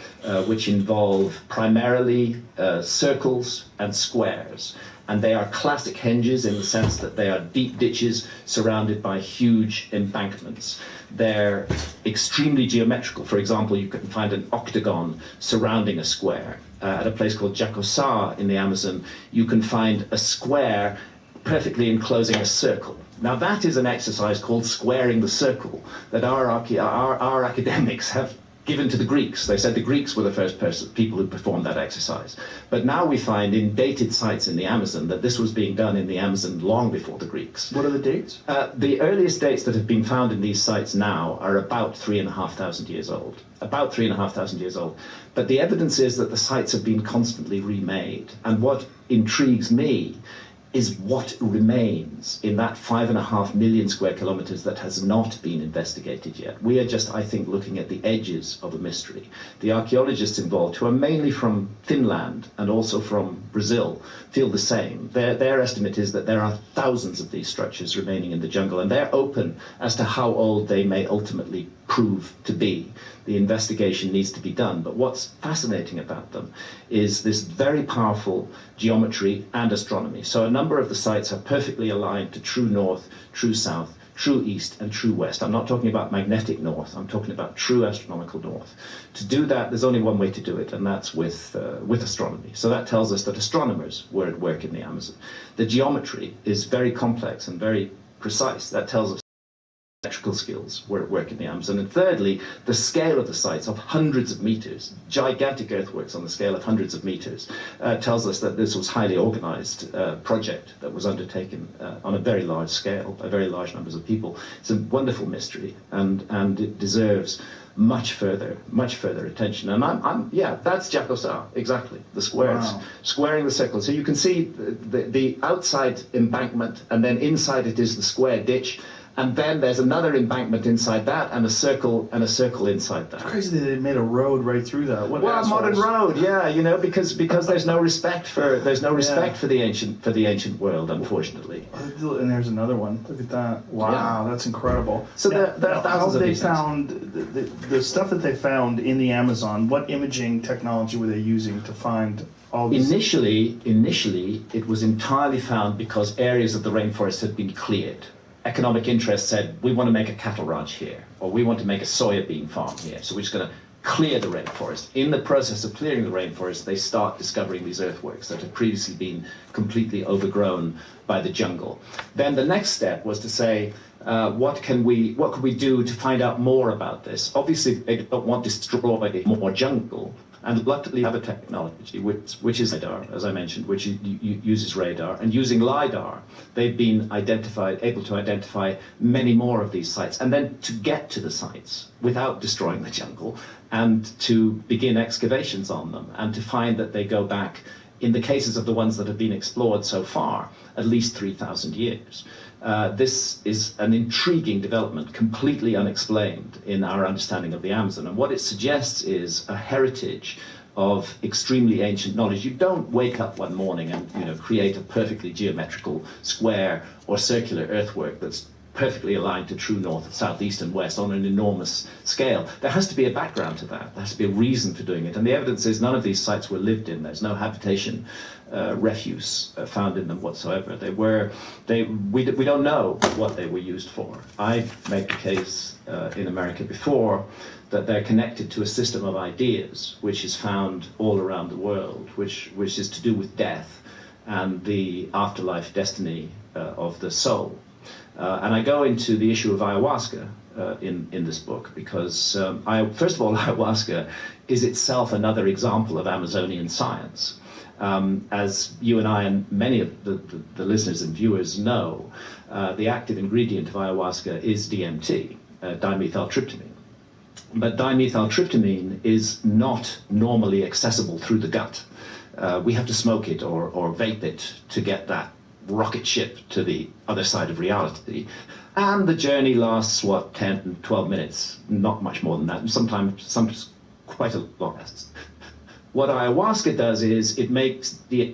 which involve primarily circles and squares. And they are classic henges in the sense that they are deep ditches surrounded by huge embankments. They're extremely geometrical. For example, you can find an octagon surrounding a square. At a place called Jacosá in the Amazon, you can find a square perfectly enclosing a circle. Now that is an exercise called squaring the circle that our academics have given to the Greeks. They said the Greeks were the first people who performed that exercise. But now we find in dated sites in the Amazon that this was being done in the Amazon long before the Greeks. What are the dates? The earliest dates that have been found in these sites now are about 3,500 years old. About 3,500 years old. But the evidence is that the sites have been constantly remade. And what intrigues me is what remains in that 5.5 million square kilometers that has not been investigated yet. We are just, I think, looking at the edges of a mystery. The archaeologists involved, who are mainly from Finland and also from Brazil, feel the same. Their estimate is that there are thousands of these structures remaining in the jungle, and they're open as to how old they may ultimately prove to be. The investigation needs to be done. But what's fascinating about them is this very powerful geometry and astronomy. So a number of the sites are perfectly aligned to true north, true south, true east, and true west. I'm not talking about magnetic north. I'm talking about true astronomical north. To do that, there's only one way to do it, and that's with astronomy. So that tells us that astronomers were at work in the Amazon. The geometry is very complex and very precise. That tells us electrical skills were at work in the Amazon. And thirdly, the scale of the sites of hundreds of meters, gigantic earthworks on the scale of hundreds of meters, tells us that this was highly organized project that was undertaken on a very large scale by very large numbers of people. It's a wonderful mystery, and it deserves much further attention. And yeah, that's Jacosa, exactly, the squares, wow. Squaring the circle. So you can see the outside embankment, and then inside it is the square ditch, and then there's another embankment inside that, and a circle inside that. It's crazy that they made a road right through that. What well, a modern road, yeah, you know, because there's no respect for the ancient world, unfortunately. And there's another one. Look at that! Wow, that's incredible. So there are thousands of these found the stuff that they found in the Amazon. What imaging technology were they using to find all this? Initially, it was entirely found because areas of the rainforest had been cleared. Economic interests said, we want to make a cattle ranch here, or we want to make a soybean farm here, so we're just going to clear the rainforest. In the process of clearing the rainforest, they start discovering these earthworks that had previously been completely overgrown by the jungle. Then the next step was to say, what could we do to find out more about this? Obviously, they don't want to destroy more jungle, and luckily have a technology which is LiDAR, as I mentioned, which uses radar. And using LiDAR, they've been able to identify many more of these sites, and then to get to the sites without destroying the jungle, and to begin excavations on them, and to find that they go back, in the cases of the ones that have been explored so far, at least 3,000 years. This is an intriguing development, completely unexplained in our understanding of the Amazon. And what it suggests is a heritage of extremely ancient knowledge. You don't wake up one morning and create a perfectly geometrical square or circular earthwork that's perfectly aligned to true north, south, east, and west on an enormous scale. There has to be a background to that. There has to be a reason for doing it. And the evidence is none of these sites were lived in. There's no habitation refuse found in them whatsoever. We don't know what they were used for. I've made the case in America before that they're connected to a system of ideas which is found all around the world, which is to do with death and the afterlife destiny of the soul. And I go into the issue of ayahuasca in this book because, first of all, ayahuasca is itself another example of Amazonian science. As you and I and many of the listeners and viewers know, the active ingredient of ayahuasca is DMT, dimethyltryptamine. But dimethyltryptamine is not normally accessible through the gut. We have to smoke it or vape it to get that rocket ship to the other side of reality. And the journey lasts, 10, 12 minutes, not much more than that, sometimes quite a lot less. What ayahuasca does is it makes the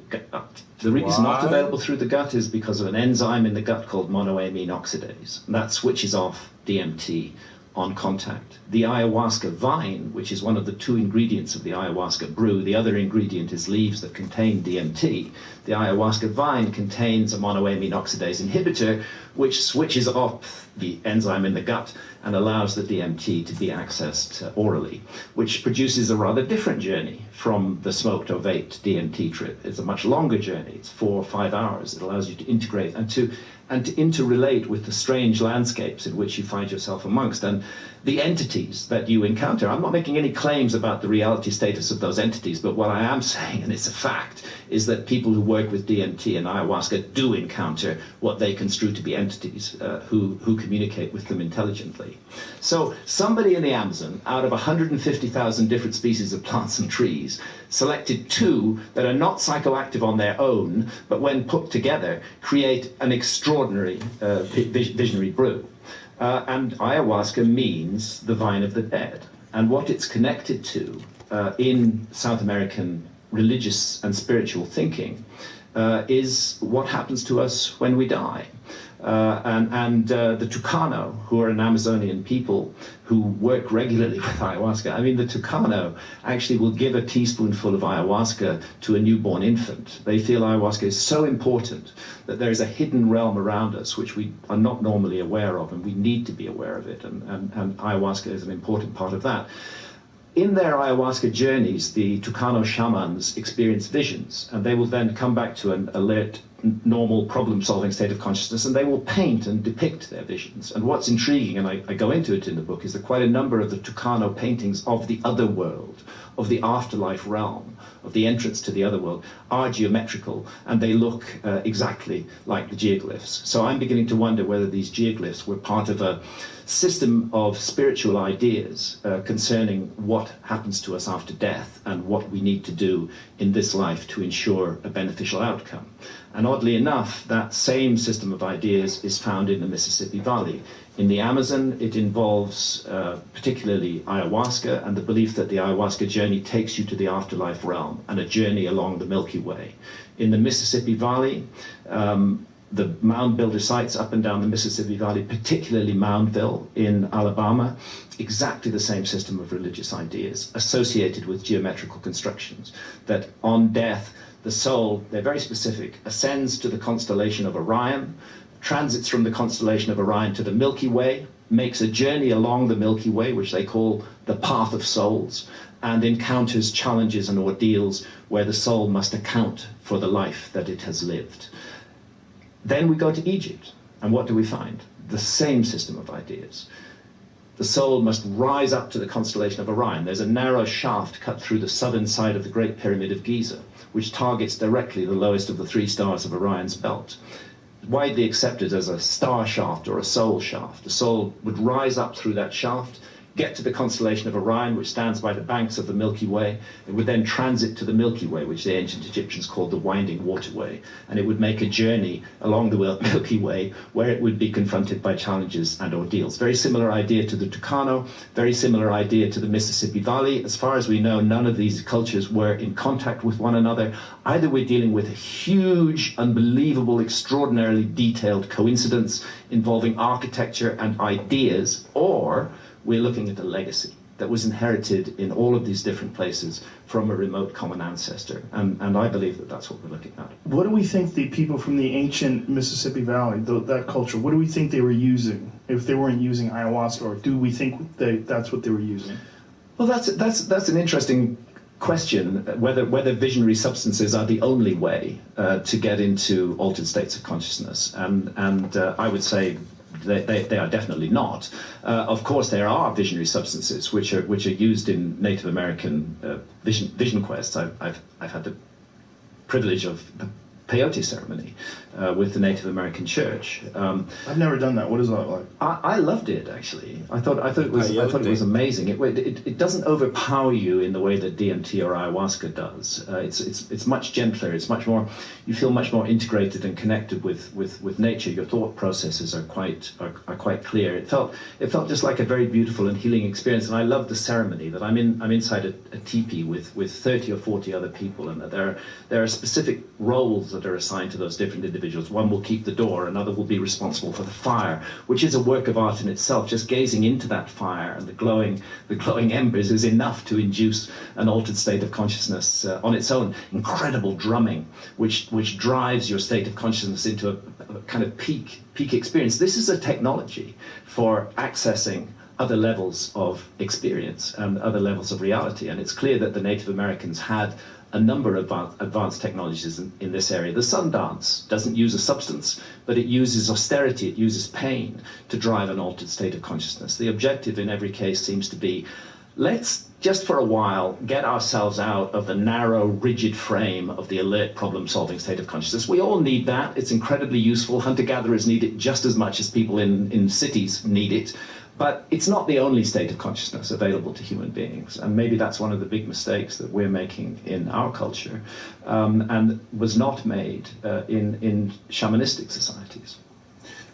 gut. The reason it's not available through the gut is because of an enzyme in the gut called monoamine oxidase. And that switches off DMT on contact. The ayahuasca vine, which is one of the two ingredients of the ayahuasca brew, the other ingredient is leaves that contain DMT. The ayahuasca vine contains a monoamine oxidase inhibitor, which switches off the enzyme in the gut and allows the DMT to be accessed orally, which produces a rather different journey from the smoked or vaped DMT trip. It's a much longer journey. It's 4 or 5 hours. It allows you to integrate and to interrelate with the strange landscapes in which you find yourself amongst and the entities that you encounter. I'm not making any claims about the reality status of those entities, but what I am saying, and it's a fact, is that people who work with DMT and ayahuasca do encounter what they construe to be entities who communicate with them intelligently. So somebody in the Amazon, out of 150,000 different species of plants and trees, selected 2 that are not psychoactive on their own, but when put together, create an extraordinary visionary brew. And ayahuasca means the vine of the dead. And what it's connected to in South American religious and spiritual thinking is what happens to us when we die. The Tucano, who are an Amazonian people who work regularly with ayahuasca, I mean, the Tucano actually will give a teaspoonful of ayahuasca to a newborn infant. They feel ayahuasca is so important that there is a hidden realm around us which we are not normally aware of, and we need to be aware of it, and ayahuasca is an important part of that. In their ayahuasca journeys, the Tucano shamans experience visions, and they will then come back to an alert normal problem-solving state of consciousness, and they will paint and depict their visions. And what's intriguing, and I go into it in the book, is that quite a number of the Tucano paintings of the other world, of the afterlife realm, of the entrance to the other world, are geometrical, and they look exactly like the geoglyphs. So I'm beginning to wonder whether these geoglyphs were part of a system of spiritual ideas concerning what happens to us after death and what we need to do in this life to ensure a beneficial outcome. And oddly enough, that same system of ideas is found in the Mississippi Valley. In the Amazon, it involves particularly ayahuasca and the belief that the ayahuasca journey takes you to the afterlife realm and a journey along the Milky Way. In the Mississippi Valley, the mound builder sites up and down the Mississippi Valley, particularly Moundville in Alabama, exactly the same system of religious ideas associated with geometrical constructions, that on death, the soul, they're very specific, ascends to the constellation of Orion, transits from the constellation of Orion to the Milky Way, makes a journey along the Milky Way, which they call the Path of Souls, and encounters challenges and ordeals where the soul must account for the life that it has lived. Then we go to Egypt, and what do we find? The same system of ideas. The soul must rise up to the constellation of Orion. There's a narrow shaft cut through the southern side of the Great Pyramid of Giza, which targets directly the lowest of the 3 stars of Orion's belt. Widely accepted as a star shaft or a soul shaft. The soul would rise up through that shaft, get to the constellation of Orion, which stands by the banks of the Milky Way. It would then transit to the Milky Way, which the ancient Egyptians called the Winding Waterway. And it would make a journey along the Milky Way where it would be confronted by challenges and ordeals. Very similar idea to the Tucano, very similar idea to the Mississippi Valley. As far as we know, none of these cultures were in contact with one another. Either we're dealing with a huge, unbelievable, extraordinarily detailed coincidence involving architecture and ideas, or we're looking at a legacy that was inherited in all of these different places from a remote common ancestor. And I believe that that's what we're looking at. What do we think the people from the ancient Mississippi Valley, that culture, what do we think they were using if they weren't using ayahuasca, or do we think that's what they were using? Well, that's an interesting question, whether visionary substances are the only way to get into altered states of consciousness. And I would say they are definitely not. Of course, there are visionary substances which are used in Native American vision quests. I've had the privilege of the peyote ceremony with the Native American Church. I've never done that. What is that like? I loved it, actually. I thought it was amazing. It doesn't overpower you in the way that DMT or ayahuasca does. It's much gentler. It's much more. You feel much more integrated and connected with nature. Your thought processes are quite clear. It felt just like a very beautiful and healing experience. And I love the ceremony that I'm inside a teepee with 30 or 40 other people, and that there are specific roles that are assigned to those different individuals. One will keep the door, another will be responsible for the fire, which is a work of art in itself. Just gazing into that fire and the glowing embers is enough to induce an altered state of consciousness on its own. Incredible drumming, which drives your state of consciousness into a kind of peak experience. This is a technology for accessing other levels of experience and other levels of reality. And it's clear that the Native Americans had a number of advanced technologies in this area. The sun dance doesn't use a substance, but it uses austerity, it uses pain to drive an altered state of consciousness. The objective in every case seems to be, let's just for a while get ourselves out of the narrow, rigid frame of the alert problem-solving state of consciousness. We all need that. It's incredibly useful. Hunter-gatherers need it just as much as people in cities need it. But it's not the only state of consciousness available to human beings. And maybe that's one of the big mistakes that we're making in our culture, and was not made in shamanistic societies.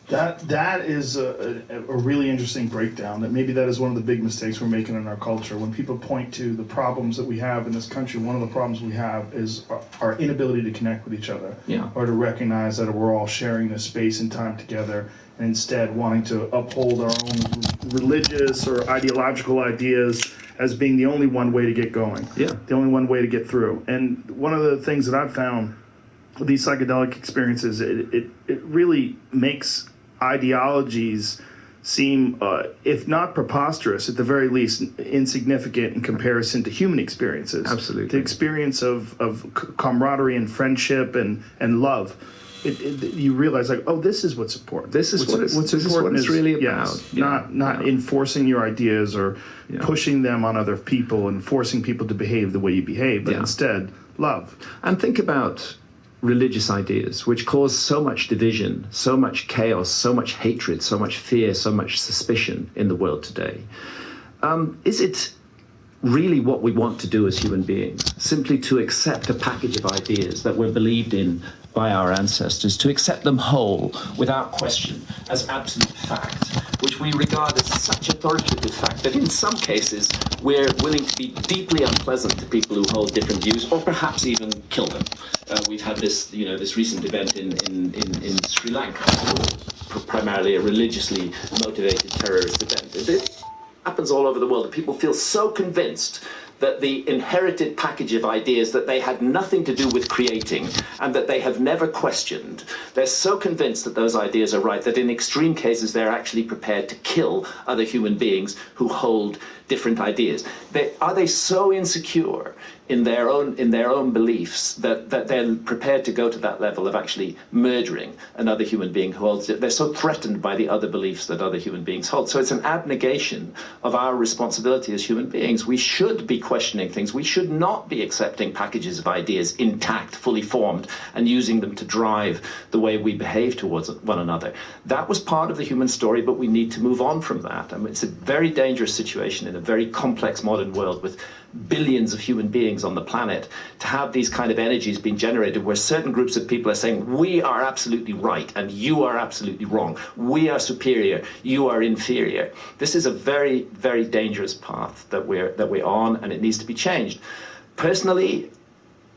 That is a really interesting breakdown. That maybe that is one of the big mistakes we're making in our culture. When people point to the problems that we have in this country, one of the problems we have is our inability to connect with each other, or to recognize that we're all sharing this space and time together, and instead wanting to uphold our own religious or ideological ideas as being the only one way to get going, the only one way to get through. And one of the things that I've found with these psychedelic experiences, it really makes ideologies seem, if not preposterous, at the very least insignificant in comparison to human experiences. Absolutely. The experience of camaraderie and friendship and love. you realize like, oh, this is what's important. This is what it's really about. Not enforcing your ideas or pushing them on other people and forcing people to behave the way you behave, but instead love. And think about religious ideas, which cause so much division, so much chaos, so much hatred, so much fear, so much suspicion in the world today. Is it really what we want to do as human beings? Simply to accept a package of ideas that were believed in by our ancestors, to accept them whole, without question, as absolute fact, which we regard as such authoritative fact that in some cases we're willing to be deeply unpleasant to people who hold different views, or perhaps even kill them. We've had this, this recent event in Sri Lanka, primarily a religiously motivated terrorist event. It happens all over the world. People feel so convinced that the inherited package of ideas that they had nothing to do with creating and that they have never questioned, they're so convinced that those ideas are right that in extreme cases they're actually prepared to kill other human beings who hold different ideas. Are they so insecure in their own beliefs that they're prepared to go to that level of actually murdering another human being who holds it? They're so threatened by the other beliefs that other human beings hold. So it's an abnegation of our responsibility as human beings. We should be questioning things. We should not be accepting packages of ideas intact, fully formed, and using them to drive the way we behave towards one another. That was part of the human story, but we need to move on from that. I mean, it's a very dangerous situation in a very complex modern world with billions of human beings on the planet, to have these kind of energies being generated where certain groups of people are saying, we are absolutely right and you are absolutely wrong. We are superior, you are inferior. This is a very, very dangerous path that we're on, and it needs to be changed. Personally,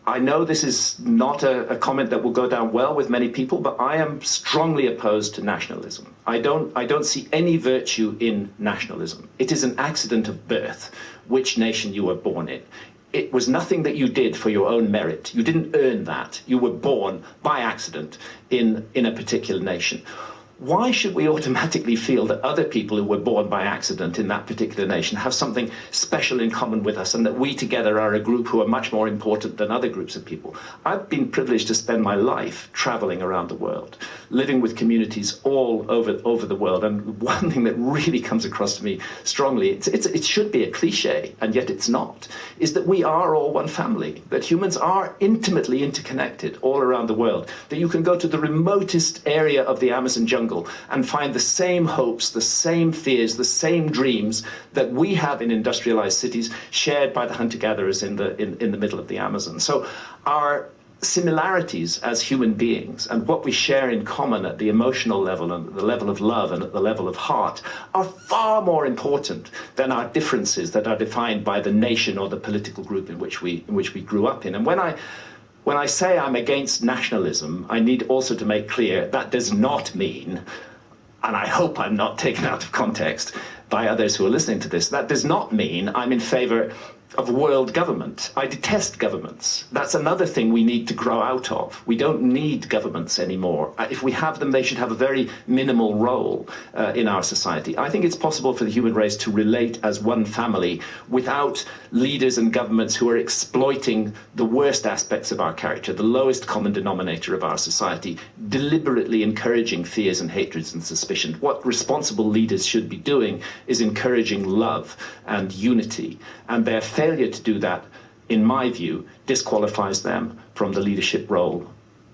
I know this is not a comment that will go down well with many people, but I am strongly opposed to nationalism. I don't see any virtue in nationalism. It is an accident of birth, which nation you were born in. It was nothing that you did for your own merit. You didn't earn that. You were born by accident in a particular nation. Why should we automatically feel that other people who were born by accident in that particular nation have something special in common with us, and that we together are a group who are much more important than other groups of people? I've been privileged to spend my life traveling around the world, living with communities all over the world, and one thing that really comes across to me strongly, it should be a cliche, and yet it's not, is that we are all one family, that humans are intimately interconnected all around the world, that you can go to the remotest area of the Amazon jungle and find the same hopes, the same fears, the same dreams that we have in industrialized cities, shared by the hunter-gatherers in the middle of the Amazon. So our similarities as human beings and what we share in common at the emotional level and at the level of love and at the level of heart are far more important than our differences that are defined by the nation or the political group in which we grew up in. And when I say I'm against nationalism, I need also to make clear that does not mean, and I hope I'm not taken out of context by others who are listening to this, that does not mean I'm in favor of world government. I detest governments. That's another thing we need to grow out of. We don't need governments anymore. If we have them, they should have a very minimal role in our society. I think it's possible for the human race to relate as one family without leaders and governments who are exploiting the worst aspects of our character, the lowest common denominator of our society, deliberately encouraging fears and hatreds and suspicion. What responsible leaders should be doing is encouraging love and unity, and their failure to do that, in my view, disqualifies them from the leadership role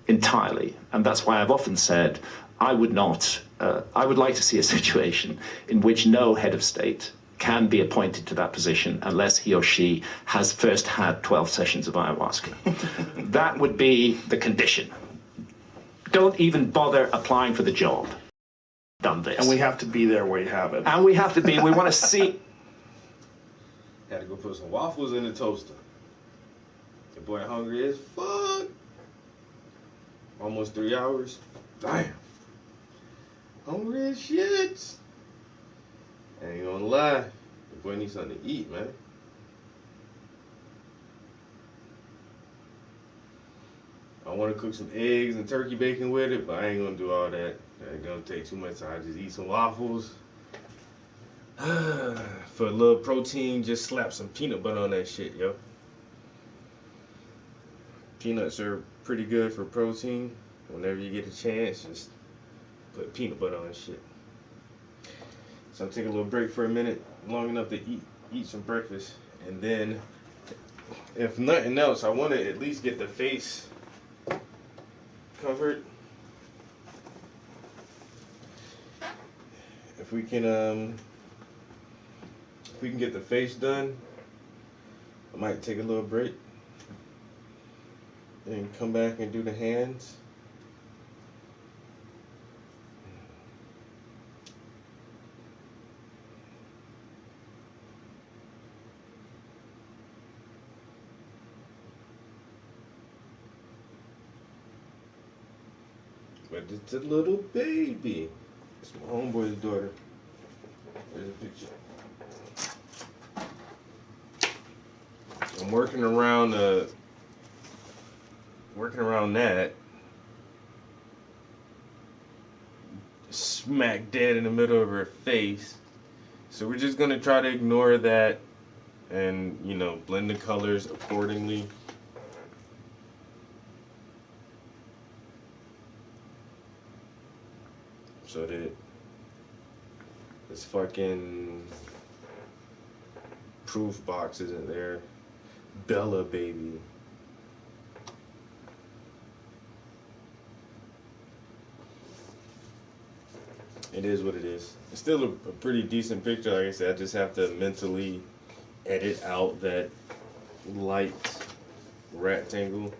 entirely. And that's why I've often said I would like to see a situation in which no head of state can be appointed to that position unless he or she has first had 12 sessions of ayahuasca. That would be the condition. Don't even bother applying for the job. Done this. And we have to be there where you have it. And we have to be, we want to see. Had to go put some waffles in the toaster. The boy hungry as fuck. Almost 3 hours. Damn. Hungry as shit. I ain't gonna lie. The boy needs something to eat, man. I want to cook some eggs and turkey bacon with it, but I ain't gonna do all that. That's gonna take too much time. I just eat some waffles. For a little protein, just slap some peanut butter on that shit, yo. Peanuts are pretty good for protein. Whenever you get a chance, just put peanut butter on shit. So I'll take a little break for a minute, long enough to eat some breakfast, and then, if nothing else, I want to at least get the face covered. If we can get the face done, I might take a little break and come back and do the hands. But it's a little baby. It's my homeboy's daughter. There's a picture. I'm working around that. Smack dead in the middle of her face. So we're just gonna try to ignore that and, you know, blend the colors accordingly. So that this fucking proof box isn't there. Bella baby. It is what it is. It's still a pretty decent picture. Like I said, I just have to mentally edit out that light rectangle.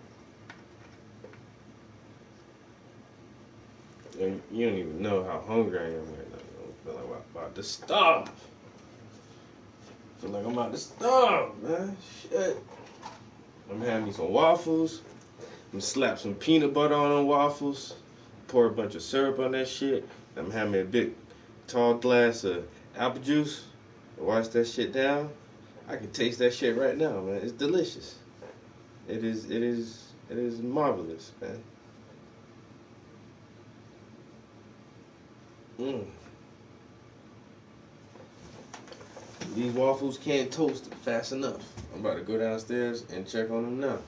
And you don't even know how hungry I am right now. I feel like I'm about to starve. I feel like I'm about to starve, man. Shit. I'm gonna have me some waffles. I'm gonna slap some peanut butter on them waffles. Pour a bunch of syrup on that shit. I'm gonna have me a big, tall glass of apple juice. Wash that shit down. I can taste that shit right now, man. It's delicious. It is marvelous, man. These waffles can't toast fast enough. I'm about to go downstairs and check on them now.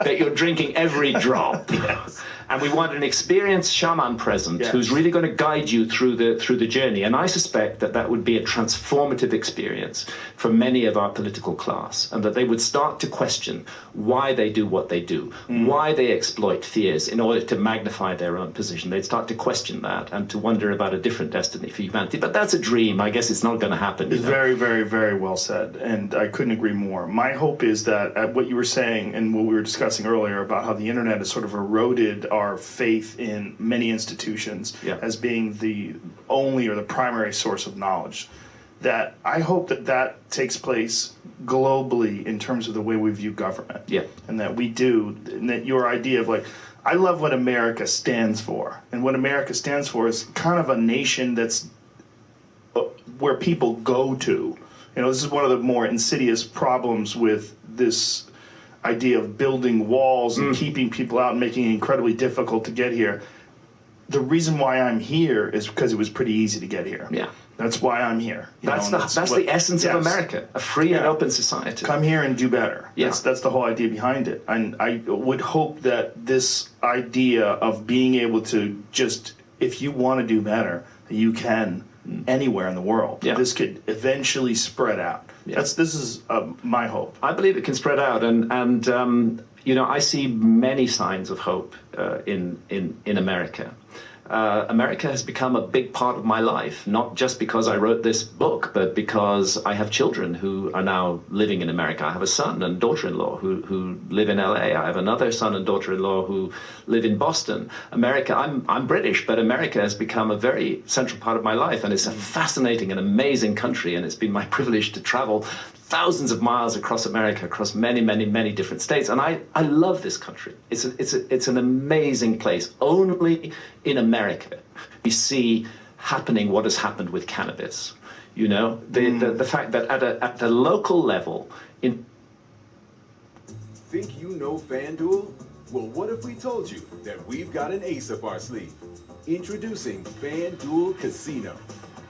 That you're drinking every drop. Yes. And we want an experienced shaman present who's really going to guide you through the journey. And I suspect that would be a transformative experience for many of our political class, and that they would start to question why they do what they do, why they exploit fears in order to magnify their own position. They'd start to question that and to wonder about a different destiny for humanity. But that's a dream. I guess it's not going to happen. It's very, very, very well said, and I couldn't agree more. My hope is that what you were saying and what we were discussing earlier about how the internet has sort of eroded our faith in many institutions as being the only or the primary source of knowledge, that I hope that takes place globally in terms of the way we view government. And that we do, and that your idea of like, I love what America stands for. And what America stands for is kind of a nation that's where people go to. You know, this is one of the more insidious problems with this idea of building walls and keeping people out and making it incredibly difficult to get here. The reason why I'm here is because it was pretty easy to get here. That's why I'm here. That's the essence of America, a free and open society. Come here and do better. That's the whole idea behind it. And I would hope that this idea of being able to just, if you want to do better, you can anywhere in the world. This could eventually spread out. This is my hope. I believe it can spread out, and you know, I see many signs of hope in America. America has become a big part of my life, not just because I wrote this book, but because I have children who are now living in America. I have a son and daughter-in-law who live in LA. I have another son and daughter-in-law who live in Boston. America, I'm British, but America has become a very central part of my life, and it's a fascinating and amazing country, and it's been my privilege to travel thousands of miles across America, across many, many, many different states. And I love this country. It's an amazing place. Only in America we see happening what has happened with cannabis. You know, the fact that at the local level in... Think you know FanDuel? Well, what if we told you that we've got an ace up our sleeve? Introducing FanDuel Casino.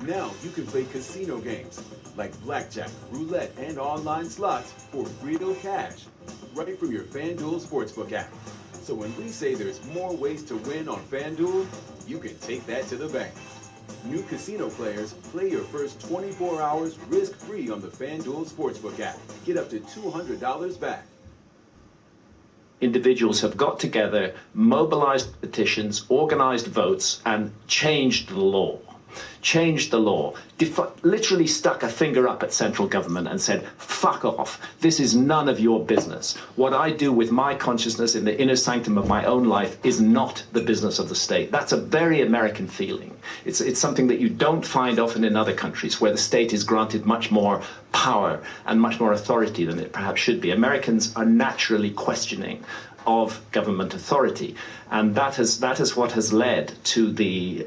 Now you can play casino games like blackjack, roulette, and online slots for real cash right from your FanDuel Sportsbook app. So when we say there's more ways to win on FanDuel, you can take that to the bank. New casino players, play your first 24 hours risk-free on the FanDuel Sportsbook app. Get up to $200 back. Individuals have got together, mobilized petitions, organized votes, and changed the law. Changed the law, literally stuck a finger up at central government and said, fuck off, this is none of your business. What I do with my consciousness in the inner sanctum of my own life is not the business of the state. That's a very American feeling. It's something that you don't find often in other countries where the state is granted much more power and much more authority than it perhaps should be. Americans are naturally questioning of government authority, and that is what has led to the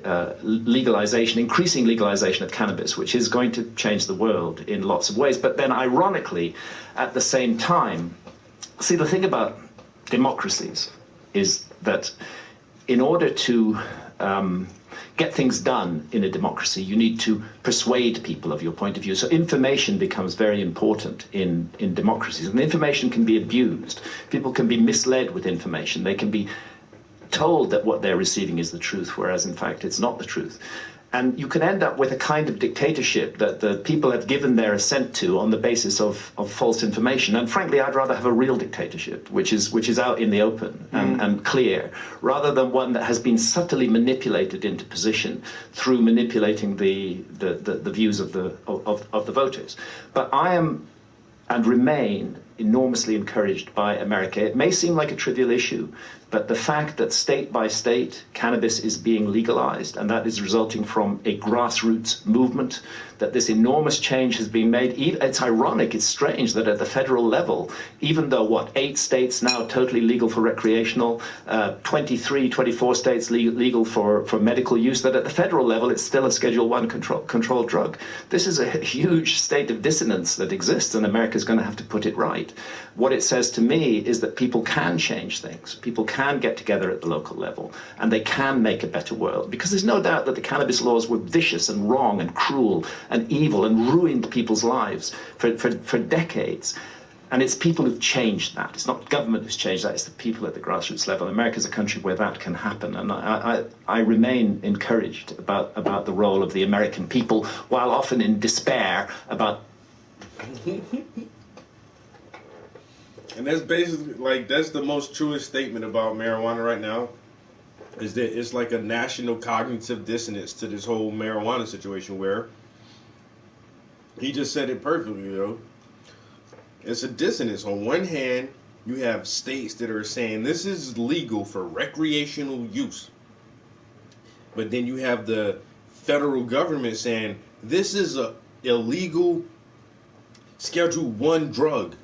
increasing legalization of cannabis, which is going to change the world in lots of ways. But then, ironically, at the same time, see, the thing about democracies is that in order to get things done in a democracy, you need to persuade people of your point of view. So information becomes very important in democracies. And information can be abused. People can be misled with information. They can be told that what they're receiving is the truth, whereas in fact it's not the truth. And you can end up with a kind of dictatorship that the people have given their assent to on the basis of false information. And frankly, I'd rather have a real dictatorship, which is out in the open and clear, rather than one that has been subtly manipulated into position through manipulating the views of the voters. But I am and remain enormously encouraged by America. It may seem like a trivial issue, but the fact that state by state cannabis is being legalized, and that is resulting from a grassroots movement, that this enormous change has been made. It's ironic, it's strange that at the federal level, even though, 8 states now totally legal for recreational, 24 states legal for medical use, that at the federal level it's still a Schedule I controlled drug. This is a huge state of dissonance that exists, and America's going to have to put it right. What it says to me is that people can change things. People can get together at the local level, and they can make a better world. Because there's no doubt that the cannabis laws were vicious and wrong and cruel and evil and ruined people's lives for decades. And it's people who've changed that. It's not government who's changed that. It's the people at the grassroots level. America's a country where that can happen. And I remain encouraged about the role of the American people, while often in despair about... And that's basically, that's the most truest statement about marijuana right now, is that it's like a national cognitive dissonance to this whole marijuana situation, where he just said it perfectly, It's a dissonance. On one hand, you have states that are saying this is legal for recreational use. But then you have the federal government saying this is a illegal Schedule I drug.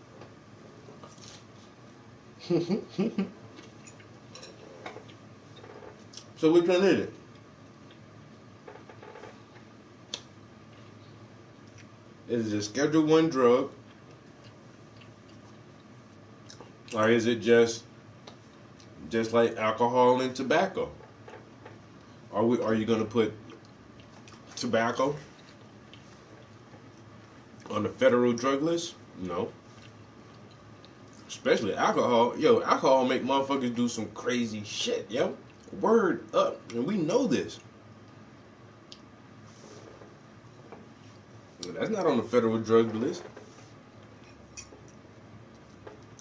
So which one is it? Is it a Schedule I drug? Or is it just like alcohol and tobacco? Are you going to put tobacco on the federal drug list? No. Especially alcohol. Alcohol make motherfuckers do some crazy shit, Word up. And we know this. That's not on the federal drug list.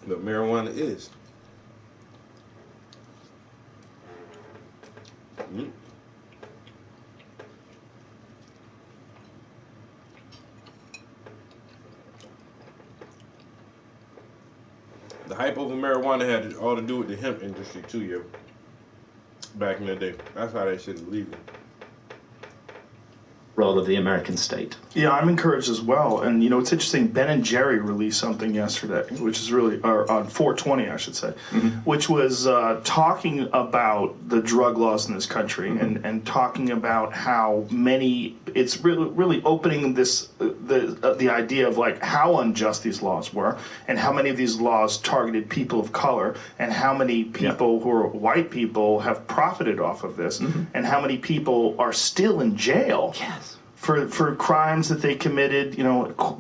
But marijuana is. The hype over marijuana had all to do with the hemp industry too, back in the day. That's how that shit is legal. Role of the American state. Yeah, I'm encouraged as well. And, it's interesting, Ben & Jerry released something yesterday, which is really, or on 420, I should say, which was talking about the drug laws in this country and talking about how many, it's really opening the idea of how unjust these laws were, and how many of these laws targeted people of color, and how many people who are white people have profited off of this, and how many people are still in jail. Yes. for crimes that they committed,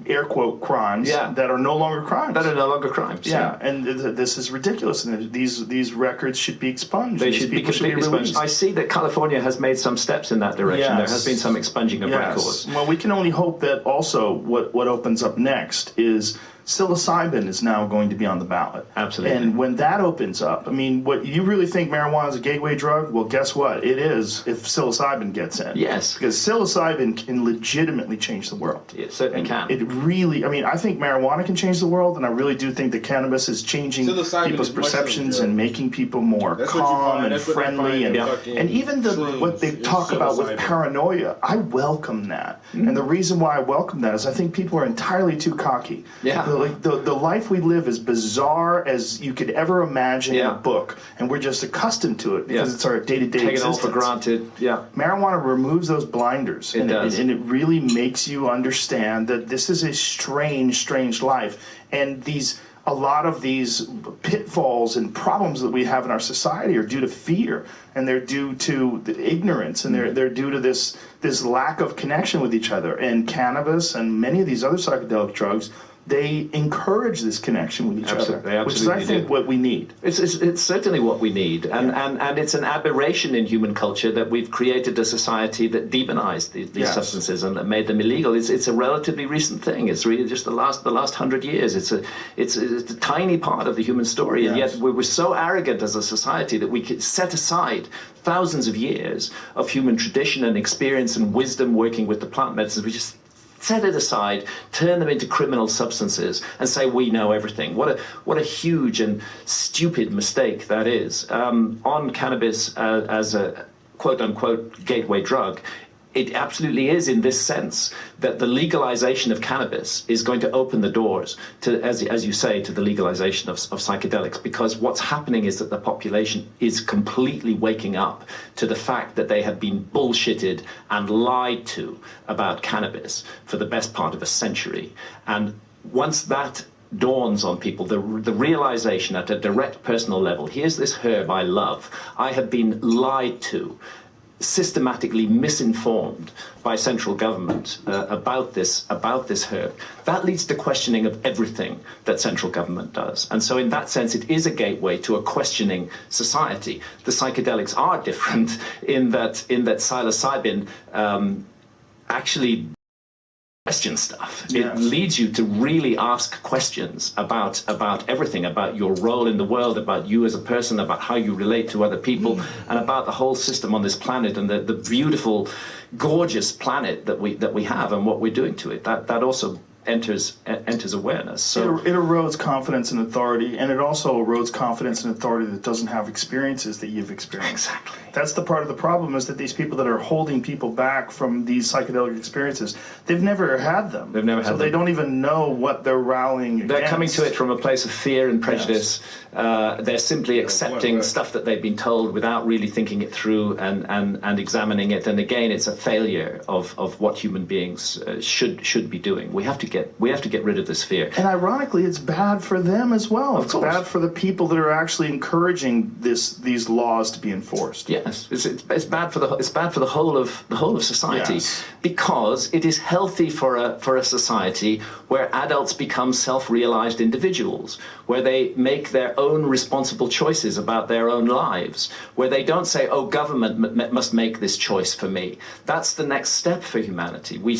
air quote crimes that are no longer crimes. That are no longer crimes. Yeah, and this is ridiculous. And these records should be expunged. They should be completely expunged. I see that California has made some steps in that direction. Yes. There has been some expunging of records. Well, we can only hope that also what opens up next is psilocybin is now going to be on the ballot. Absolutely. And when that opens up, I mean, what you really think marijuana is a gateway drug? Well, guess what? It is if psilocybin gets in. Yes. Because psilocybin can legitimately change the world. It certainly can. It really, I mean, I think marijuana can change the world, and I really do think that cannabis is changing people's perceptions and making people more calm and friendly. And even what they talk about with paranoia, I welcome that. Mm-hmm. And the reason why I welcome that is I think people are entirely too cocky. Yeah. Like the life we live is bizarre as you could ever imagine in a book, and we're just accustomed to it because it's our day-to-day existence. Taking it all for granted. Yeah. Marijuana removes those blinders, and it really makes you understand that this is a strange, strange life, and a lot of these pitfalls and problems that we have in our society are due to fear, and they're due to ignorance, and they're due to this lack of connection with each other. And cannabis and many of these other psychedelic drugs, they encourage this connection with each other, which is, I think, what we need. It's certainly what we need, and it's an aberration in human culture that we've created a society that demonized these substances and that made them illegal. It's a relatively recent thing. It's really just the last 100 years. It's a tiny part of the human story, and yet we were so arrogant as a society that we could set aside thousands of years of human tradition and experience and wisdom working with the plant medicines. We just set it aside, turn them into criminal substances, and say we know everything. What a huge and stupid mistake that is. On cannabis as a quote-unquote gateway drug, it absolutely is in this sense that the legalization of cannabis is going to open the doors to, as you say, to the legalization of psychedelics, because what's happening is that the population is completely waking up to the fact that they have been bullshitted and lied to about cannabis for the best part of a century. And once that dawns on people, the realization at a direct personal level, here's this herb I love, I have been lied to, systematically misinformed by central government about this herb, that leads to questioning of everything that central government does. And so in that sense, it is a gateway to a questioning society. The psychedelics are different in that psilocybin actually question stuff. It leads you to really ask questions about everything, about your role in the world, about you as a person, about how you relate to other people, and about the whole system on this planet and the beautiful, gorgeous planet that we have and what we're doing to it. That also enters awareness. So it erodes confidence and authority, and it also erodes confidence and authority that doesn't have experiences that you've experienced. Exactly. That's the part of the problem, is that these people that are holding people back from these psychedelic experiences, they've never had them. They've never had them. So they don't even know what they're rallying against. They're coming to it from a place of fear and prejudice. Yes. They're simply accepting stuff that they've been told without really thinking it through and examining it. And again, it's a failure of what human beings should be doing. We have to get rid of this fear. And ironically, it's bad for them as well. It's bad for the people that are actually encouraging these laws to be enforced. Yes, it's bad for the whole of society, because it is healthy for a society where adults become self-realized individuals, where they make their own responsible choices about their own lives, where they don't say, "Oh, government must make this choice for me." That's the next step for humanity. We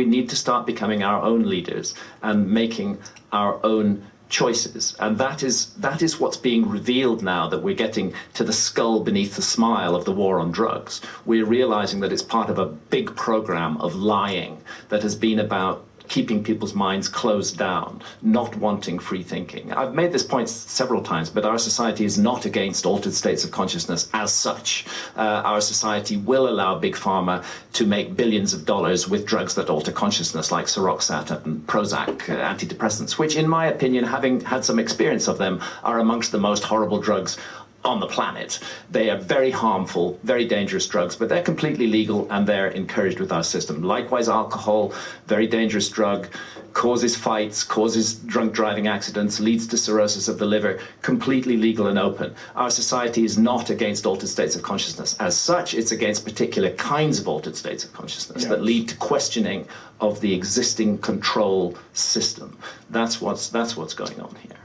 need to start becoming our own leaders and making our own choices, and that is what's being revealed now that we're getting to the skull beneath the smile of the war on drugs. We're realizing that it's part of a big program of lying that has been about keeping people's minds closed down, not wanting free thinking. I've made this point several times, but our society is not against altered states of consciousness as such. Our society will allow Big Pharma to make billions of dollars with drugs that alter consciousness, like Seroxat and Prozac, antidepressants, which, in my opinion, having had some experience of them, are amongst the most horrible drugs on the planet. They are very harmful, very dangerous drugs, but they're completely legal and they're encouraged with our system. Likewise, alcohol, very dangerous drug, causes fights, causes drunk driving accidents, leads to cirrhosis of the liver, completely legal and open. Our society is not against altered states of consciousness. As such, it's against particular kinds of altered states of consciousness that lead to questioning of the existing control system. That's what's going on here.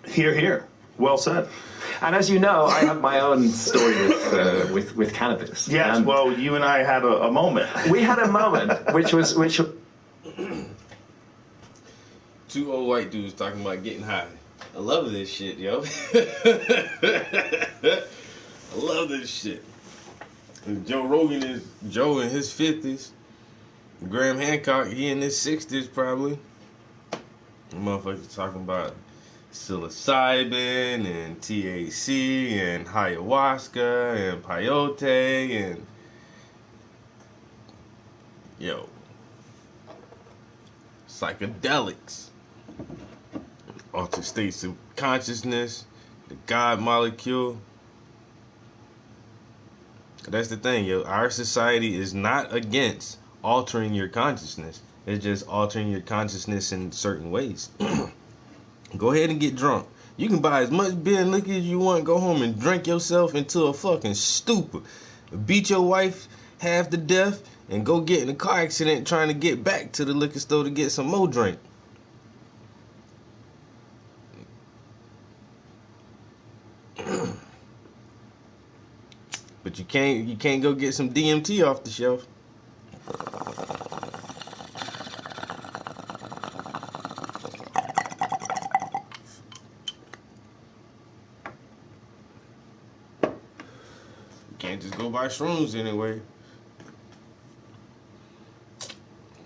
Hear, hear. Well said. And as you know, I have my own story with cannabis. Yes, well, you and I had a moment. We had a moment, which Two old white dudes talking about getting high. I love this shit, yo. I love this shit. And Joe Rogan is Joe in his 50s. Graham Hancock, he in his 60s probably. The motherfuckers talking about psilocybin and THC and ayahuasca and peyote and psychedelics, altered states of consciousness, the God molecule. That's the thing, yo. Our society is not against altering your consciousness. It's just altering your consciousness in certain ways. Go ahead and get drunk. You can buy as much beer and liquor as you want, go home and drink yourself into a fucking stupor. Beat your wife half to death and go get in a car accident trying to get back to the liquor store to get some more drink. But you can't go get some DMT off the shelf. Can't just go buy shrooms anyway.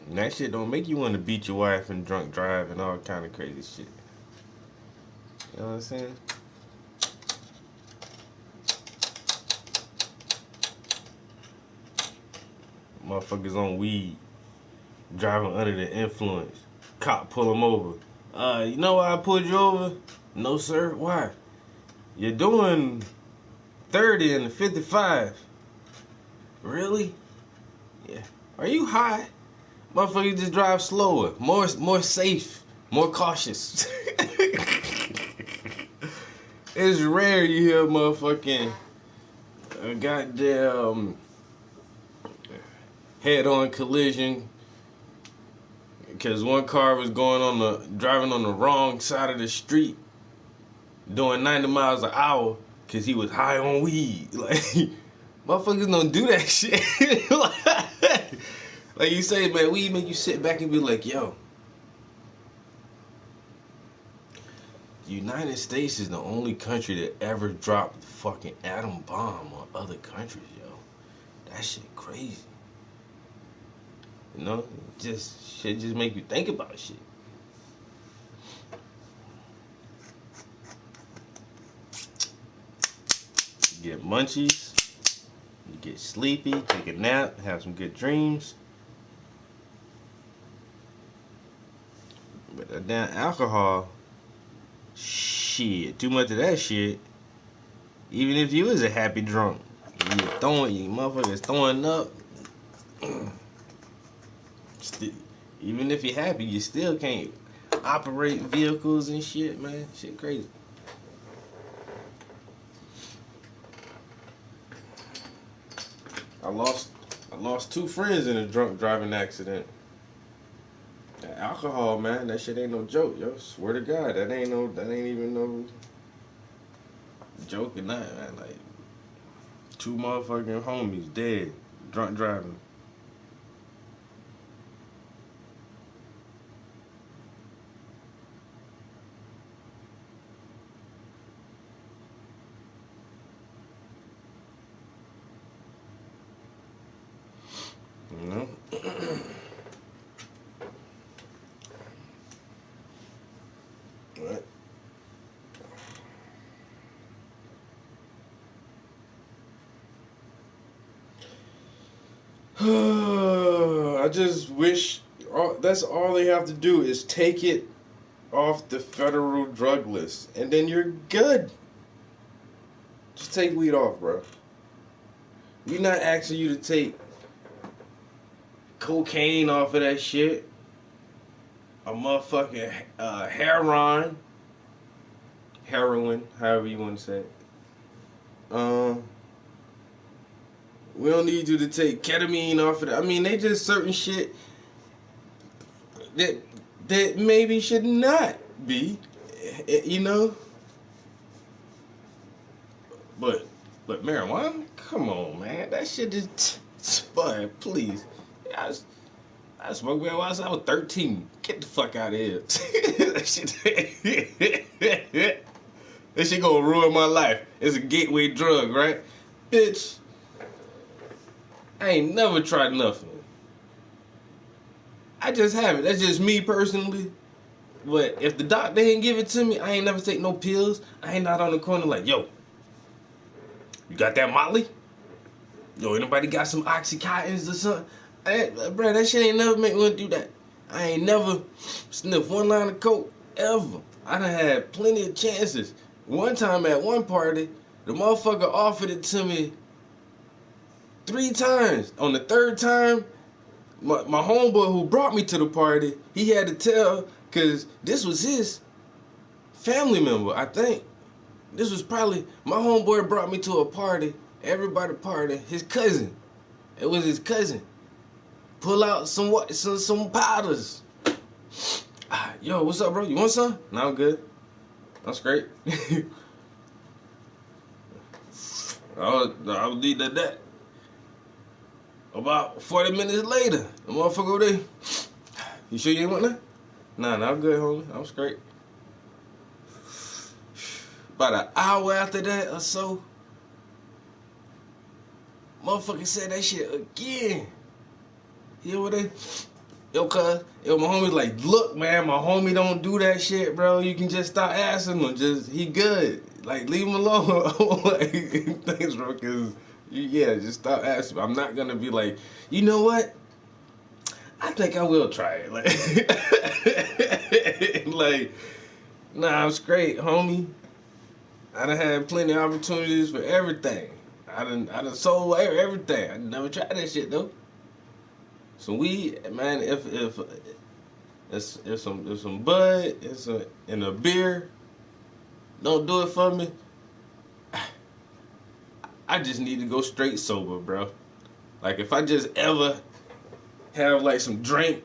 And that shit don't make you want to beat your wife and drunk drive and all kind of crazy shit. You know what I'm saying? Motherfuckers on weed, driving under the influence. Cop pull them over. You know why I pulled you over? No, sir. Why? You're doing 30 and 55. Really? Yeah. Are you high? Motherfucker, just drive slower, more safe, more cautious. It's rare you hear motherfucking goddamn head-on collision because one car was driving on the wrong side of the street, doing 90 miles an hour. Cause he was high on weed. Like, motherfuckers don't do that shit. Like you say, man, weed make you sit back and be like, yo, the United States is the only country that ever dropped the fucking atom bomb on other countries, yo. That shit crazy. You know? Shit just make you think about shit. You get munchies, you get sleepy, take a nap, have some good dreams. But that damn alcohol, shit, too much of that shit. Even if you is a happy drunk, you motherfuckers throwing up. Even if you're happy, you still can't operate vehicles and shit, man. Shit crazy. I lost two friends in a drunk driving accident. That alcohol, man, that shit ain't no joke, yo. Swear to God, that ain't even no joke or nothing, man. Like, two motherfucking homies dead, drunk driving. You know? What? I just wish that's all they have to do is take it off the federal drug list, and then you're good. Just take weed off, bro. We not asking you to take cocaine off of that shit. A motherfucking heroin, however you want to say it. We don't need you to take ketamine off of that. I mean, they just certain shit that maybe should not be, you know. But marijuana, come on, man, that shit is, boy, please. I smoked marijuana since I was 13. Get the fuck out of here. That shit gonna ruin my life. It's a gateway drug, right? Bitch, I ain't never tried nothing. I just haven't. That's just me personally. But if the doctor ain't give it to me, I ain't never take no pills. I ain't not on the corner like, yo, you got that Molly? Yo, anybody got some Oxycontins or something? Bro, that shit ain't never make me want to do that. I ain't never sniffed one line of coke, ever. I done had plenty of chances. One time at one party, the motherfucker offered it to me 3 times. On the 3rd time, my homeboy who brought me to the party, he had to tell, because this was his family member, I think. This was probably, my homeboy brought me to a party, everybody party, his cousin. It was his cousin. Pull out some powders. Yo, what's up, bro? You want some? No, I'm good. That's great. I'll need that. About 40 minutes later, the motherfucker over there. You sure you ain't want that? Nah, I'm good, homie. I'm straight. About an hour after that or so, motherfucker said that shit again. You know what they? Yo, my homie's like, look, man, my homie don't do that shit, bro. You can just stop asking him. He good. Like, leave him alone. Like, thanks, bro, because, just stop asking. I'm not going to be like, you know what? I think I will try it. Like, nah, I'm straight, homie. I done had plenty of opportunities for everything. I done sold everything. I never tried that shit, though. So weed, man, if some bud, and a beer don't do it for me, I just need to go straight sober, bro. Like, if I just ever have like some drink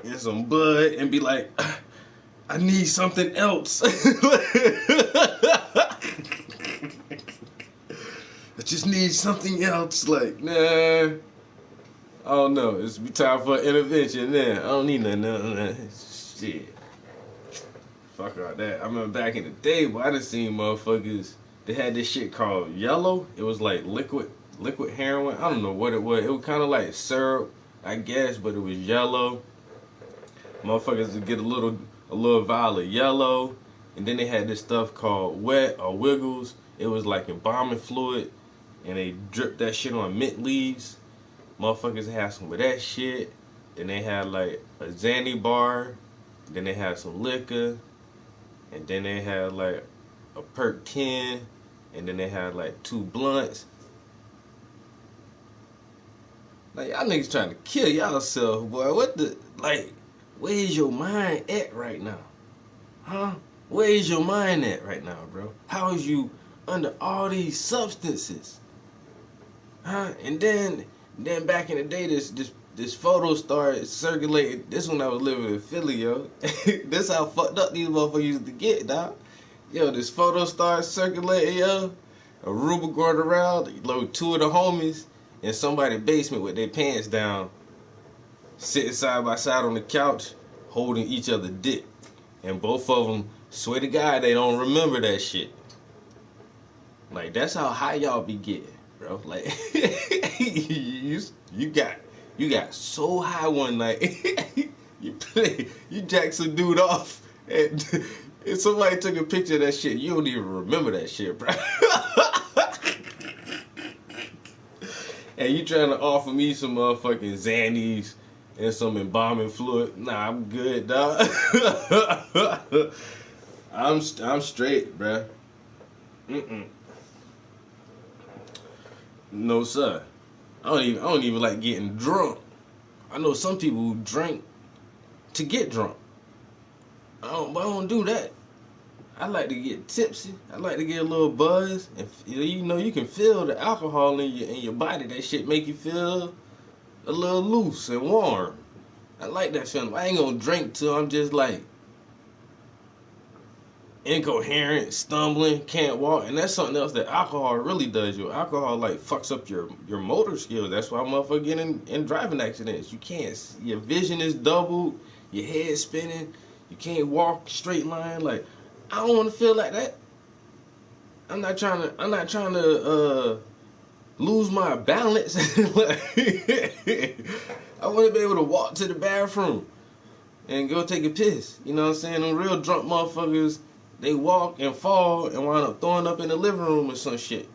and some bud and be like, I need something else. I just need something else. Like, nah. I don't know. It's be time for an intervention then. I don't need nothing. Shit. Fuck all that. I remember back in the day, I done seen motherfuckers, they had this shit called yellow. It was like liquid heroin. I don't know what it was. It was kind of like syrup, I guess, but it was yellow. Motherfuckers would get a little vial of yellow, and then they had this stuff called wet or wiggles. It was like embalming fluid, and they dripped that shit on mint leaves. Motherfuckers had some of that shit. Then they had like a Xanny bar. Then they had some liquor. And then they had like a Perk 10. And then they had like 2 blunts. Like, y'all niggas trying to kill y'allself, boy. Where's your mind at right now? Huh? Where's your mind at right now, bro? How is you under all these substances? Huh? And then back in the day, this photo started circulating. This when I was living in Philly, yo. This how fucked up these motherfuckers used to get, dog. Yo, this photo started circulating, yo. A rumor going around, like 2 of the homies in somebody's basement with their pants down, sitting side by side on the couch, holding each other dick. And both of them, swear to God, they don't remember that shit. Like, that's how high y'all be getting, bro. Like, you got so high one night, you jacked some dude off, and if somebody took a picture of that shit, you don't even remember that shit, bro. And you trying to offer me some motherfucking Xannies and some embalming fluid? Nah, I'm good, dog. I'm straight, bro. No, sir. I don't even like getting drunk. I know some people who drink to get drunk. I don't do that. I like to get tipsy. I like to get a little buzz. And you can feel the alcohol in your body. That shit make you feel a little loose and warm. I like that feeling. I ain't gonna drink till I'm just like incoherent, stumbling, can't walk. And that's something else that alcohol really does. Your alcohol like fucks up your motor skills. That's why motherfuckers get in driving accidents. You can't. Your vision is doubled. Your head spinning. You can't walk straight line. Like, I don't want to feel like that. I'm not trying to lose my balance. I want to be able to walk to the bathroom and go take a piss. You know what I'm saying? Them real drunk motherfuckers, they walk and fall and wind up throwing up in the living room or some shit.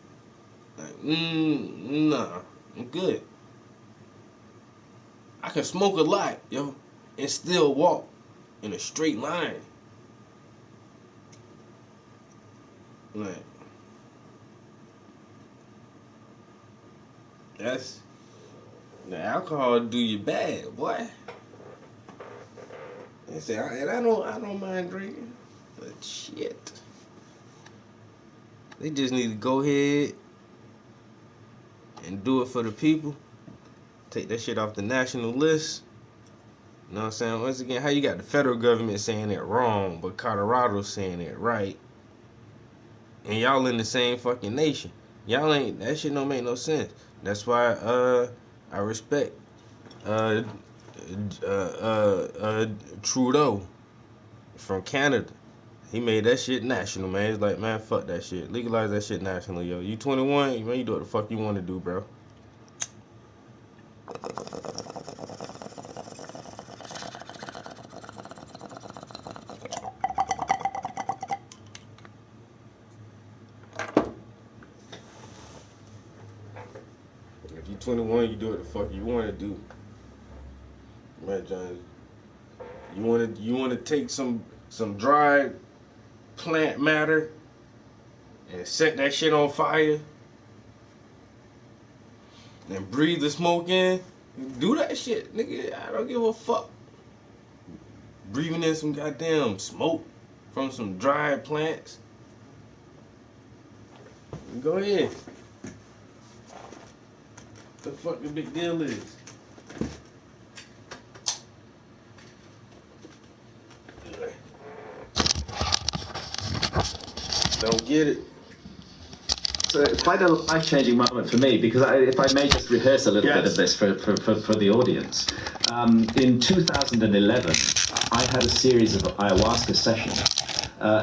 Like, nah, I'm good. I can smoke a lot, yo, and still walk in a straight line. Like, that's the alcohol do you bad, boy. And I don't mind drinking, but shit, they just need to go ahead and do it for the people. Take that shit off the national list. You know what I'm saying? Once again, how you got the federal government saying it wrong, but Colorado saying it right, and y'all in the same fucking nation? Y'all ain't. That shit don't make no sense. That's why I respect Trudeau from Canada. He made that shit national, man. He's like, man, fuck that shit. Legalize that shit nationally, yo. You 21, man, you do what the fuck you want to do, bro. If you 21, you do what the fuck you want to do. Man, John, you want to take some dried plant matter and set that shit on fire and breathe the smoke in? Do that shit, nigga. I don't give a fuck. Breathing in some goddamn smoke from some dried plants. Go ahead. What the fuck the big deal is? Don't get it. So it's quite a life-changing moment for me, because if I may just rehearse a little bit of this for the audience. In 2011, I had a series of ayahuasca sessions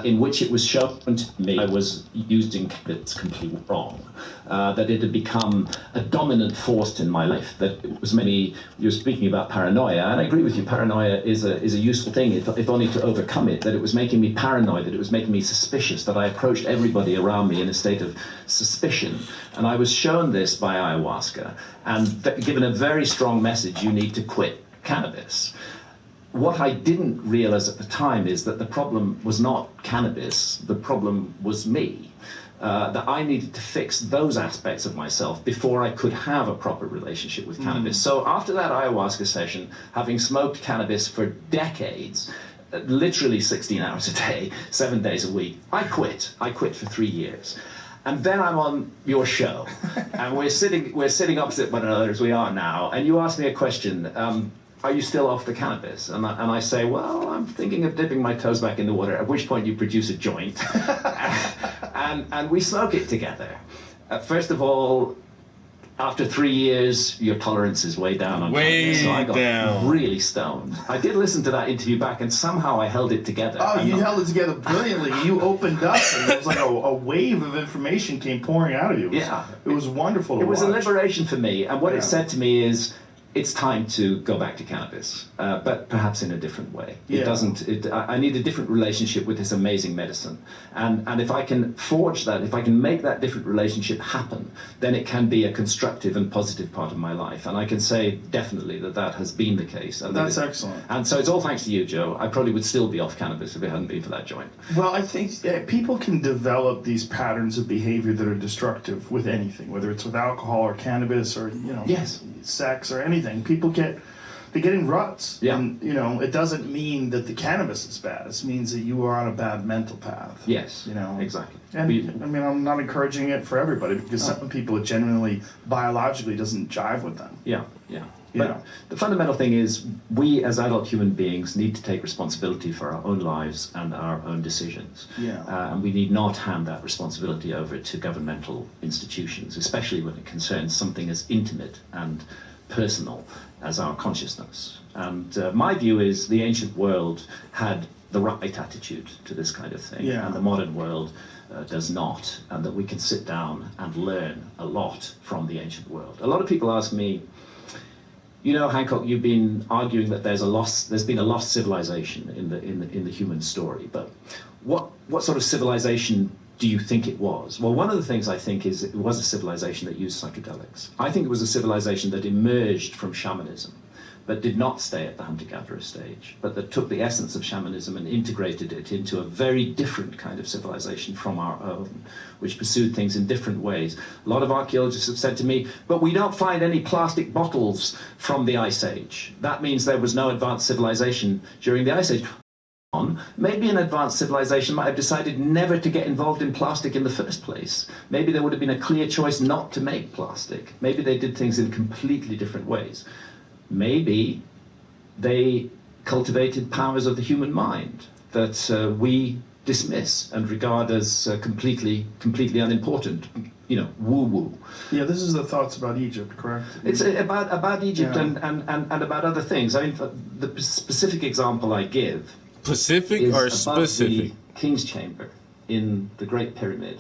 in which it was shown to me I was using cannabis completely wrong, that it had become a dominant force in my life, that it was maybe, you're speaking about paranoia, and I agree with you, paranoia is a useful thing, if only to overcome it, that it was making me paranoid, that it was making me suspicious, that I approached everybody around me in a state of suspicion. And I was shown this by ayahuasca, and given a very strong message: you need to quit cannabis. What I didn't realize at the time is that the problem was not cannabis, the problem was me. That I needed to fix those aspects of myself before I could have a proper relationship with cannabis. So after that ayahuasca session, having smoked cannabis for decades, literally 16 hours a day, 7 days a week, I quit. I quit for 3 years. And then I'm on your show, and we're sitting opposite one another as we are now, and you ask me a question, are you still off the cannabis? And I say, well, I'm thinking of dipping my toes back in the water, at which point you produce a joint, and we smoke it together. First of all, after 3 years, your tolerance is way down on cannabis, so I got really stoned. I did listen to that interview back, and somehow I held it together. Oh, you held it together brilliantly. You opened up, and it was like a wave of information came pouring out of you. It was wonderful to watch. It was a liberation for me, and what it said to me is, it's time to go back to cannabis, but perhaps in a different way. It Yeah. doesn't. I need a different relationship with this amazing medicine, and if I can forge that, if I can make that different relationship happen, then it can be a constructive and positive part of my life. And I can say definitely that has been the case. And That's excellent. And so it's all thanks to you, Joe. I probably would still be off cannabis if it hadn't been for that joint. Well, I think people can develop these patterns of behavior that are destructive with anything, whether it's with alcohol or cannabis or Yes. sex or anything. People get in ruts. Yeah. And it doesn't mean that the cannabis is bad. It means that you are on a bad mental path. Yes. Exactly. And I mean, I'm not encouraging it for everybody because some people it genuinely biologically doesn't jive with them. Yeah. But the fundamental thing is we as adult human beings need to take responsibility for our own lives and our own decisions. Yeah. And we need not hand that responsibility over to governmental institutions, especially when it concerns something as intimate and personal as our consciousness. And my view is the ancient world had the right attitude to this kind of thing, and the modern world does not, and that we can sit down and learn a lot from the ancient world. A lot of people ask me, Hancock, you've been arguing that there's been a lost civilization in the human story, but what sort of civilization do you think it was? Well, one of the things I think is it was a civilization that used psychedelics. I think it was a civilization that emerged from shamanism, but did not stay at the hunter-gatherer stage, but that took the essence of shamanism and integrated it into a very different kind of civilization from our own, which pursued things in different ways. A lot of archaeologists have said to me, but we don't find any plastic bottles from the Ice Age. That means there was no advanced civilization during the Ice Age. Maybe an advanced civilization might have decided never to get involved in plastic in the first place. Maybe there would have been a clear choice not to make plastic. Maybe they did things in completely different ways. Maybe they cultivated powers of the human mind that we dismiss and regard as completely unimportant. Woo-woo. Yeah, this is the thoughts about Egypt, correct? It's about Egypt and about other things. I mean, the specific example I give Pacific or specific? The King's Chamber in the Great Pyramid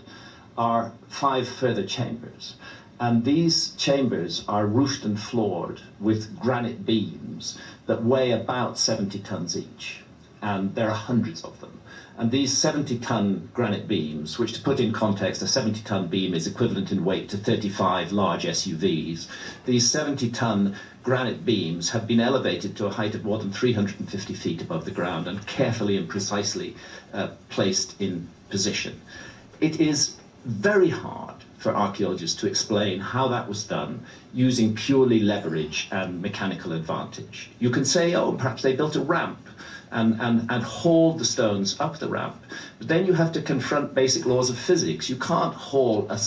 are 5 further chambers. And these chambers are roofed and floored with granite beams that weigh about 70 tons each. And there are hundreds of them. And these 70-ton granite beams, which to put in context, a 70-ton beam is equivalent in weight to 35 large SUVs. These 70-ton granite beams have been elevated to a height of more than 350 feet above the ground and carefully and precisely placed in position. It is very hard for archaeologists to explain how that was done using purely leverage and mechanical advantage. You can say, oh, perhaps they built a ramp and hauled the stones up the ramp. But then you have to confront basic laws of physics. You can't haul a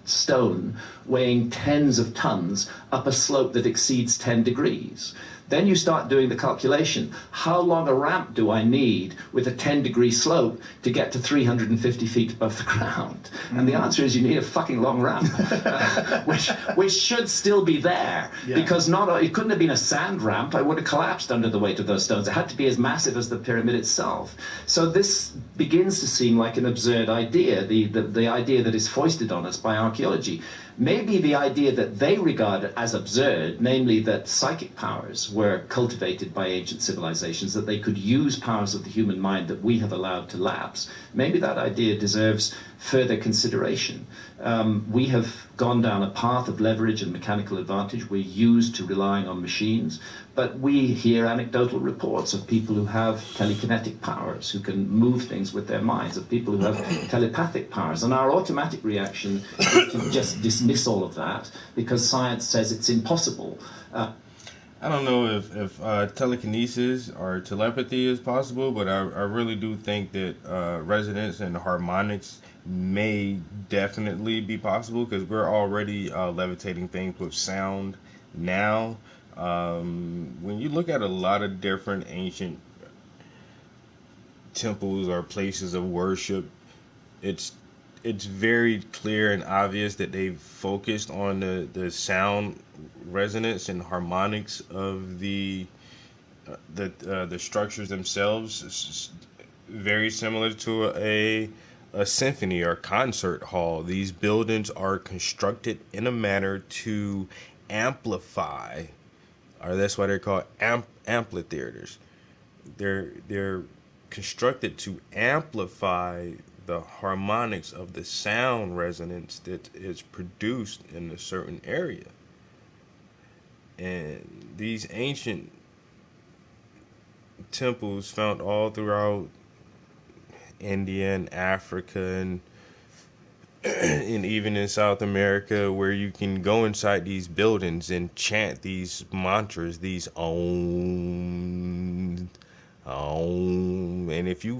stone weighing tens of tons up a slope that exceeds 10 degrees. Then you start doing the calculation. How long a ramp do I need with a 10-degree slope to get to 350 feet above the ground? And the answer is you need a fucking long ramp, which should still be there. Yeah. Because it couldn't have been a sand ramp. I would have collapsed under the weight of those stones. It had to be as massive as the pyramid itself. So this begins to seem like an absurd idea, the idea that is foisted on us by archaeology. Maybe the idea that they regard as absurd, namely that psychic powers were cultivated by ancient civilizations, that they could use powers of the human mind that we have allowed to lapse, maybe that idea deserves further consideration. We have gone down a path of leverage and mechanical advantage. We're used to relying on machines, but we hear anecdotal reports of people who have telekinetic powers, who can move things with their minds, of people who have telepathic powers. And our automatic reaction is to just dismiss all of that because science says it's impossible. I don't know if telekinesis or telepathy is possible, but I really do think that resonance and harmonics may definitely be possible because we're already levitating things with sound now. When you look at a lot of different ancient temples or places of worship, it's very clear and obvious that they've focused on the sound resonance and harmonics of the structures themselves. It's very similar to a symphony or concert hall. These buildings are constructed in a manner to amplify or that's why they're called amphitheaters. They're constructed to amplify the harmonics of the sound resonance that is produced in a certain area. And these ancient temples found all throughout India and Africa and even in South America, where you can go inside these buildings and chant these mantras, these om, om, and if you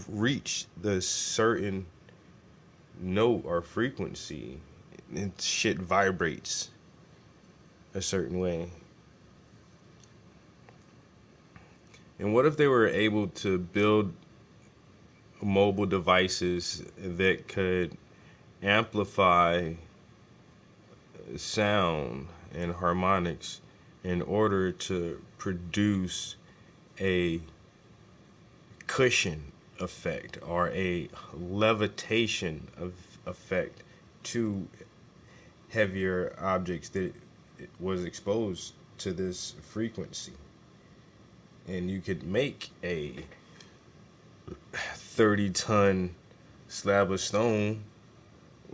reach the certain note or frequency, shit vibrates a certain way. And what if they were able to build mobile devices that could amplify sound and harmonics in order to produce a cushion effect or a levitation effect to heavier objects that was exposed to this frequency? And you could make a 30-ton slab of stone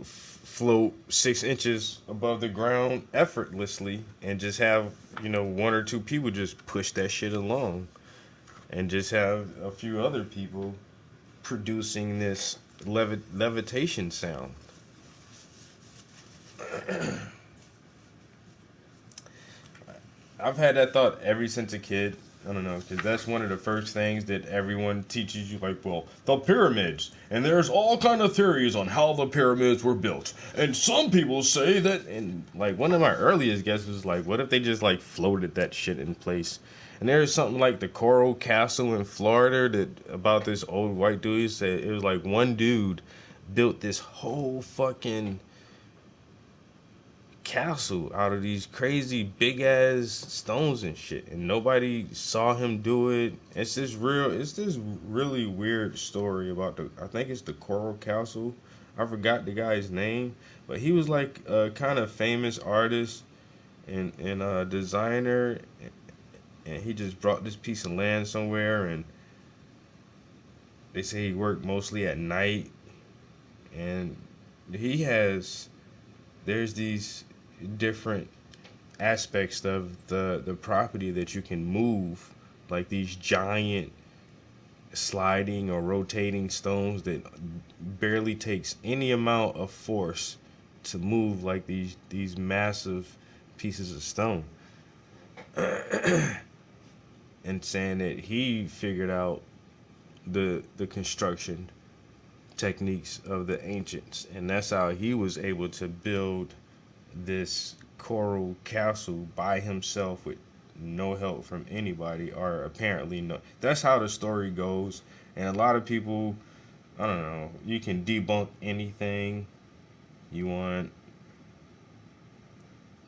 float 6 inches above the ground effortlessly and just have, 1 or 2 people just push that shit along and just have a few other people producing this levitation sound. I've had that thought ever since a kid. I don't know, because that's one of the first things that everyone teaches you, like, well, the pyramids, and there's all kind of theories on how the pyramids were built, and some people say that, and, like, one of my earliest guesses was, like, what if they just, like, floated that shit in place? And there's something like the Coral Castle in Florida that, about this old white dude, he said it was, like, one dude built this whole fucking castle out of these crazy big ass stones and shit, and nobody saw him do it. It's this really weird story about I think it's the Coral Castle. I forgot the guy's name, but he was like a kind of famous artist and a designer, and he just brought this piece of land somewhere, and they say he worked mostly at night, and there's these different aspects of the property that you can move, like these giant sliding or rotating stones that barely takes any amount of force to move, like these massive pieces of stone. And saying that he figured out the construction techniques of the ancients, and that's how he was able to build this coral castle by himself with no help from anybody, or apparently no. That's how the story goes. And a lot of people, I don't know, you can debunk anything you want,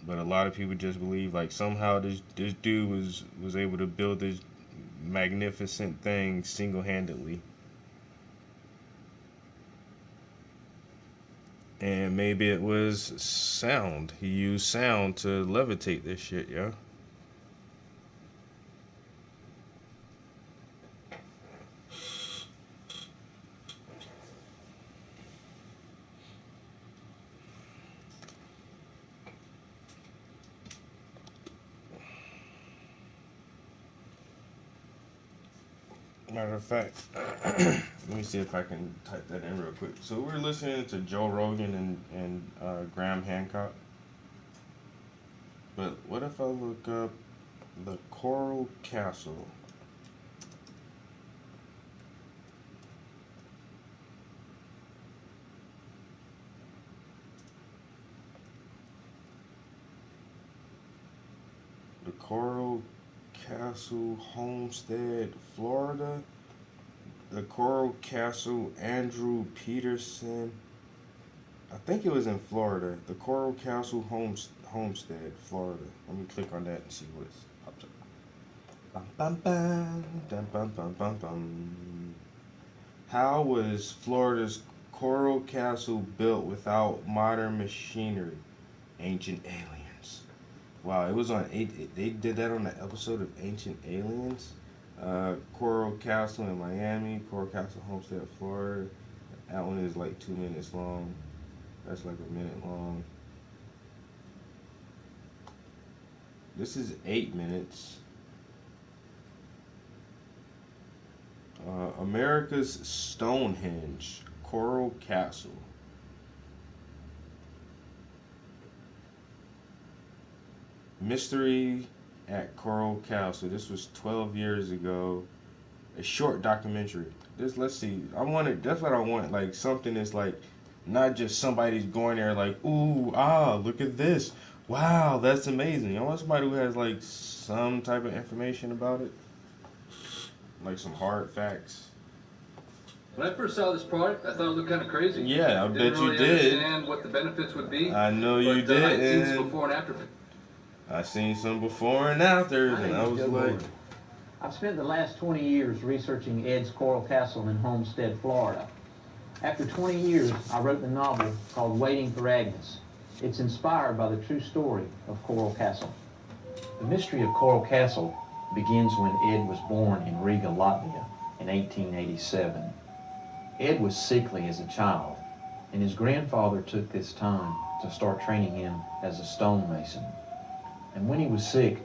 but a lot of people just believe like somehow this dude was able to build this magnificent thing single-handedly. And maybe it was sound. He used sound to levitate this shit, yeah. Matter of fact, let me see if I can type that in real quick. So we're listening to Joe Rogan and Graham Hancock. But what if I look up the Coral Castle? The Coral Castle Homestead, Florida. The Coral Castle Andrew Peterson. I think it was in Florida. The Coral Castle Homestead, Florida. Let me click on that and see what it's pops up. Bum, bum, bum, bum, bum, bum, bum. How was Florida's Coral Castle built without modern machinery? Ancient aliens. Wow, it was on 8. They did that on the episode of Ancient Aliens. Coral Castle in Miami, Coral Castle, Homestead, Florida. That one is like 2 minutes long. That's like a minute long. This is 8 minutes. America's Stonehenge, Coral Castle. Mystery at Coral Castle. This was 12 years ago. A short documentary. Let's see. That's what I want. Like something that's like not just somebody's going there like, ooh, look at this. Wow, that's amazing. I want somebody who has like some type of information about it. Like some hard facts. When I first saw this product, I thought it looked kind of crazy. Yeah, I bet you did. did. Understand what the benefits would be. I know you did. I'd seen some before and after. I seen some before and afters, and I was like, I've spent the last 20 years researching Ed's Coral Castle in Homestead, Florida. After 20 years, I wrote the novel called Waiting for Agnes. It's inspired by the true story of Coral Castle. The mystery of Coral Castle begins when Ed was born in Riga, Latvia in 1887. Ed was sickly as a child, and his grandfather took this time to start training him as a stonemason. And when he was sick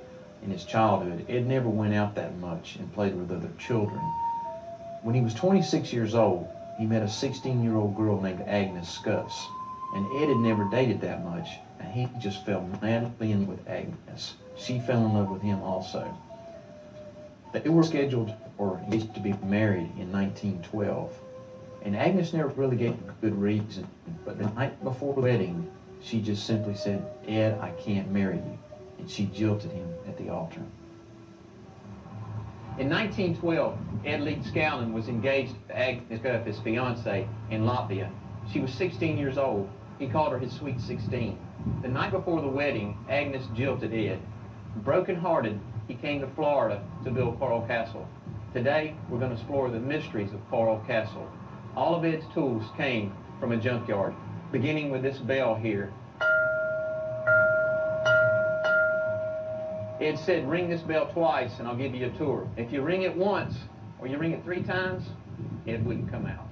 in his childhood, Ed never went out that much and played with other children. When he was 26 years old, he met a 16-year-old girl named Agnes Scuss. And Ed had never dated that much, and he just fell madly in with Agnes. She fell in love with him also. They were scheduled or engaged to be married in 1912. And Agnes never really gave a good reason, but the night before the wedding, she just simply said, Ed, I can't marry you. And she jilted him at the altar. In 1912, Ed Lee Scowlin was engaged to Agnes Scuff, his fiancée, in Latvia. She was 16 years old. He called her his sweet 16. The night before the wedding, Agnes jilted Ed. Broken-hearted, he came to Florida to build Coral Castle. Today, we're going to explore the mysteries of Coral Castle. All of Ed's tools came from a junkyard, beginning with this bell here. Ed said, ring this bell twice and I'll give you a tour. If you ring it once or you ring it 3 times, Ed wouldn't come out.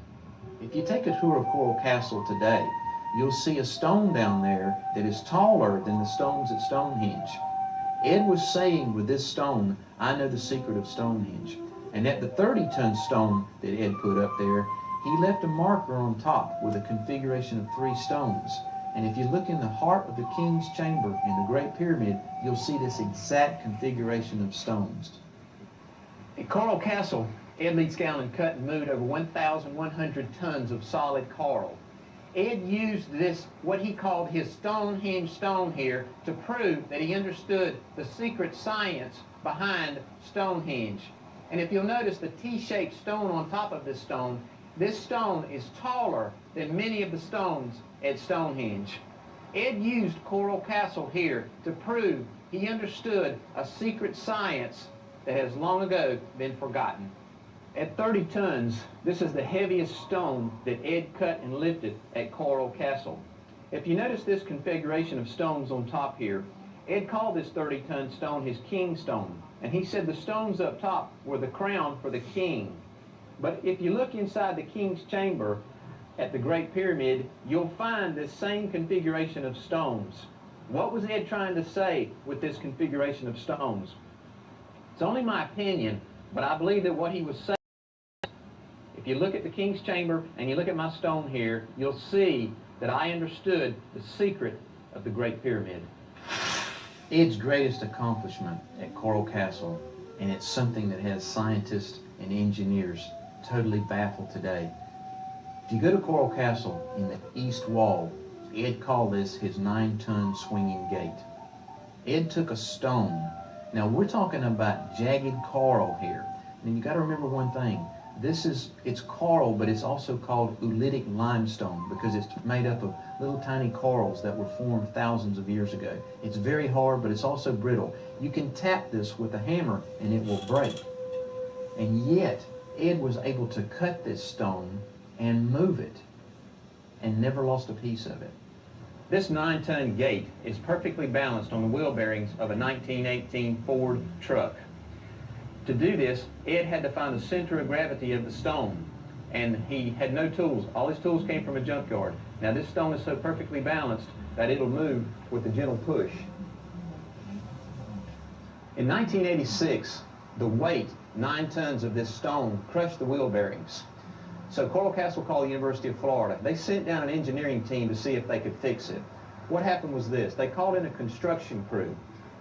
If you take a tour of Coral Castle today, you'll see a stone down there that is taller than the stones at Stonehenge. Ed was saying with this stone, I know the secret of Stonehenge. And at the 30-ton stone that Ed put up there, he left a marker on top with a configuration of 3 stones. And if you look in the heart of the King's Chamber in the Great Pyramid, you'll see this exact configuration of stones. At Coral Castle, Ed Lee Scowlin cut and moved over 1,100 tons of solid coral. Ed used this, what he called his Stonehenge stone here, to prove that he understood the secret science behind Stonehenge. And if you'll notice the T-shaped stone on top of this stone is taller than many of the stones at Stonehenge. Ed used Coral Castle here to prove he understood a secret science that has long ago been forgotten. At 30 tons, this is the heaviest stone that Ed cut and lifted at Coral Castle. If you notice this configuration of stones on top here, Ed called this 30-ton stone his king stone. And he said the stones up top were the crown for the king. But if you look inside the King's Chamber at the Great Pyramid, you'll find this same configuration of stones. What was Ed trying to say with this configuration of stones? It's only my opinion, but I believe that what he was saying, if you look at the King's Chamber and you look at my stone here, you'll see that I understood the secret of the Great Pyramid. Ed's greatest accomplishment at Coral Castle, and it's something that has scientists and engineers totally baffled today. If you go to Coral Castle in the east wall, Ed called this his 9-ton swinging gate. Ed took a stone. Now we're talking about jagged coral here. And you got to remember one thing. It's coral, but it's also called oolitic limestone because it's made up of little tiny corals that were formed thousands of years ago. It's very hard, but it's also brittle. You can tap this with a hammer and it will break. And yet, Ed was able to cut this stone and move it and never lost a piece of it. This 9-ton gate is perfectly balanced on the wheel bearings of a 1918 Ford truck. To do this, Ed had to find the center of gravity of the stone, and he had no tools. All his tools came from a junkyard. Now this stone is so perfectly balanced that it'll move with a gentle push. In 1986, the weight, 9 tons of this stone, crushed the wheel bearings. So Coral Castle called the University of Florida. They sent down an engineering team to see if they could fix it. What happened was this. They called in a construction crew.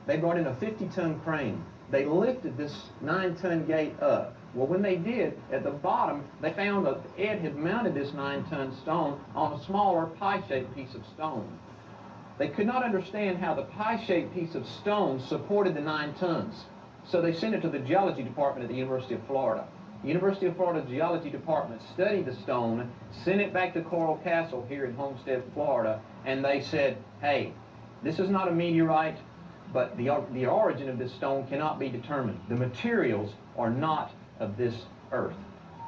They brought in a 50-ton crane. They lifted this 9-ton gate up. Well, when they did, at the bottom, they found that Ed had mounted this 9-ton stone on a smaller pie-shaped piece of stone. They could not understand how the pie-shaped piece of stone supported the 9 tons. So they sent it to the geology department at the University of Florida. The University of Florida Geology Department studied the stone, sent it back to Coral Castle here in Homestead, Florida, and they said, hey, this is not a meteorite, but the origin of this stone cannot be determined. The materials are not of this earth.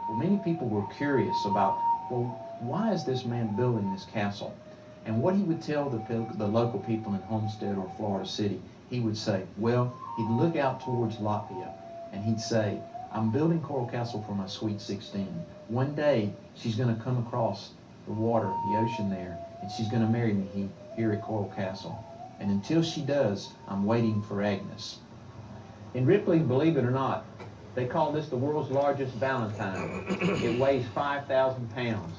Well, many people were curious about, well, why is this man building this castle? And what he would tell the local people in Homestead or Florida City, he would say, well, he'd look out towards Latvia, and he'd say, I'm building Coral Castle for my sweet 16. One day, she's going to come across the water, the ocean there, and she's going to marry me here at Coral Castle. And until she does, I'm waiting for Agnes. In Ripley, believe it or not, they call this the world's largest valentine. It weighs 5,000 pounds.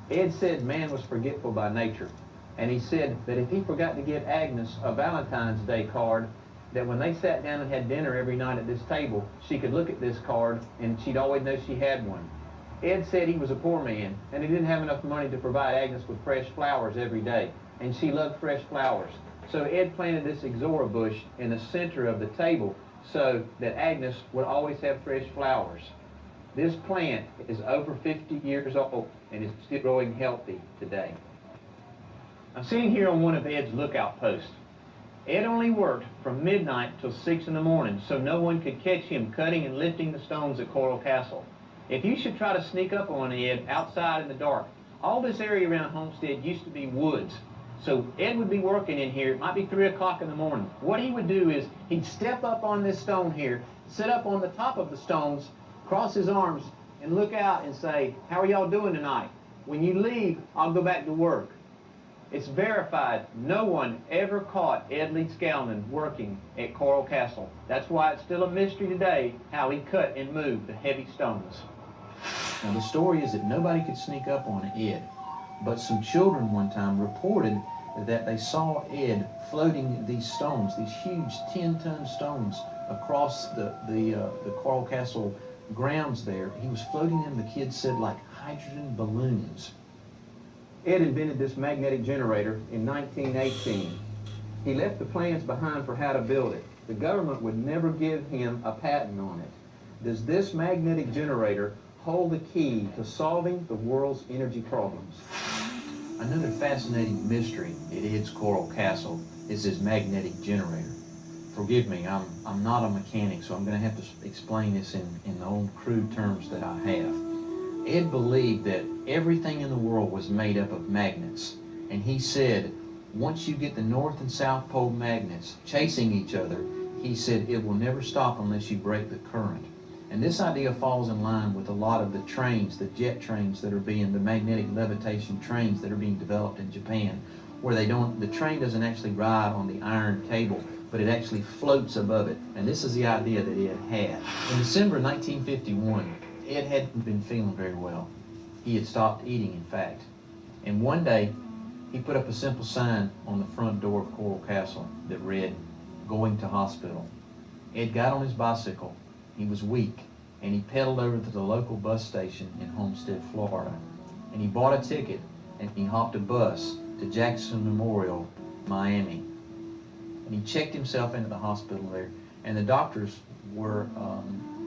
Ed said man was forgetful by nature. And he said that if he forgot to give Agnes a Valentine's Day card, that when they sat down and had dinner every night at this table, she could look at this card and she'd always know she had one. Ed said he was a poor man and he didn't have enough money to provide Agnes with fresh flowers every day. And she loved fresh flowers. So Ed planted this Ixora bush in the center of the table so that Agnes would always have fresh flowers. This plant is over 50 years old and is still growing healthy today. I'm sitting here on one of Ed's lookout posts. Ed only worked from midnight till 6 in the morning, so no one could catch him cutting and lifting the stones at Coral Castle. If you should try to sneak up on Ed outside in the dark, all this area around Homestead used to be woods. So Ed would be working in here. It might be 3 o'clock in the morning. What he would do is he'd step up on this stone here, sit up on the top of the stones, cross his arms, and look out and say, how are y'all doing tonight? When you leave, I'll go back to work. It's verified. No one ever caught Ed Lee Scalman working at Coral Castle. That's why it's still a mystery today how he cut and moved the heavy stones. Now the story is that nobody could sneak up on Ed, but some children one time reported that they saw Ed floating these stones, these huge 10-ton stones across the Coral Castle grounds there. He was floating them, the kids said, like hydrogen balloons. Ed invented this magnetic generator in 1918. He left the plans behind for how to build it. The government would never give him a patent on it. Does this magnetic generator hold the key to solving the world's energy problems? Another fascinating mystery at Ed's Coral Castle is his magnetic generator. Forgive me, I'm not a mechanic, so I'm going to have to explain this in the old crude terms that I have. Ed believed that everything in the world was made up of magnets, and he said, once you get the North and South Pole magnets chasing each other, he said it will never stop unless you break the current. And this idea falls in line with a lot of the trains, the jet trains that are being, the magnetic levitation trains that are being developed in Japan, where the train doesn't actually ride on the iron cable, but it actually floats above it. And this is the idea that Ed had. In December 1951, Ed hadn't been feeling very well. He had stopped eating, in fact. And one day, he put up a simple sign on the front door of Coral Castle that read, "Going to hospital." Ed got on his bicycle. He was weak, and he pedaled over to the local bus station in Homestead, Florida. And he bought a ticket, and he hopped a bus to Jackson Memorial, Miami. And he checked himself into the hospital there, and the doctors were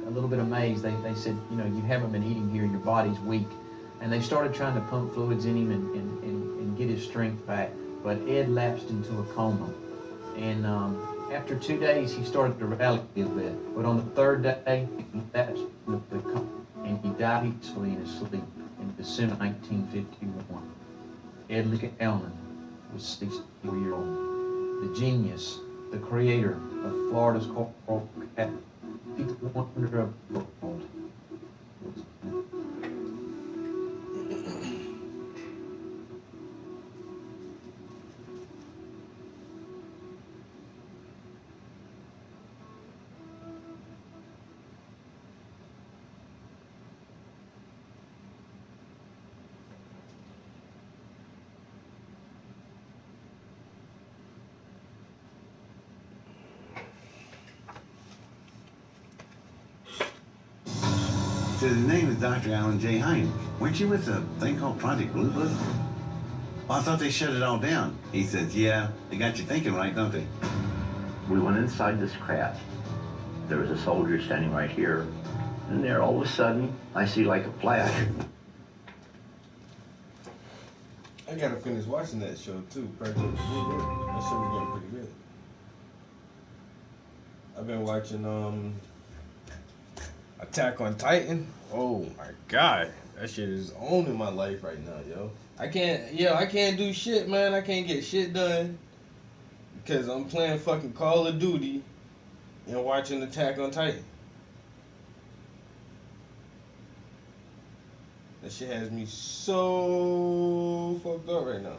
a little bit amazed. They said, you know, you haven't been eating here, your body's weak. And they started trying to pump fluids in him and get his strength back. But Ed lapsed into a coma. And after 2 days, he started to rally a little bit. But on the third day, he lapsed into the coma, and he died peacefully in his sleep in December 1951. Ed Lee Scalman was 64-year-old, the genius, the creator of Florida's coral cat, the wonder of the world. So the name is Dr. Alan J. Hine. Weren't you with a thing called Project Blue Book? Well, I thought they shut it all down. He says, yeah, they got you thinking right, don't they? We went inside this craft. There was a soldier standing right here. And there, all of a sudden, I see like a flash. I gotta finish watching that show too. Project Blue Book. That show was getting pretty good. I've been watching Attack on Titan. Oh my god, that shit is on in my life right now, yo. I can't do shit, man. I can't get shit done because I'm playing fucking Call of Duty and watching Attack on Titan. That shit has me so fucked up right now.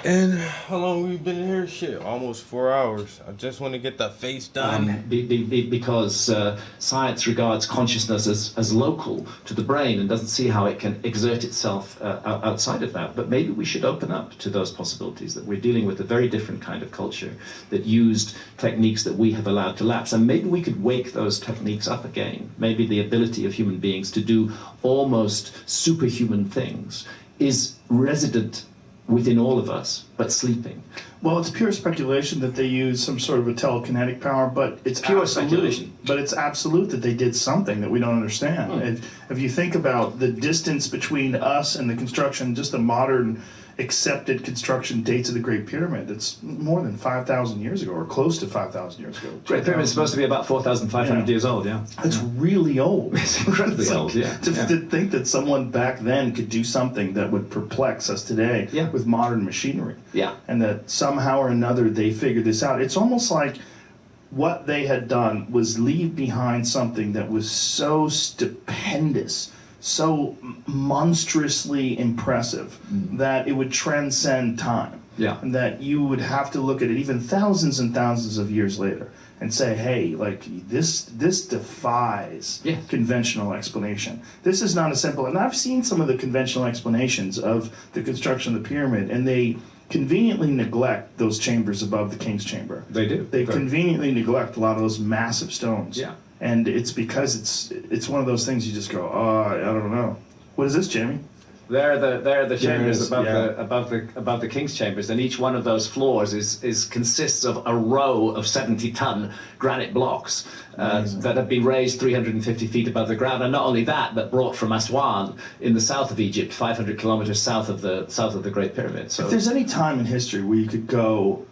And how long we been in here? Shit, almost 4 hours. I just want to get that face done. Because science regards consciousness as local to the brain and doesn't see how it can exert itself outside of that. But maybe we should open up to those possibilities, that we're dealing with a very different kind of culture that used techniques that we have allowed to lapse. And maybe we could wake those techniques up again. Maybe the ability of human beings to do almost superhuman things is resident within all of us, but sleeping. Well, it's pure speculation that they use some sort of a telekinetic power, but it's pure absolute, speculation. But it's absolute that they did something that we don't understand. If you think about the distance between us and the construction, just the modern accepted construction dates of the Great Pyramid, it's more than 5,000 years ago, or close to 5,000 years ago. Great Pyramid is supposed to be about 4,500 years old, yeah. It's really old. It's incredibly old, yeah. To think that someone back then could do something that would perplex us today with modern machinery. Yeah. And that somehow or another they figured this out. It's almost like what they had done was leave behind something that was so stupendous, so monstrously impressive that it would transcend time. Yeah. And that you would have to look at it even thousands and thousands of years later and say, hey, like this defies conventional explanation. This is not a simple, and I've seen some of the conventional explanations of the construction of the pyramid, and they conveniently neglect those chambers above the king's chamber. They do. They conveniently neglect a lot of those massive stones. Yeah. And it's because it's one of those things you just go, oh, I don't know. What is this, Jamie? They're the chambers above the king's chambers, and each one of those floors consists of a row of 70-ton granite blocks that have been raised 350 feet above the ground, and not only that, but brought from Aswan in the south of Egypt, 500 kilometers south of the Great Pyramid. So if there's any time in history where you could go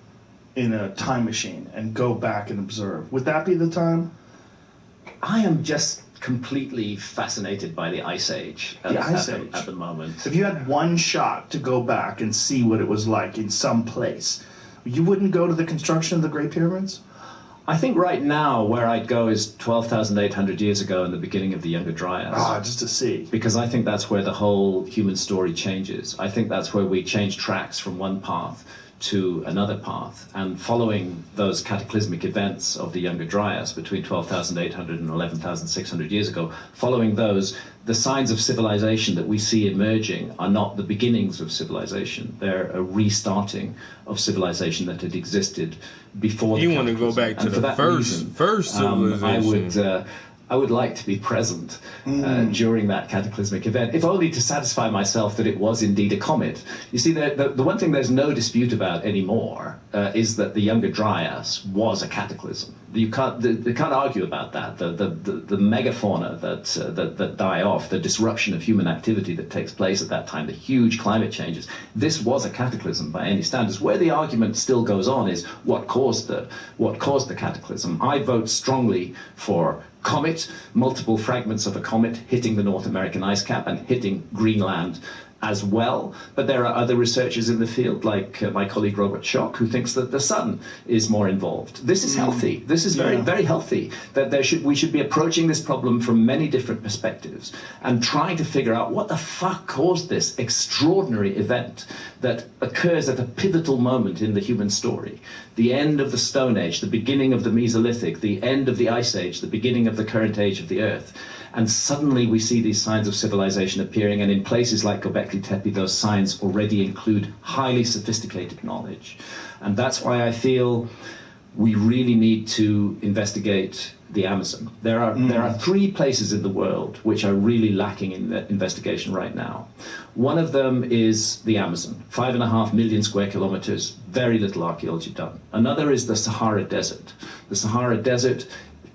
in a time machine and go back and observe, would that be the time? I am just completely fascinated by the Ice Age at the moment. If you had one shot to go back and see what it was like in some place, you wouldn't go to the construction of the Great Pyramids? I think right now where I'd go is 12,800 years ago in the beginning of the Younger Dryas. Just to see. Because I think that's where the whole human story changes. I think that's where we change tracks from one path to another path, and following those cataclysmic events of the Younger Dryas between 12,800 and 11,600 years ago, following those, the signs of civilization that we see emerging are not the beginnings of civilization. They're a restarting of civilization that had existed before. You want to go back to the first civilization. I would like to be present during that cataclysmic event, if only to satisfy myself that it was indeed a comet. You see, the one thing there's no dispute about anymore is that the Younger Dryas was a cataclysm. They can't argue about that. The megafauna that die off, the disruption of human activity that takes place at that time, the huge climate changes. This was a cataclysm by any standards. Where the argument still goes on is what caused the cataclysm. I vote strongly for comet, multiple fragments of a comet hitting the North American ice cap and hitting Greenland as well, but there are other researchers in the field, like my colleague Robert Schoch, who thinks that the sun is more involved. This is healthy. This is very, very healthy. That we should be approaching this problem from many different perspectives and trying to figure out what the fuck caused this extraordinary event that occurs at a pivotal moment in the human story. The end of the Stone Age, the beginning of the Mesolithic, the end of the Ice Age, the beginning of the current age of the Earth. And suddenly we see these signs of civilization appearing, and in places like Göbekli Tepe, those signs already include highly sophisticated knowledge. And that's why I feel we really need to investigate the Amazon. There are 3 places in the world which are really lacking in the investigation right now. One of them is the Amazon, 5.5 million square kilometers, very little archaeology done. Another is the Sahara Desert. The Sahara Desert,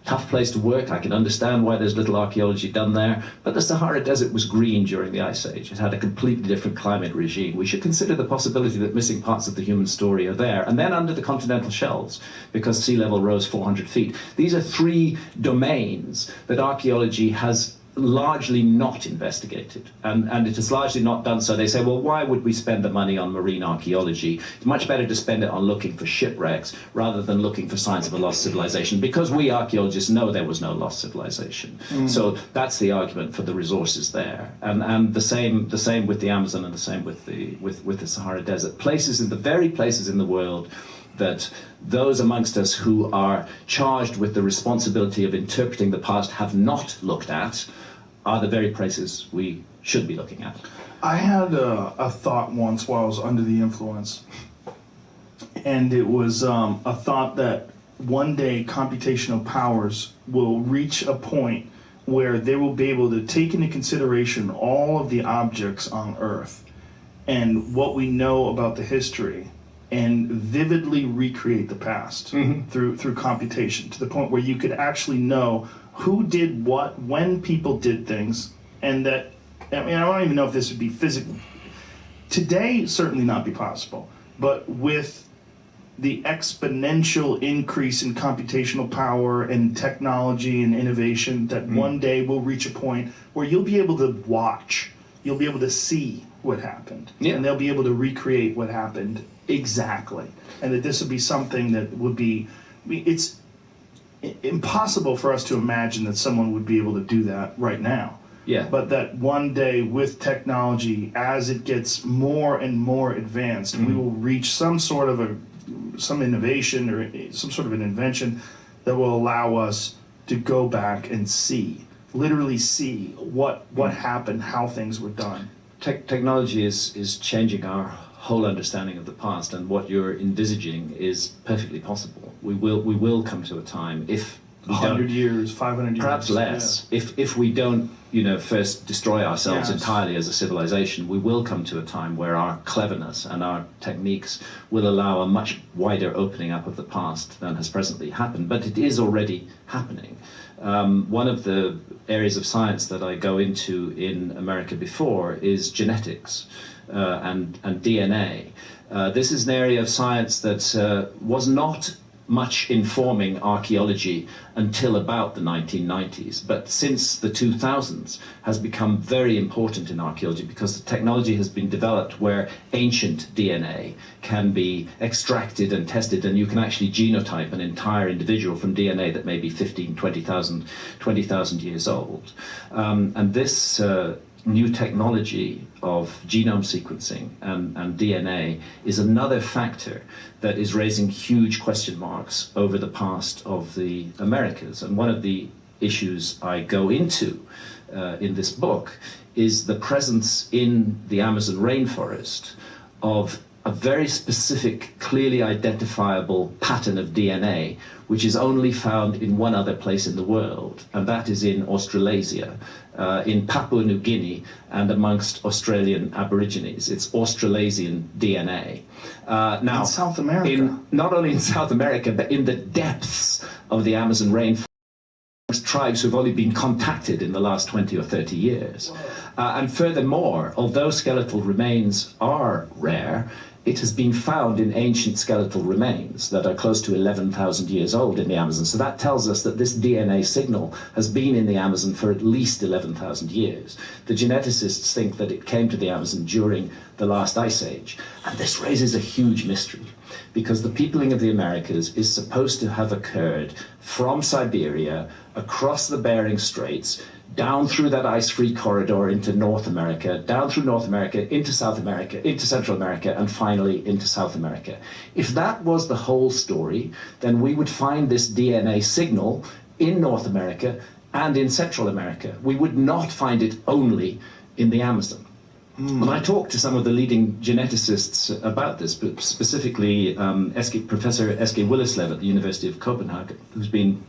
tough place to work. I can understand why there's little archaeology done there, but the Sahara Desert was green during the Ice Age. It had a completely different climate regime. We should consider the possibility that missing parts of the human story are there. And then under the continental shelves, because sea level rose 400 feet. These are 3 domains that archaeology has largely not investigated, and it has largely not done so. They say, well, why would we spend the money on marine archaeology? It's much better to spend it on looking for shipwrecks rather than looking for signs of a lost civilization, because we archaeologists know there was no lost civilization. So that's the argument for the resources there, and the same with the Amazon, and the same with the Sahara Desert. The very places in the world that those amongst us who are charged with the responsibility of interpreting the past have not looked at are the very places we should be looking at. I had a thought once while I was under the influence, and it was a thought that one day computational powers will reach a point where they will be able to take into consideration all of the objects on Earth and what we know about the history, and vividly recreate the past through computation, to the point where you could actually know who did what, when people did things, and that, I mean, I don't even know if this would be physical. Today, certainly not be possible, but with the exponential increase in computational power and technology and innovation, that one day we'll reach a point where you'll be able to watch, you'll be able to see what happened, and they'll be able to recreate what happened exactly, and that this would be something that would be, it's impossible for us to imagine that someone would be able to do that right now. But that one day with technology, as it gets more and more advanced, we will reach some sort of some innovation or some sort of an invention that will allow us to go back and see, literally see what happened, how things were done. Technology is changing our whole understanding of the past, and what you're envisaging is perfectly possible. We will come to a time, if we 100 years, 500 years, perhaps less, if we don't, first destroy ourselves entirely as a civilization, we will come to a time where our cleverness and our techniques will allow a much wider opening up of the past than has presently happened. But it is already happening. One of the areas of science that I go into in America before is genetics and DNA. This is an area of science that was not much informing archaeology until about the 1990s, but since the 2000s has become very important in archaeology, because the technology has been developed where ancient DNA can be extracted and tested, and you can actually genotype an entire individual from DNA that may be 15, 20,000 years old. And this new technology of genome sequencing and DNA is another factor that is raising huge question marks over the past of the Americas. And one of the issues I go into in this book is the presence in the Amazon rainforest of a very specific, clearly identifiable pattern of DNA, which is only found in one other place in the world, and that is in Australasia, in Papua New Guinea, and amongst Australian Aborigines. It's Australasian DNA. Now, in South America. Not only in South America, but in the depths of the Amazon rainforest, tribes who've only been contacted in the last 20 or 30 years. And furthermore, although skeletal remains are rare, it has been found in ancient skeletal remains that are close to 11,000 years old in the Amazon. So that tells us that this DNA signal has been in the Amazon for at least 11,000 years. The geneticists think that it came to the Amazon during the last ice age. And this raises a huge mystery, because the peopling of the Americas is supposed to have occurred from Siberia, across the Bering Straits, down through that ice-free corridor into North America, down through North America, into South America, into Central America, and finally into South America. If that was the whole story, then we would find this DNA signal in North America and in Central America. We would not find it only in the Amazon. And I talked to some of the leading geneticists about this, but specifically Professor Eske Willerslev at the University of Copenhagen, who's been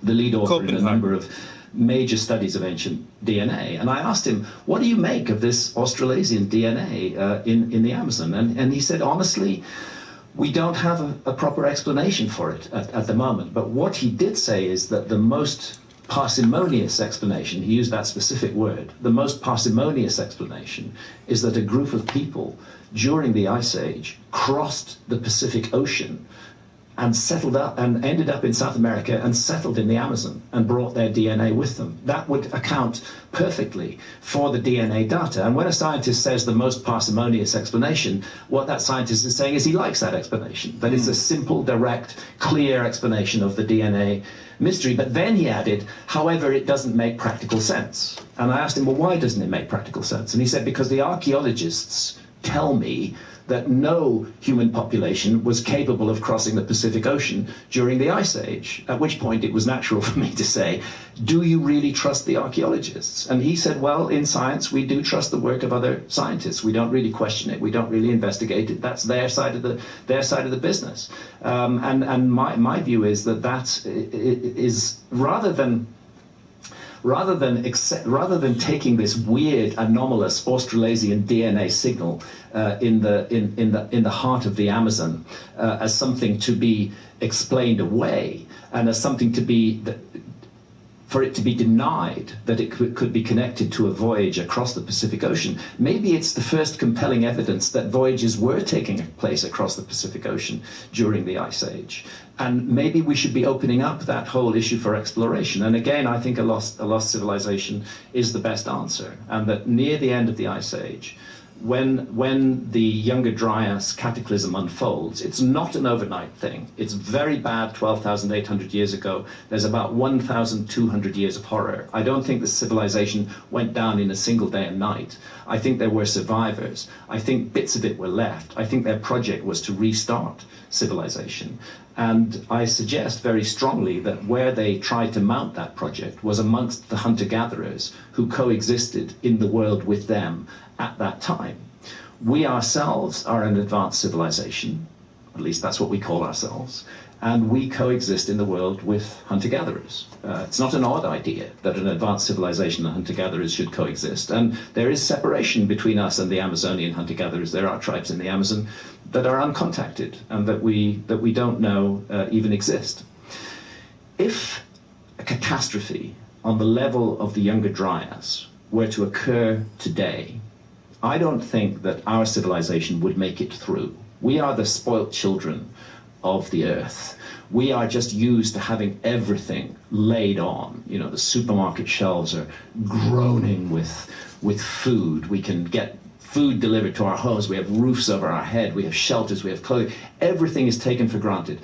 the lead author in a number of major studies of ancient DNA. And I asked him, what do you make of this Australasian DNA in the Amazon? And he said, honestly, we don't have a proper explanation for it at the moment. But what he did say is that the most parsimonious explanation, he used that specific word, the most parsimonious explanation is that a group of people during the Ice Age crossed the Pacific Ocean and settled up and ended up in South America and settled in the Amazon and brought their DNA with them. That would account perfectly for the DNA data. And when a scientist says the most parsimonious explanation, what that scientist is saying is he likes that explanation, that it's a simple, direct, clear explanation of the DNA mystery. But then he added, however, it doesn't make practical sense. And I asked him, well, why doesn't it make practical sense? And he said, because the archaeologists tell me that no human population was capable of crossing the Pacific Ocean during the Ice Age, at which point it was natural for me to say, do you really trust the archaeologists? And he said, well, in science, we do trust the work of other scientists. We don't really question it. We don't really investigate it. That's their side of the business. And my view is that is rather than taking this weird, anomalous Australasian DNA signal in the heart of the Amazon as something to be explained away and as something to be for it to be denied that it could be connected to a voyage across the Pacific Ocean, maybe it's the first compelling evidence that voyages were taking place across the Pacific Ocean during the Ice Age. And maybe we should be opening up that whole issue for exploration. And again, I think a lost civilization is the best answer. And that near the end of the Ice Age, when the Younger Dryas cataclysm unfolds, it's not an overnight thing. It's very bad 12,800 years ago. There's about 1,200 years of horror. I don't think the civilization went down in a single day and night. I think there were survivors. I think bits of it were left. I think their project was to restart civilization. And I suggest very strongly that where they tried to mount that project was amongst the hunter-gatherers who coexisted in the world with them at that time. We ourselves are an advanced civilization, at least that's what we call ourselves, and we coexist in the world with hunter-gatherers. It's not an odd idea that an advanced civilization and hunter-gatherers should coexist, and there is separation between us and the Amazonian hunter-gatherers. There are tribes in the Amazon that are uncontacted and that we don't know even exist. If a catastrophe on the level of the Younger Dryas were to occur today, I don't think that our civilization would make it through. We are the spoilt children of the earth. We are just used to having everything laid on. You know, the supermarket shelves are groaning with food. We can get food delivered to our homes. We have roofs over our head. We have shelters. We have clothing. Everything is taken for granted.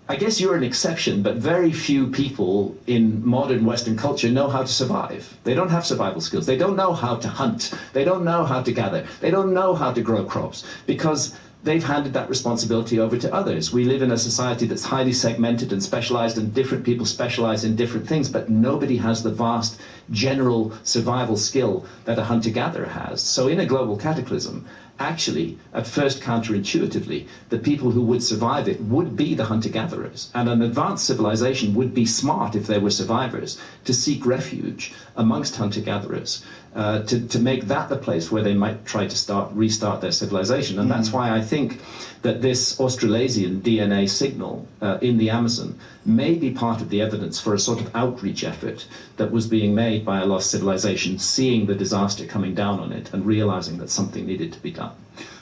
I guess you're an exception, but very few people in modern Western culture know how to survive. They don't have survival skills. They don't know how to hunt. They don't know how to gather. They don't know how to grow crops because they've handed that responsibility over to others. We live in a society that's highly segmented and specialized, and different people specialize in different things, but nobody has the vast general survival skill that a hunter-gatherer has. So in a global cataclysm, actually, at first counterintuitively, the people who would survive it would be the hunter-gatherers. And an advanced civilization would be smart, if they were survivors, to seek refuge amongst hunter-gatherers, to make that the place where they might try to restart their civilization. And that's why I think that this Australasian DNA signal in the Amazon may be part of the evidence for a sort of outreach effort that was being made by a lost civilization, seeing the disaster coming down on it and realizing that something needed to be done.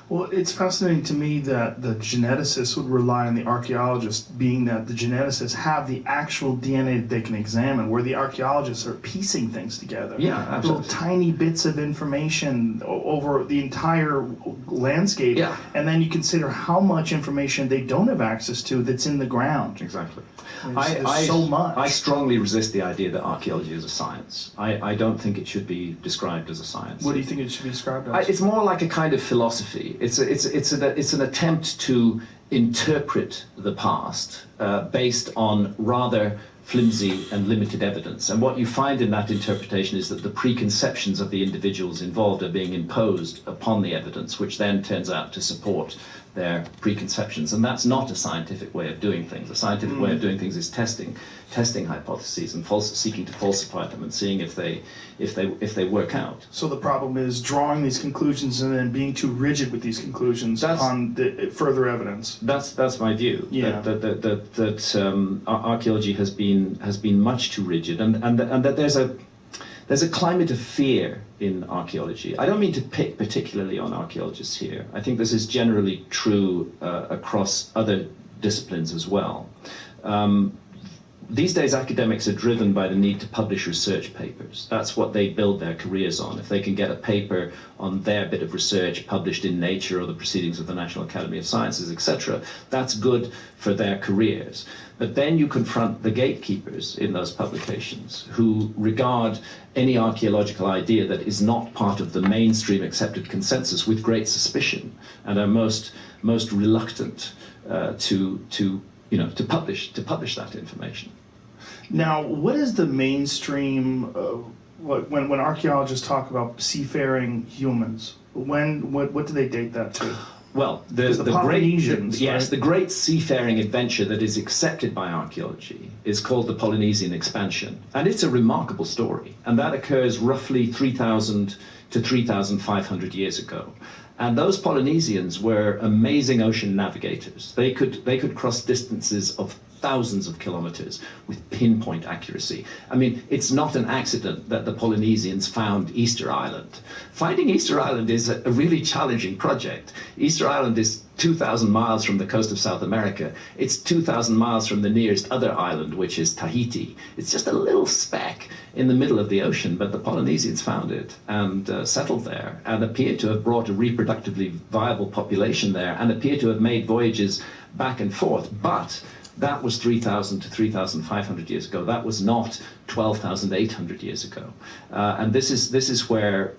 Well, it's fascinating to me that the geneticists would rely on the archaeologists, being that the geneticists have the actual DNA that they can examine, where the archaeologists are piecing things together. Yeah, absolutely. Little tiny bits of information over the entire landscape. Yeah. And then you consider how much information they don't have access to that's in the ground. Exactly. There's so much. I strongly resist the idea that archaeology is a science. I don't think it should be described as a science. What do you think it should be described as? It's more like a kind of philosophy. It's an attempt to interpret the past based on rather flimsy and limited evidence. And what you find in that interpretation is that the preconceptions of the individuals involved are being imposed upon the evidence, which then turns out to support their preconceptions. And that's not a scientific way of doing things. A scientific way of doing things is testing hypotheses and seeking to falsify them and seeing if they work out. So the problem is drawing these conclusions and then being too rigid with these conclusions on the further evidence. That's my view. Yeah. That archaeology has been much too rigid, and that there's a climate of fear in archaeology. I don't mean to pick particularly on archaeologists here. I think this is generally true across other disciplines as well. These days, academics are driven by the need to publish research papers. That's what they build their careers on. If they can get a paper on their bit of research published in Nature or the Proceedings of the National Academy of Sciences, etc., that's good for their careers. But then you confront the gatekeepers in those publications who regard any archaeological idea that is not part of the mainstream accepted consensus with great suspicion and are most reluctant to publish that information. Now, what is the mainstream, when archaeologists talk about seafaring humans, what do they date that to? Well, the Polynesians, the great seafaring adventure that is accepted by archaeology is called the Polynesian expansion. And it's a remarkable story. And that occurs roughly 3,000 to 3,500 years ago. And those Polynesians were amazing ocean navigators. They could cross distances of thousands of kilometers with pinpoint accuracy. I mean, it's not an accident that the Polynesians found Easter Island. Finding Easter Island is a really challenging project. Easter Island is 2,000 miles from the coast of South America. It's 2,000 miles from the nearest other island, which is Tahiti. It's just a little speck in the middle of the ocean, but the Polynesians found it and settled there and appear to have brought a reproductively viable population there and appear to have made voyages back and forth. But that was 3,000 to 3,500 years ago. That was not 12,800 years ago. And this is where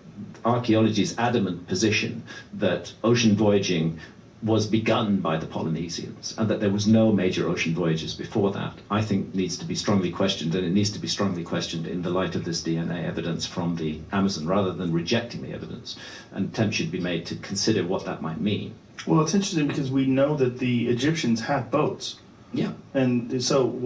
archaeology's adamant position that ocean voyaging was begun by the Polynesians and that there was no major ocean voyages before that, I think needs to be strongly questioned, and it needs to be strongly questioned in the light of this DNA evidence from the Amazon, rather than rejecting the evidence. An attempt should be made to consider what that might mean. Well, it's interesting because we know that the Egyptians had boats. Yeah. And so,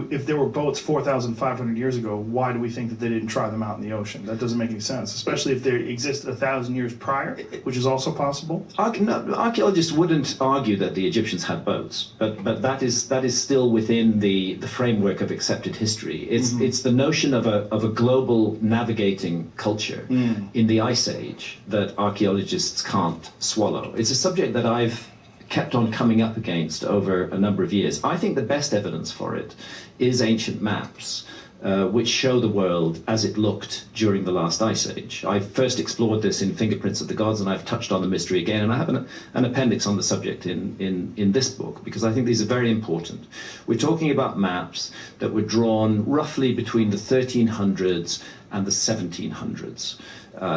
if there were boats 4,500 years ago, why do we think that they didn't try them out in the ocean? That doesn't make any sense, especially if they existed 1,000 years prior, which is also possible. Archaeologists wouldn't argue that the Egyptians had boats, but that is still within the framework of accepted history. It's the notion of a global navigating culture in the Ice Age that archaeologists can't swallow. It's a subject that I've kept on coming up against over a number of years. I think the best evidence for it is ancient maps, which show the world as it looked during the last ice age. I first explored this in Fingerprints of the Gods, and I've touched on the mystery again, and I have an appendix on the subject in this book, because I think these are very important. We're talking about maps that were drawn roughly between the 1300s and the 1700s.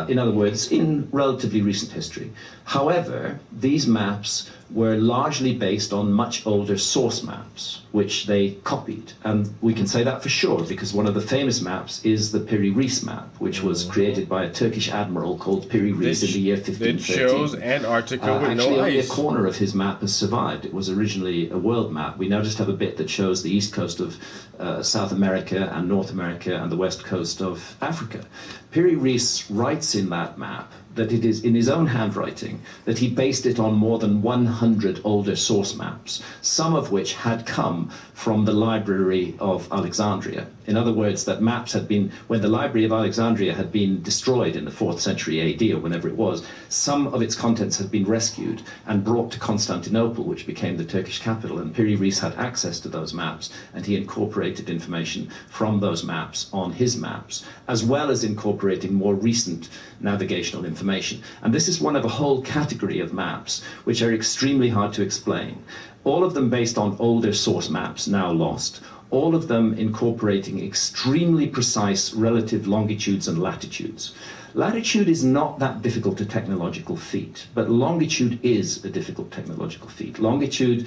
In other words, in relatively recent history. However, these maps were largely based on much older source maps, which they copied. And we can say that for sure, because one of the famous maps is the Piri Reis map, which was created by a Turkish admiral called Piri Reis in the year 1513. It shows Antarctica with actually, no only ice. a corner of his map has survived. It was originally a world map. We now just have a bit that shows the east coast of South America and North America and the west coast of Africa. Piri Reis writes in that map that it is in his own handwriting that he based it on more than 100 older source maps, some of which had come from the Library of Alexandria. In other words, that maps had been, when the Library of Alexandria had been destroyed in the 4th century AD or whenever it was, some of its contents had been rescued and brought to Constantinople, which became the Turkish capital, and Piri Reis had access to those maps, and he incorporated information from those maps on his maps, as well as incorporating more recent navigational information. And this is one of a whole category of maps which are extremely hard to explain. All of them based on older source maps, now lost, all of them incorporating extremely precise relative longitudes and latitudes. Latitude is not that difficult a technological feat, but longitude is a difficult technological feat. Longitude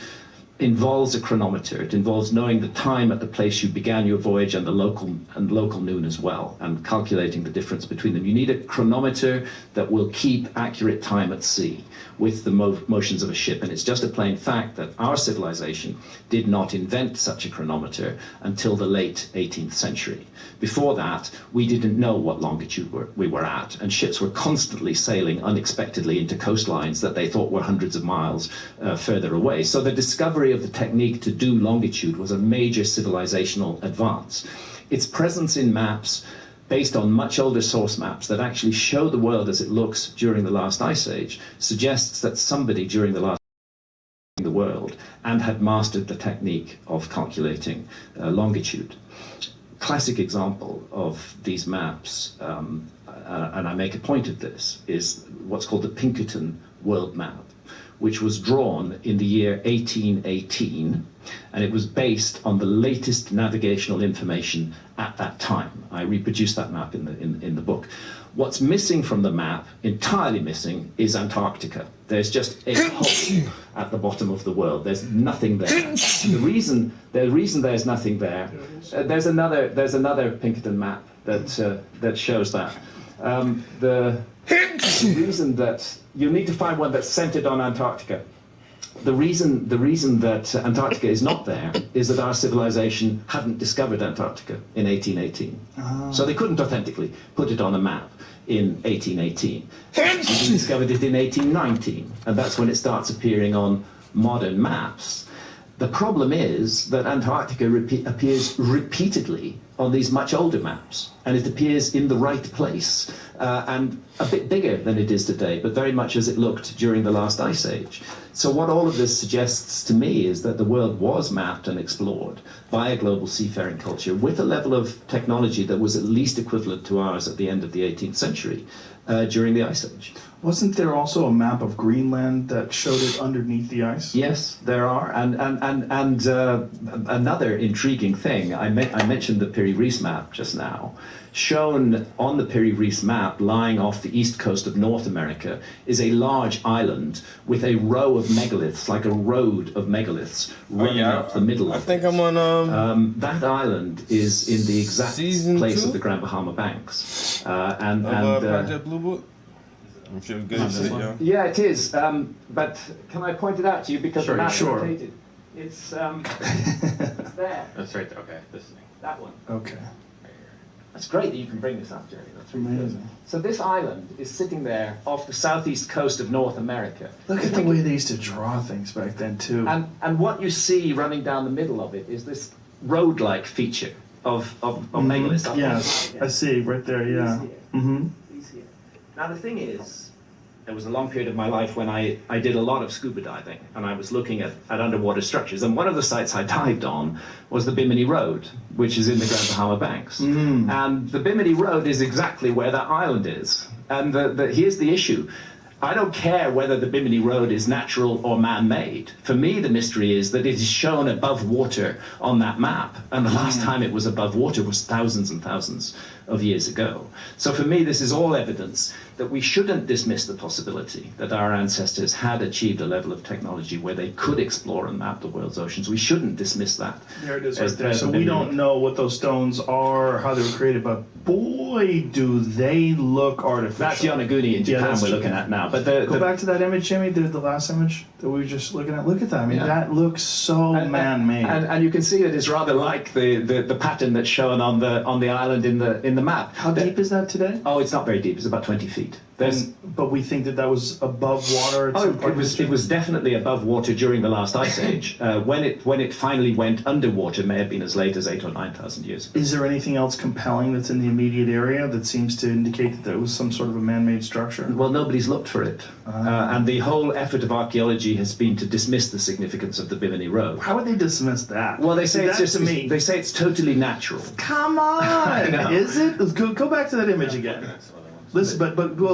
involves a chronometer. It involves knowing the time at the place you began your voyage and the local noon as well, and calculating the difference between them. You need a chronometer that will keep accurate time at sea with the motions of a ship. And it's just a plain fact that our civilization did not invent such a chronometer until the late 18th century. Before that, we didn't know what longitude we were at, and ships were constantly sailing unexpectedly into coastlines that they thought were hundreds of miles further away. So the discovery of the technique to do longitude was a major civilizational advance. Its presence in maps based on much older source maps that actually show the world as it looks during the last ice age suggests that somebody during the last the world and had mastered the technique of calculating longitude. Classic example of these maps, and I make a point of this, is what's called the Pinkerton World Map, which was drawn in the year 1818, and it was based on the latest navigational information at that time. I reproduced that map in the book. What's missing from the map, entirely missing, is Antarctica. There's just a hole at the bottom of the world. There's nothing there. The reason there's nothing there, there's another Pinkerton map that shows that. The reason that you need to find one that's centered on Antarctica. The reason that Antarctica is not there is that our civilization hadn't discovered Antarctica in 1818. So they couldn't authentically put it on a map in 1818. They discovered it in 1819, and that's when it starts appearing on modern maps. The problem is that Antarctica appears repeatedly on these much older maps, and it appears in the right place, and a bit bigger than it is today, but very much as it looked during the last ice age. So what all of this suggests to me is that the world was mapped and explored by a global seafaring culture with a level of technology that was at least equivalent to ours at the end of the 18th century during the Ice Age. Wasn't there also a map of Greenland that showed it underneath the ice? Yes, there are, and another intriguing thing. I mentioned the Piri Reis map just now. Shown on the Piri Reis map, lying off the east coast of North America, is a large island with a row of megaliths, like a road of megaliths, running up the middle. I think I'm on. That island is in the exact place of the Grand Bahama Banks, Project Blue Book. I'm sure it's good to see it, yeah. Yeah, it is. But can I point it out to you because the map's rotated? It's there. That's right there. Okay, this thing. That one. Okay. That's great that you can bring this up, Jerry. That's really amazing. Good. So this island is sitting there off the southeast coast of North America. Look at the way they used to draw things back then, too. And what you see running down the middle of it is this road-like feature of megaliths. Yes, I see, right there, yeah. Mm-hmm. Now the thing is, there was a long period of my life when I did a lot of scuba diving, and I was looking at underwater structures, and one of the sites I dived on was the Bimini Road, which is in the Grand Bahama Banks. And the Bimini Road is exactly where that island is. And here's the issue. I don't care whether the Bimini Road is natural or man-made. For me, the mystery is that it is shown above water on that map. And the last time it was above water was thousands and thousands of years ago. So for me, this is all evidence that we shouldn't dismiss the possibility that our ancestors had achieved a level of technology where they could explore and map the world's oceans. We shouldn't dismiss that. There it is right there. So we don't know what those stones are or how they were created, but boy, do they look artificial. That's Yonaguni in Japan we're looking at now. But Go back to that image, Jimmy, the last image that we were just looking at. Look at that. I mean, that looks so man-made. And you can see that it's rather like the pattern that's shown on the island in the map. How deep is that today? Oh, it's not very deep. It's about 20 feet. But we think that was above water. It was definitely above water during the last ice age. When it finally went underwater, may have been as late as 8,000 or 9,000 years ago. Is there anything else compelling that's in the immediate area that seems to indicate that there was some sort of a man-made structure? Well, nobody's looked for it, and the whole effort of archaeology has been to dismiss the significance of the Bimini Road. How would they dismiss that? Well, they say that to me. They say it's totally natural. Come on, is it? Go back to that image again. Listen,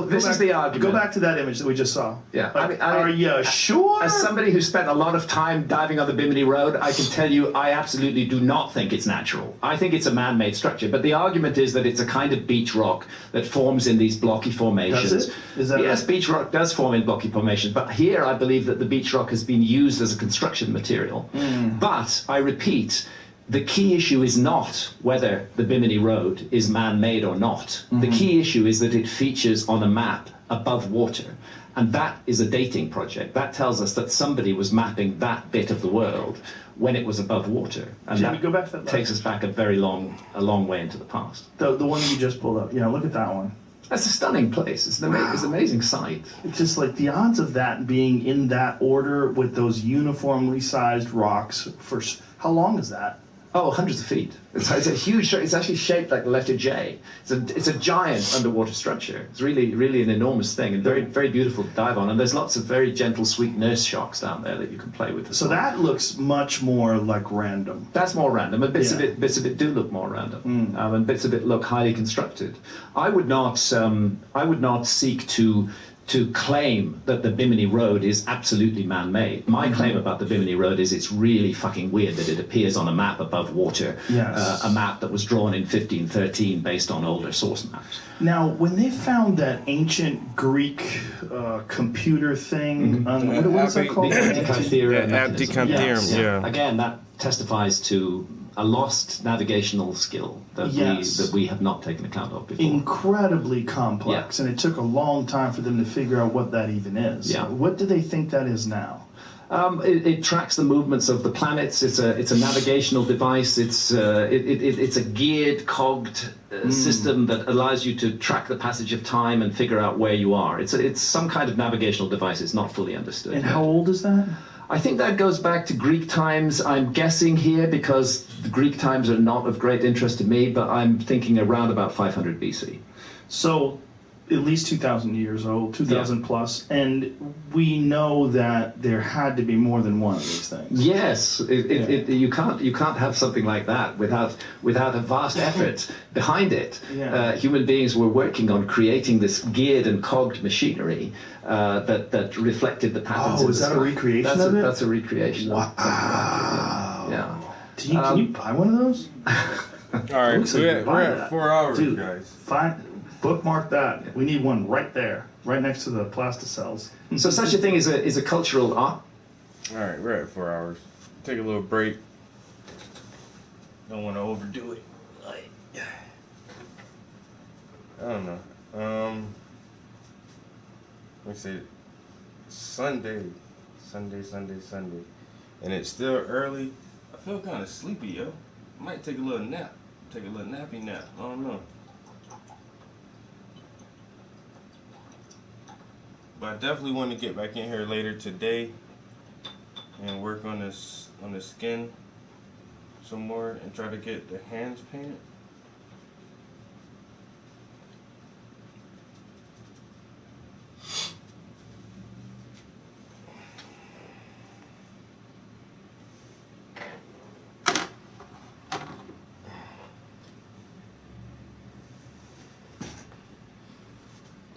this is the argument. Go back to that image that we just saw. Yeah, are you sure? As somebody who spent a lot of time diving on the Bimini Road, I can tell you I absolutely do not think it's natural. I think it's a man-made structure. But the argument is that it's a kind of beach rock that forms in these blocky formations. Does it? Is that yes, right? beach rock does form in blocky formations. But here I believe that the beach rock has been used as a construction material. But I repeat, the key issue is not whether the Bimini Road is man-made or not. The key issue is that it features on a map above water. And that is a dating project. That tells us that somebody was mapping that bit of the world when it was above water. And Jimmy, that go back to that takes us back a long way into the past. The one that you just pulled up. Yeah, look at that one. That's a stunning place. It's an amazing sight. It's just like the odds of that being in that order with those uniformly sized rocks for how long is that? Oh, hundreds of feet. It's a huge. It's actually shaped like the letter J. It's a giant underwater structure. It's really an enormous thing and very beautiful to dive on. And there's lots of very gentle, sweet nurse sharks down there that you can play with. So that looks much more like random. That's more random, and bits of it do look more random, and bits of it look highly constructed. I would not seek to claim that the Bimini Road is absolutely man-made. My claim about the Bimini Road is it's really fucking weird that it appears on a map above water, a map that was drawn in 1513 based on older source maps. Now, when they found that ancient Greek computer thing, what is that called? The Abdicam theorem, yeah. Again, that testifies to a lost navigational skill that we have not taken account of before. Incredibly complex, and it took a long time for them to figure out what that even is. Yeah. What do they think that is now? It tracks the movements of the planets. It's a navigational device. It's a geared, cogged system that allows you to track the passage of time and figure out where you are. It's some kind of navigational device. It's not fully understood. And how old is that? I think that goes back to Greek times. I'm guessing here because the Greek times are not of great interest to me, but I'm thinking around about 500 BC. So at least 2,000 years old, 2,000 plus, and we know that there had to be more than one of these things. Yes, you can't have something like that without a vast effort behind it. Human beings were working on creating this geared and cogged machinery that reflected the patterns. Oh, is that a recreation of it? That's a recreation. Wow. Yeah. Can you buy one of those? All right, we're at 4 hours, dude, guys. Bookmark that. We need one right there, right next to the plasticells. So such a thing is a cultural art. All right, we're at 4 hours. Take a little break. Don't want to overdo it. I don't know. Let me see. Sunday, and it's still early. I feel kind of sleepy, yo. I might take a little nap. Take a little nappy nap. I don't know. But I definitely want to get back in here later today and work on the skin some more and try to get the hands painted.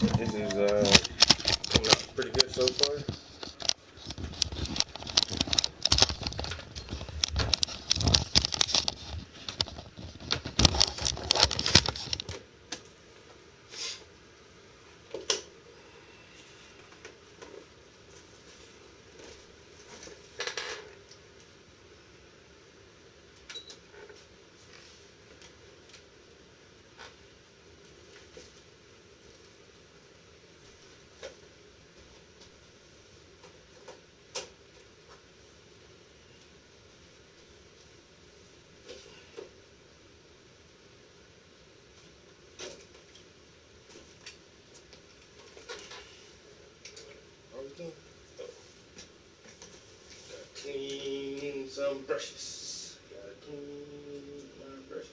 This is coming out so far. Clean some brushes. Gotta clean my brushes.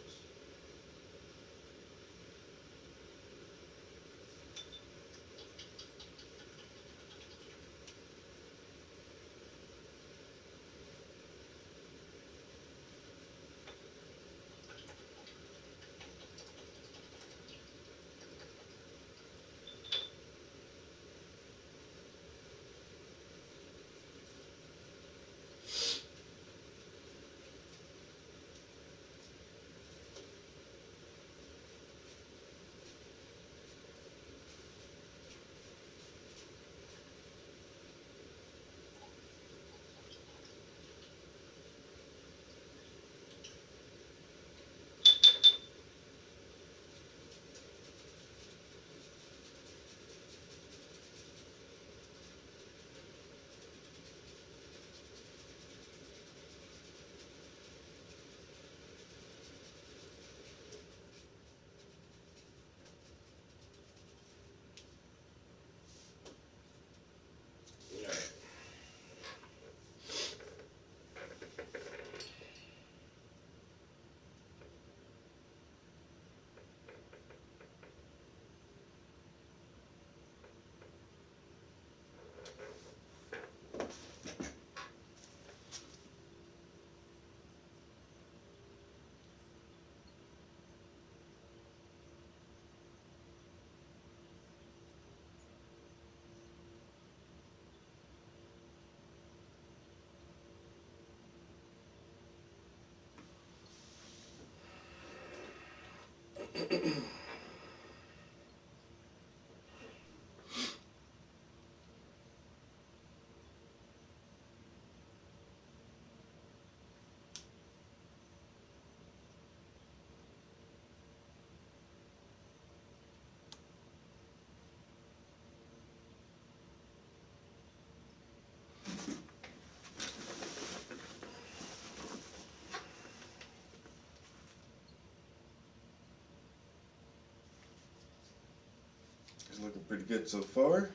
It's looking pretty good so far.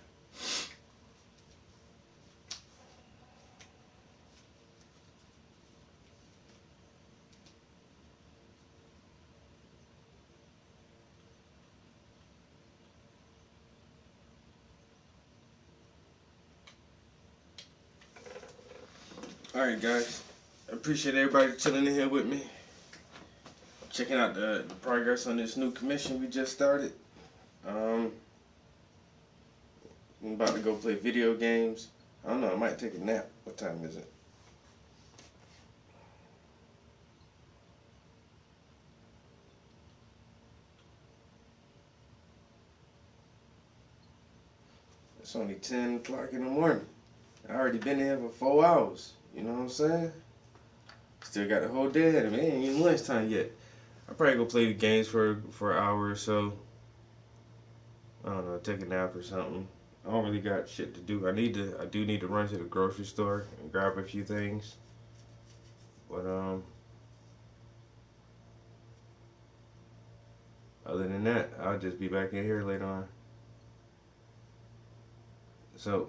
Alright guys, I appreciate everybody chilling in here with me, checking out the progress on this new commission we just started. I'm about to go play video games. I don't know, I might take a nap. What time is it? It's only 10 o'clock in the morning. I already been here for 4 hours. You know what I'm saying? Still got the whole day ahead of me. It ain't even lunchtime yet. I'll probably go play the games for an hour or so. I don't know, take a nap or something. I don't really got shit to do. I do need to run to the grocery store and grab a few things. But other than that, I'll just be back in here later on. So,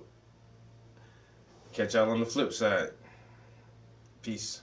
catch y'all on the flip side. Peace.